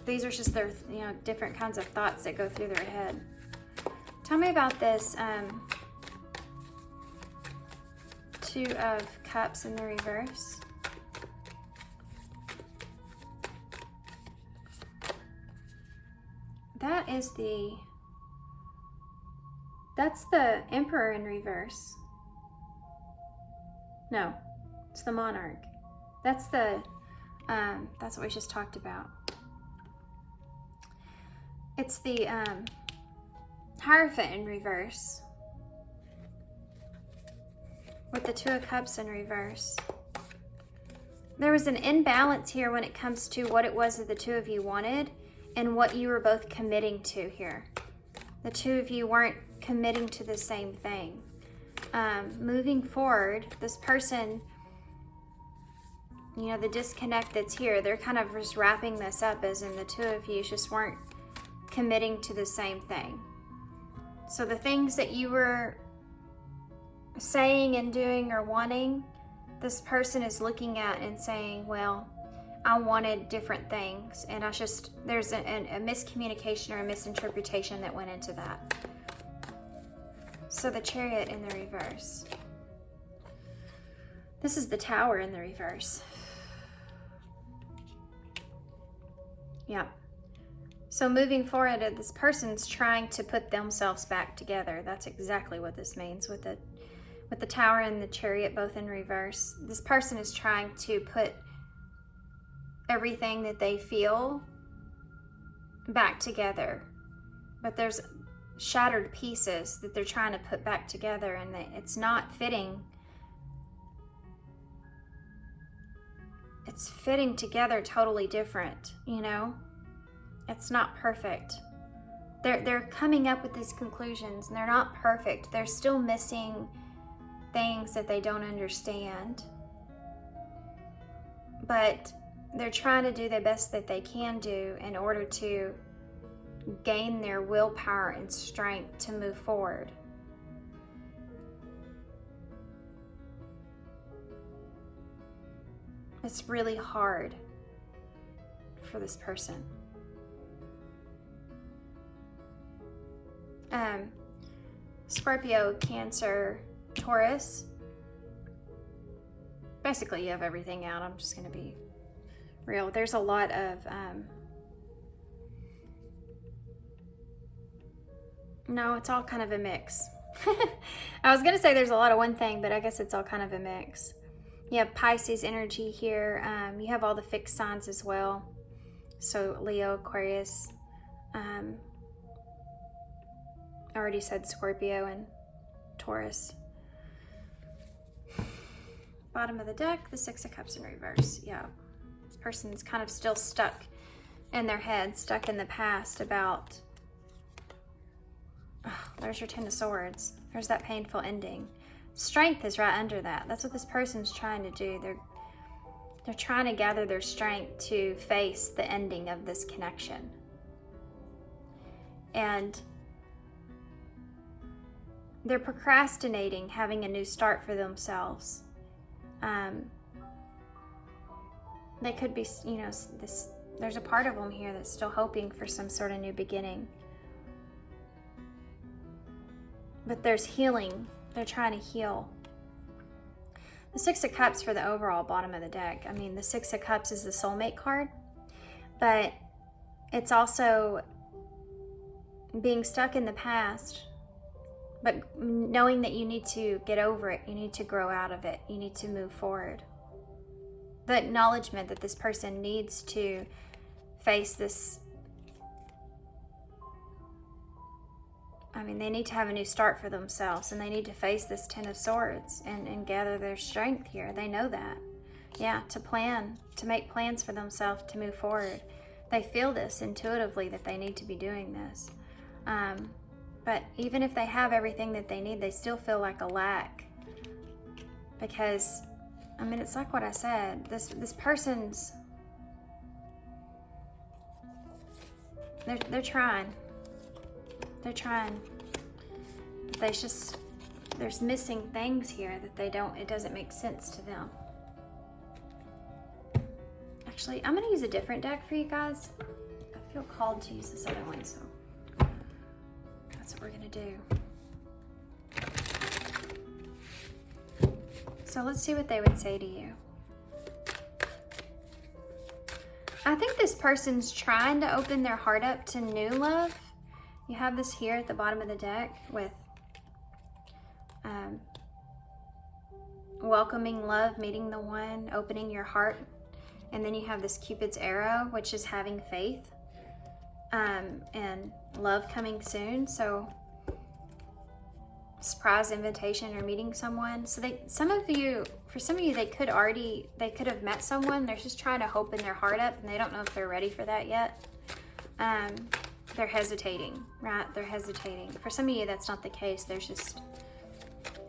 These are just their, different kinds of thoughts that go through their head. Tell me about this Two of Cups in the reverse. That's the Emperor in reverse. No, it's the Monarch. That's what we just talked about. It's the Hierophant in reverse with the Two of Cups in reverse. There was an imbalance here when it comes to what it was that the two of you wanted and what you were both committing to here. The two of you weren't committing to the same thing. Moving forward, this person, the disconnect that's here, they're kind of just wrapping this up as in the two of you just weren't committing to the same thing. So the things that you were saying and doing or wanting, this person is looking at and saying, well, I wanted different things, and there's a miscommunication or a misinterpretation that went into that. So the Chariot in the reverse. This is the Tower in the reverse. Yeah. So moving forward, this person's trying to put themselves back together. That's exactly what this means with the Tower and the Chariot both in reverse. This person is trying to put everything that they feel back together. But there's shattered pieces that they're trying to put back together, and it's not fitting. It's fitting together totally different, It's not perfect. They're coming up with these conclusions, and they're not perfect. They're still missing things that they don't understand. But they're trying to do the best that they can do in order to gain their willpower and strength to move forward. It's really hard for this person. Scorpio, Cancer, Taurus. Basically, you have everything out. I'm just going to be real. There's a lot of no, it's all kind of a mix. I was going to say there's a lot of one thing, but I guess it's all kind of a mix. You have Pisces energy here. You have all the fixed signs as well. So Leo, Aquarius. I already said Scorpio and Taurus. Bottom of the deck, the Six of Cups in reverse. Yeah, this person's kind of still stuck in their head, stuck in the past about, there's your Ten of Swords. There's that painful ending. Strength is right under that. That's what this person's trying to do. They're trying to gather their strength to face the ending of this connection. And they're procrastinating having a new start for themselves. They could be, there's a part of them here that's still hoping for some sort of new beginning. But there's healing. They're trying to heal. The Six of Cups for the overall bottom of the deck. I mean, the Six of Cups is the soulmate card, but it's also being stuck in the past, but knowing that you need to get over it, you need to grow out of it, you need to move forward. The acknowledgement that this person needs to face this, they need to have a new start for themselves, and they need to face this Ten of Swords and gather their strength here. They know that. Yeah, to make plans for themselves to move forward. They feel this intuitively that they need to be doing this. But even if they have everything that they need, they still feel like a lack. Because, I mean, it's like what I said. This person's... They're trying. They're trying. There's missing things here that it doesn't make sense to them. Actually, I'm going to use a different deck for you guys. I feel called to use this other one, so that's what we're going to do. So let's see what they would say to you. I think this person's trying to open their heart up to new love. You have this here at the bottom of the deck with welcoming love, meeting the one, opening your heart. And then you have this Cupid's arrow, which is having faith, and love coming soon. So surprise invitation or meeting someone. So for some of you, they could have met someone. They're just trying to open their heart up, and they don't know if they're ready for that yet. They're hesitating, right? They're hesitating. For some of you, that's not the case. They're just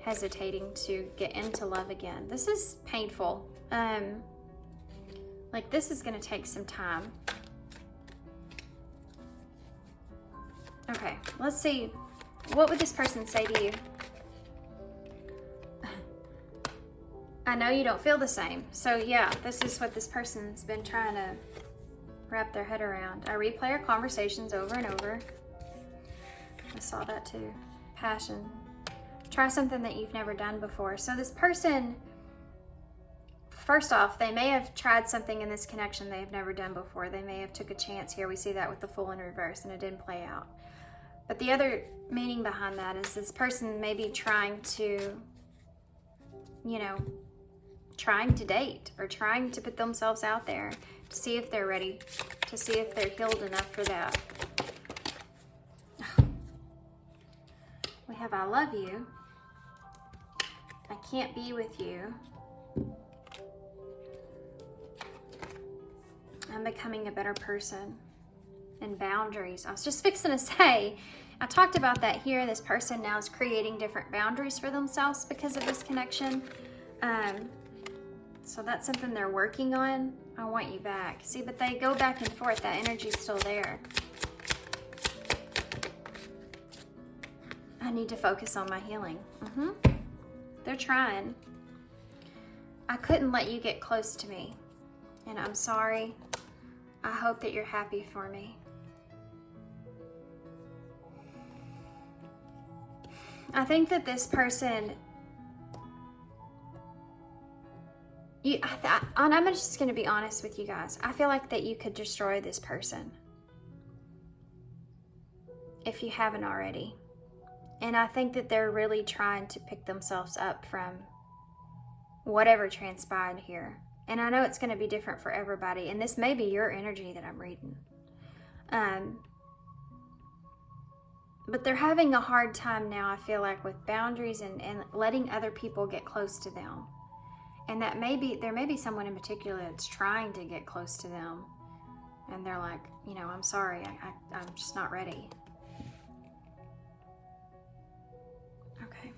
hesitating to get into love again. This is painful. Like, this is going to take some time. Okay, let's see. What would this person say to you? I know you don't feel the same. So yeah, this is what this person's been trying to wrap their head around. I replay our conversations over and over. I saw that too. Passion. Try something that you've never done before. So this person, first off, they may have tried something in this connection they've never done before. They may have took a chance here. We see that with the Fool in reverse, and it didn't play out. But the other meaning behind that is this person may be trying to, trying to date or trying to put themselves out there to see if they're ready, to see if they're healed enough for that. We have I love you. I can't be with you. I'm becoming a better person. And boundaries. I was just fixing to say, I talked about that here. This person now is creating different boundaries for themselves because of this connection. So that's something they're working on. I want you back. See, but they go back and forth. That energy's still there. I need to focus on my healing. They're trying. I couldn't let you get close to me. And I'm sorry. I hope that you're happy for me. I think that this person, and I'm just going to be honest with you guys. I feel like that you could destroy this person if you haven't already. And I think that they're really trying to pick themselves up from whatever transpired here. And I know it's going to be different for everybody. And this may be your energy that I'm reading. But they're having a hard time now, I feel like, with boundaries and letting other people get close to them. And that there may be someone in particular that's trying to get close to them. And they're like, I'm sorry, I'm just not ready. Okay.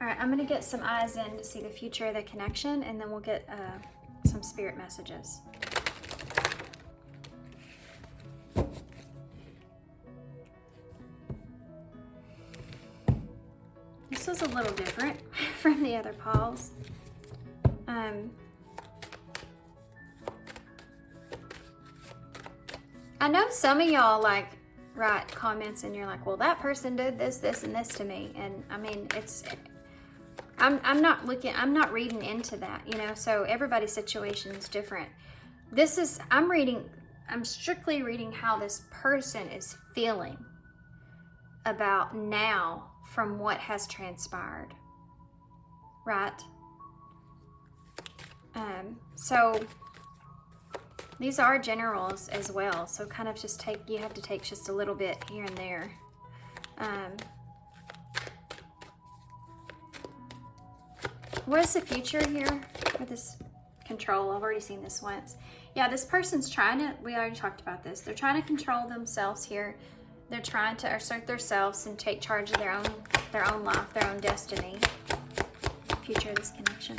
All right, I'm going to get some eyes in to see the future of the connection, and then we'll get some spirit messages. This was a little different from the other piles. I know some of y'all write comments and you're like, well, that person did this, this, and this to me. And I mean, I'm not reading into that, so everybody's situation is different. I'm strictly reading how this person is feeling about now from what has transpired, right? So these are generals as well, so kind of you have to take just a little bit here and there. What is the future here for this control? I've already seen this once. Yeah, this person's trying to, we already talked about this. They're trying to control themselves here. They're trying to assert themselves and take charge of their own life, their own destiny. Future of this connection.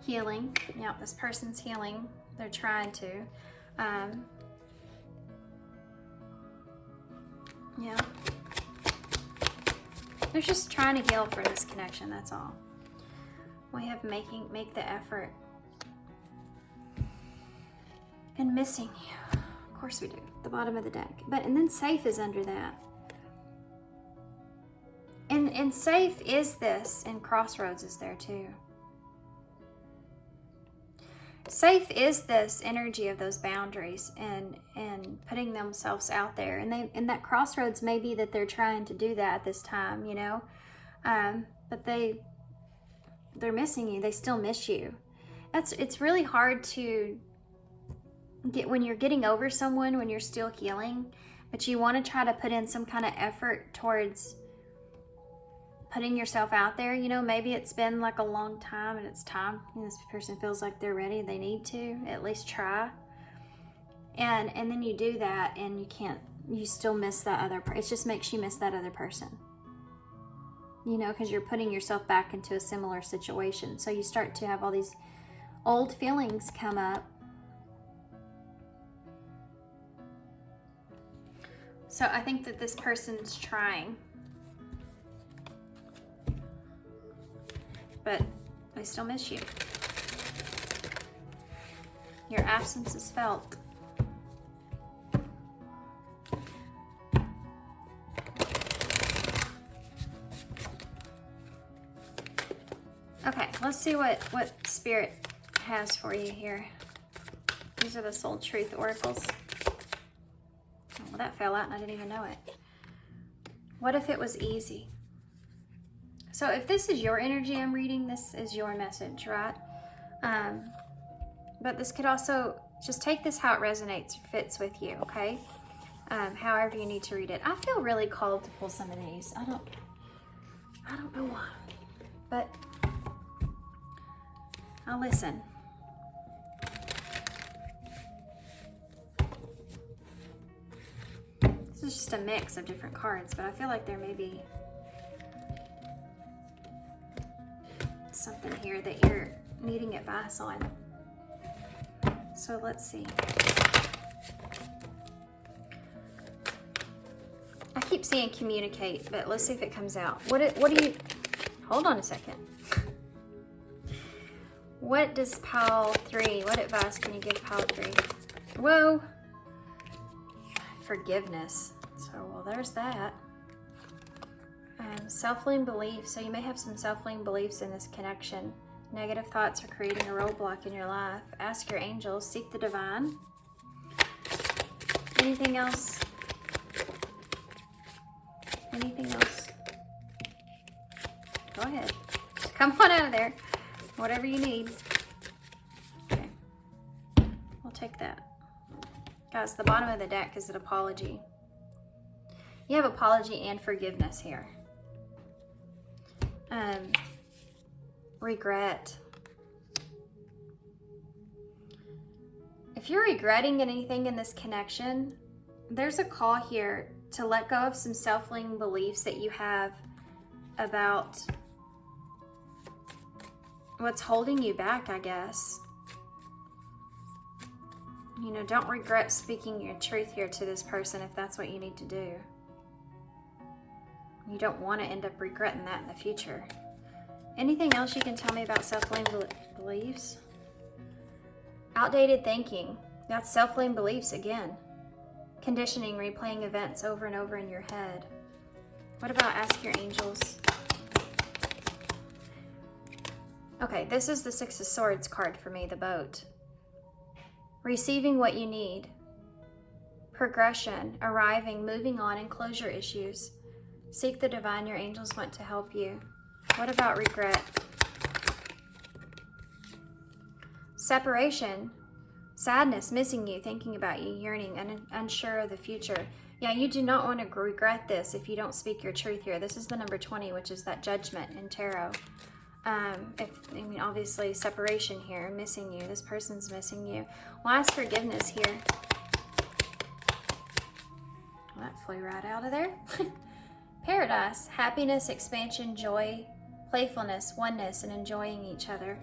Healing. Yeah, this person's healing. They're trying to. Yeah. They're just trying to heal for this connection, that's all. We have make the effort. And missing you. Of course we do. The bottom of the deck. And then safe is under that. And safe is this, and crossroads is there too. Safe is this energy of those boundaries and putting themselves out there. And that crossroads may be that they're trying to do that at this time, you know. But they're missing you. They still miss you. It's really hard to get when you're getting over someone, when you're still healing, but you want to try to put in some kind of effort towards putting yourself out there. You know, maybe it's been like a long time and it's time. You know, this person feels like they're ready. They need to at least try. And then you do that and you can't, you still miss that other person. It just makes you miss that other person. You know, because you're putting yourself back into a similar situation. So you start to have all these old feelings come up. So I think that this person's trying. But I still miss you. Your absence is felt. Okay, let's see what Spirit has for you here. These are the Soul Truth Oracles. Oh, well, that fell out and I didn't even know it. What if it was easy? So if this is your energy I'm reading, this is your message, right? But this could also, just take this how it resonates, fits with you, okay? However you need to read it. I feel really called to pull some of these. I don't know why, but I'll listen. This is just a mix of different cards, but I feel like there may be something here that you're needing advice on. So let's see. I keep saying communicate, but let's see if it comes out. What do you, hold on a second. What does pile 3, what advice can you give pile 3? Whoa. Forgiveness. So, well, there's that. Self-limiting beliefs. So you may have some self-limiting beliefs in this connection. Negative thoughts are creating a roadblock in your life. Ask your angels. Seek the divine. Anything else? Anything else? Go ahead. Just come on out of there. Whatever you need. Okay. We'll take that. Guys, the bottom of the deck is an apology. You have apology and forgiveness here. Regret. If you're regretting anything in this connection, there's a call here to let go of some self-limiting beliefs that you have about what's holding you back, I guess. You know, don't regret speaking your truth here to this person if that's what you need to do. You don't want to end up regretting that in the future. Anything else you can tell me about self-limiting beliefs? Outdated thinking. That's self-limiting beliefs again. Conditioning, replaying events over and over in your head. What about ask your angels? Okay, this is the Six of Swords card for me, the boat. Receiving what you need. Progression, arriving, moving on, and closure issues. Seek the divine, your angels want to help you. What about regret? Separation, sadness, missing you, thinking about you, yearning, and unsure of the future. Yeah, you do not want to regret this if you don't speak your truth here. This is the number 20, which is that judgment in tarot. I mean, obviously separation here, missing you. This person's missing you. Why is forgiveness here? Well, that flew right out of there. Paradise, happiness, expansion, joy, playfulness, oneness, and enjoying each other.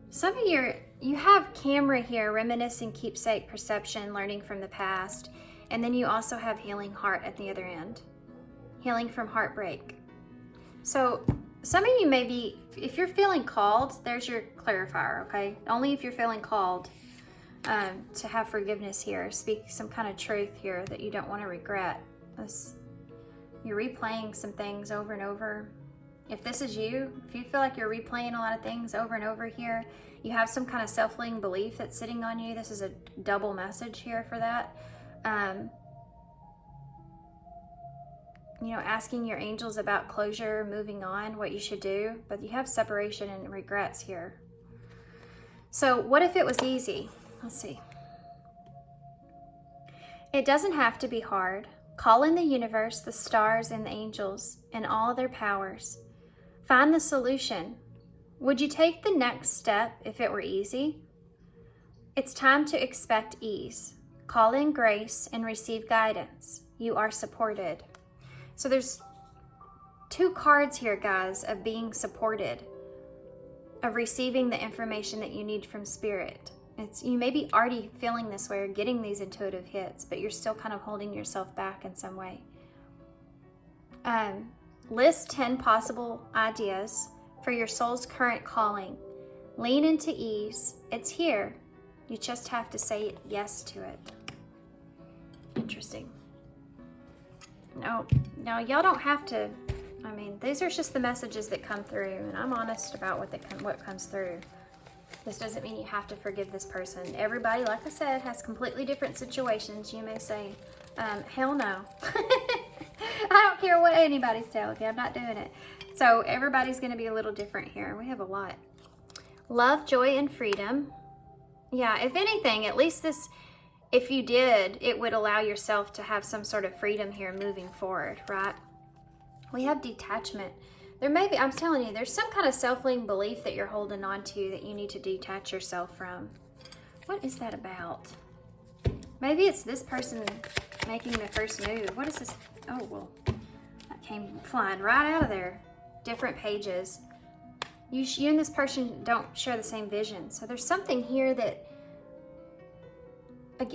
Some of you have camera here, reminiscing, keepsake, perception, learning from the past. And then you also have healing heart at the other end. Healing from heartbreak. So some of you may be, if you're feeling called, there's your clarifier, okay? Only if you're feeling called to have forgiveness here. Speak some kind of truth here that you don't want to regret. You're replaying some things over and over. If this is you, if you feel like you're replaying a lot of things over and over here, you have some kind of self-limiting belief that's sitting on you. This is a double message here for that. You know, asking your angels about closure, moving on, what you should do, but you have separation and regrets here. So what if it was easy? Let's see. It doesn't have to be hard. Call in the universe, the stars, and the angels, and all their powers. Find the solution. Would you take the next step if it were easy? It's time to expect ease. Call in grace and receive guidance. You are supported. So there's 2 cards here, guys, of being supported, of receiving the information that you need from Spirit. You may be already feeling this way or getting these intuitive hits, but you're still kind of holding yourself back in some way. List 10 possible ideas for your soul's current calling. Lean into ease. It's here. You just have to say yes to it. Interesting. No, y'all don't have to. I mean, these are just the messages that come through, and I'm honest about what comes through. This doesn't mean you have to forgive this person. Everybody, like I said, has completely different situations. You may say, hell no. I don't care what anybody's telling you. I'm not doing it. So everybody's going to be a little different here. We have a lot. Love, joy, and freedom. Yeah, if anything, at least this, if you did, it would allow yourself to have some sort of freedom here moving forward, right? We have detachment. There may be, I'm telling you, there's some kind of self-limiting belief that you're holding on to that you need to detach yourself from. What is that about? Maybe it's this person making the first move. What is this? Oh, well, that came flying right out of there. Different pages. You and this person don't share the same vision. So there's something here that,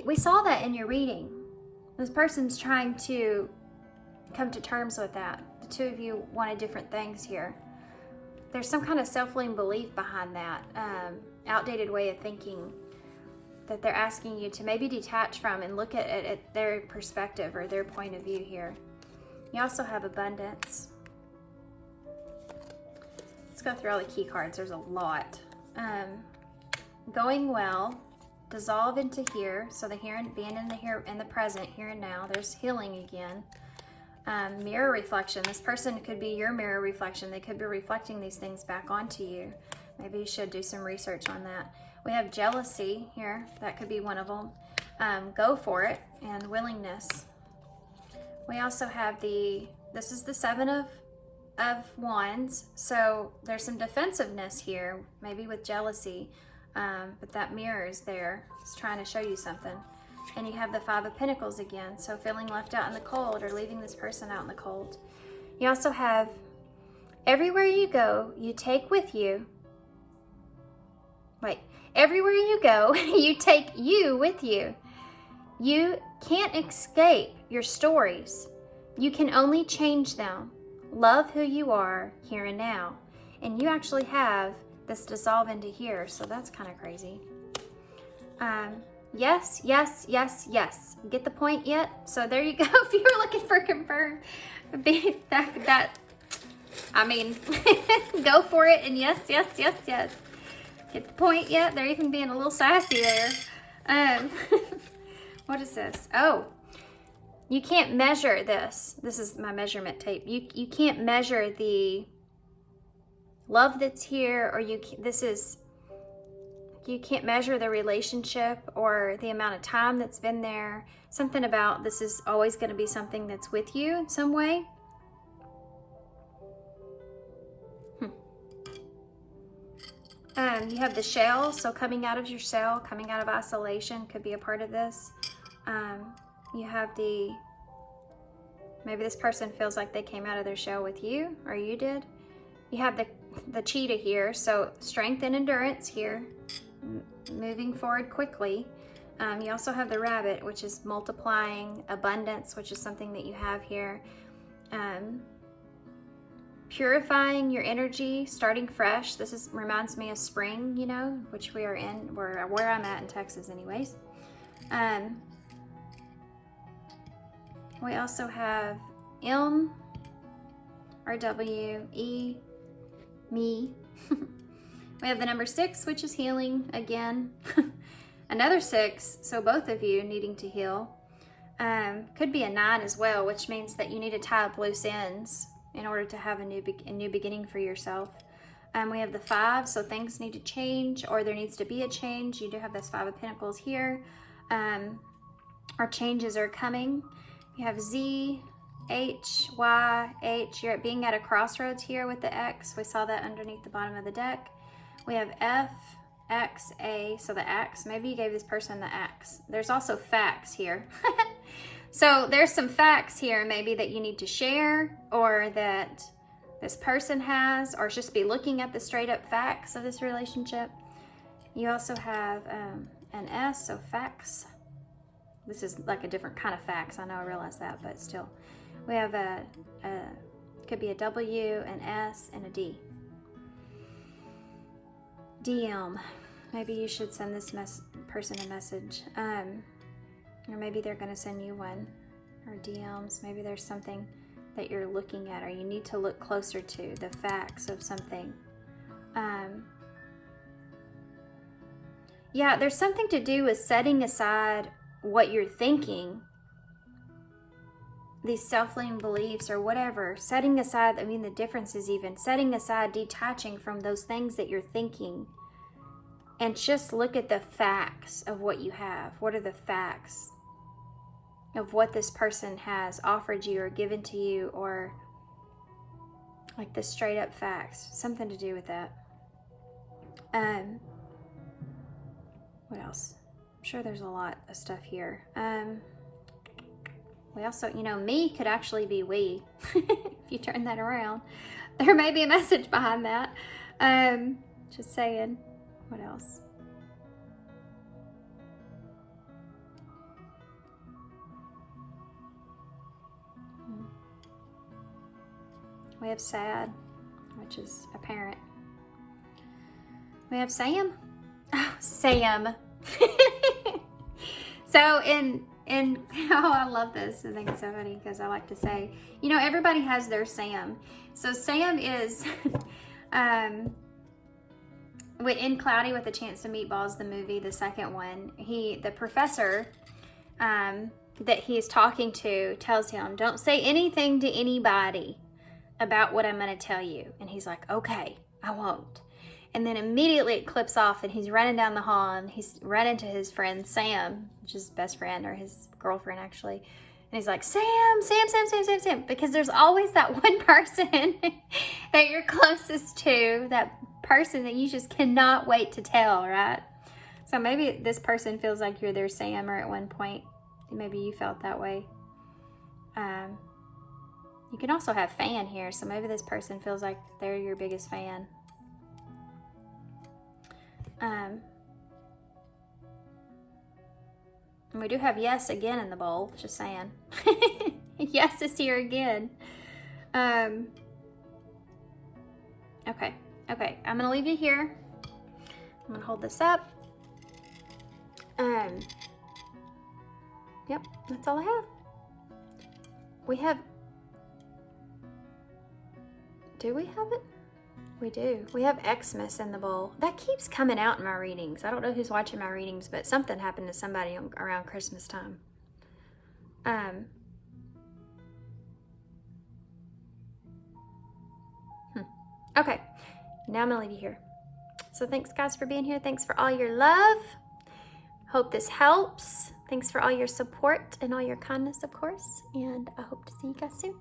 we saw that in your reading. This person's trying to come to terms with that. The two of you wanted different things here. There's some kind of self-limiting belief behind that, outdated way of thinking that they're asking you to maybe detach from and look at their perspective or their point of view here. You also have abundance. Let's go through all the key cards. There's a lot. Going well. Dissolve into here. So the here and being in the here and the present, here and now. There's healing again. Mirror reflection. This person could be your mirror reflection. They could be reflecting these things back onto you. Maybe you should do some research on that. We have jealousy here. That could be one of them. Go for it and willingness. We also have this is the 7 of Wands. So there's some defensiveness here, maybe with jealousy. But that mirror is there. It's trying to show you something. And you have the 5 of Pentacles again. So feeling left out in the cold or leaving this person out in the cold. You also have everywhere you go, you take with you. Everywhere you go, you take you with you. You can't escape your stories. You can only change them. Love who you are here and now. And you actually have this dissolve into here, so that's kind of crazy. Yes, yes, yes, yes. Get the point yet? So there you go. If you were looking for confirm, I mean, go for it. And yes, yes, yes, yes. Get the point yet? They're even being a little sassy there. What is this? Oh, you can't measure this. This is my measurement tape. You can't measure the love that's here, or you can't measure the relationship or the amount of time that's been there. Something about this is always going to be something that's with you in some way. You have the shell, so coming out of your shell, coming out of isolation could be a part of this. You have maybe this person feels like they came out of their shell with you, or you did. You have the cheetah here, so strength and endurance here, moving forward quickly. You also have the rabbit, which is multiplying, abundance, which is something that you have here. Purifying your energy, starting fresh. This reminds me of spring, you know, which we are in, where I'm at in Texas anyways. We also have M, or W, E, me. We have the number 6, which is healing again. Another 6, so both of you needing to heal. Could be a 9 as well, which means that you need to tie up loose ends in order to have a new beginning for yourself. We have the 5, so things need to change, or there needs to be a change. You do have this 5 of Pentacles here. Or changes are coming. You have Z, H, Y, H. You're being at a crossroads here with the X. We saw that underneath the bottom of the deck. We have F, X, A, so the axe. Maybe you gave this person the axe. There's also facts here. So there's some facts here maybe that you need to share, or that this person has, or just be looking at the straight up facts of this relationship. You also have an S, so facts. This is like a different kind of facts. I know, I realize that, but still. We have could be a W, an S, and a D. DM. Maybe you should send this person a message. Or maybe they're going to send you one. Or DMs. Maybe there's something that you're looking at, or you need to look closer to, the facts of something. Yeah, there's something to do with setting aside what you're thinking, these self-limiting beliefs or whatever, setting aside, I mean, the difference is even setting aside, detaching from those things that you're thinking, and just look at the facts of what you have. What are the facts of what this person has offered you or given to you, or like the straight up facts, something to do with that. What else? I'm sure there's a lot of stuff here. We also, you know, me could actually be we, if you turn that around. There may be a message behind that. Just saying. What else? We have sad, which is a parent. We have Sam. Oh, Sam. So oh, I love this. I think it's so funny because I like to say, you know, everybody has their Sam. So Sam is in Cloudy with a Chance to Meatballs, the movie, the second one. The professor that he's talking to tells him, don't say anything to anybody about what I'm going to tell you. And he's like, okay, I won't. And then immediately it clips off and he's running down the hall and he's run into his friend Sam, which is his best friend, or his girlfriend actually. And he's like, Sam, because there's always that one person that you're closest to, that person that you just cannot wait to tell, right? So maybe this person feels like you're their Sam, or at one point, maybe you felt that way. You can also have fan here, so maybe this person feels like they're your biggest fan. And we do have yes again in the bowl, just saying. Yes is here again. Okay, I'm gonna leave you here. I'm gonna hold this up. Yep, that's all I have. Do we have it? We do. We have Xmas in the bowl. That keeps coming out in my readings. I don't know who's watching my readings, but something happened to somebody around Christmas time. Okay, now I'm gonna leave you here. So thanks guys for being here. Thanks for all your love. Hope this helps. Thanks for all your support and all your kindness, of course. And I hope to see you guys soon.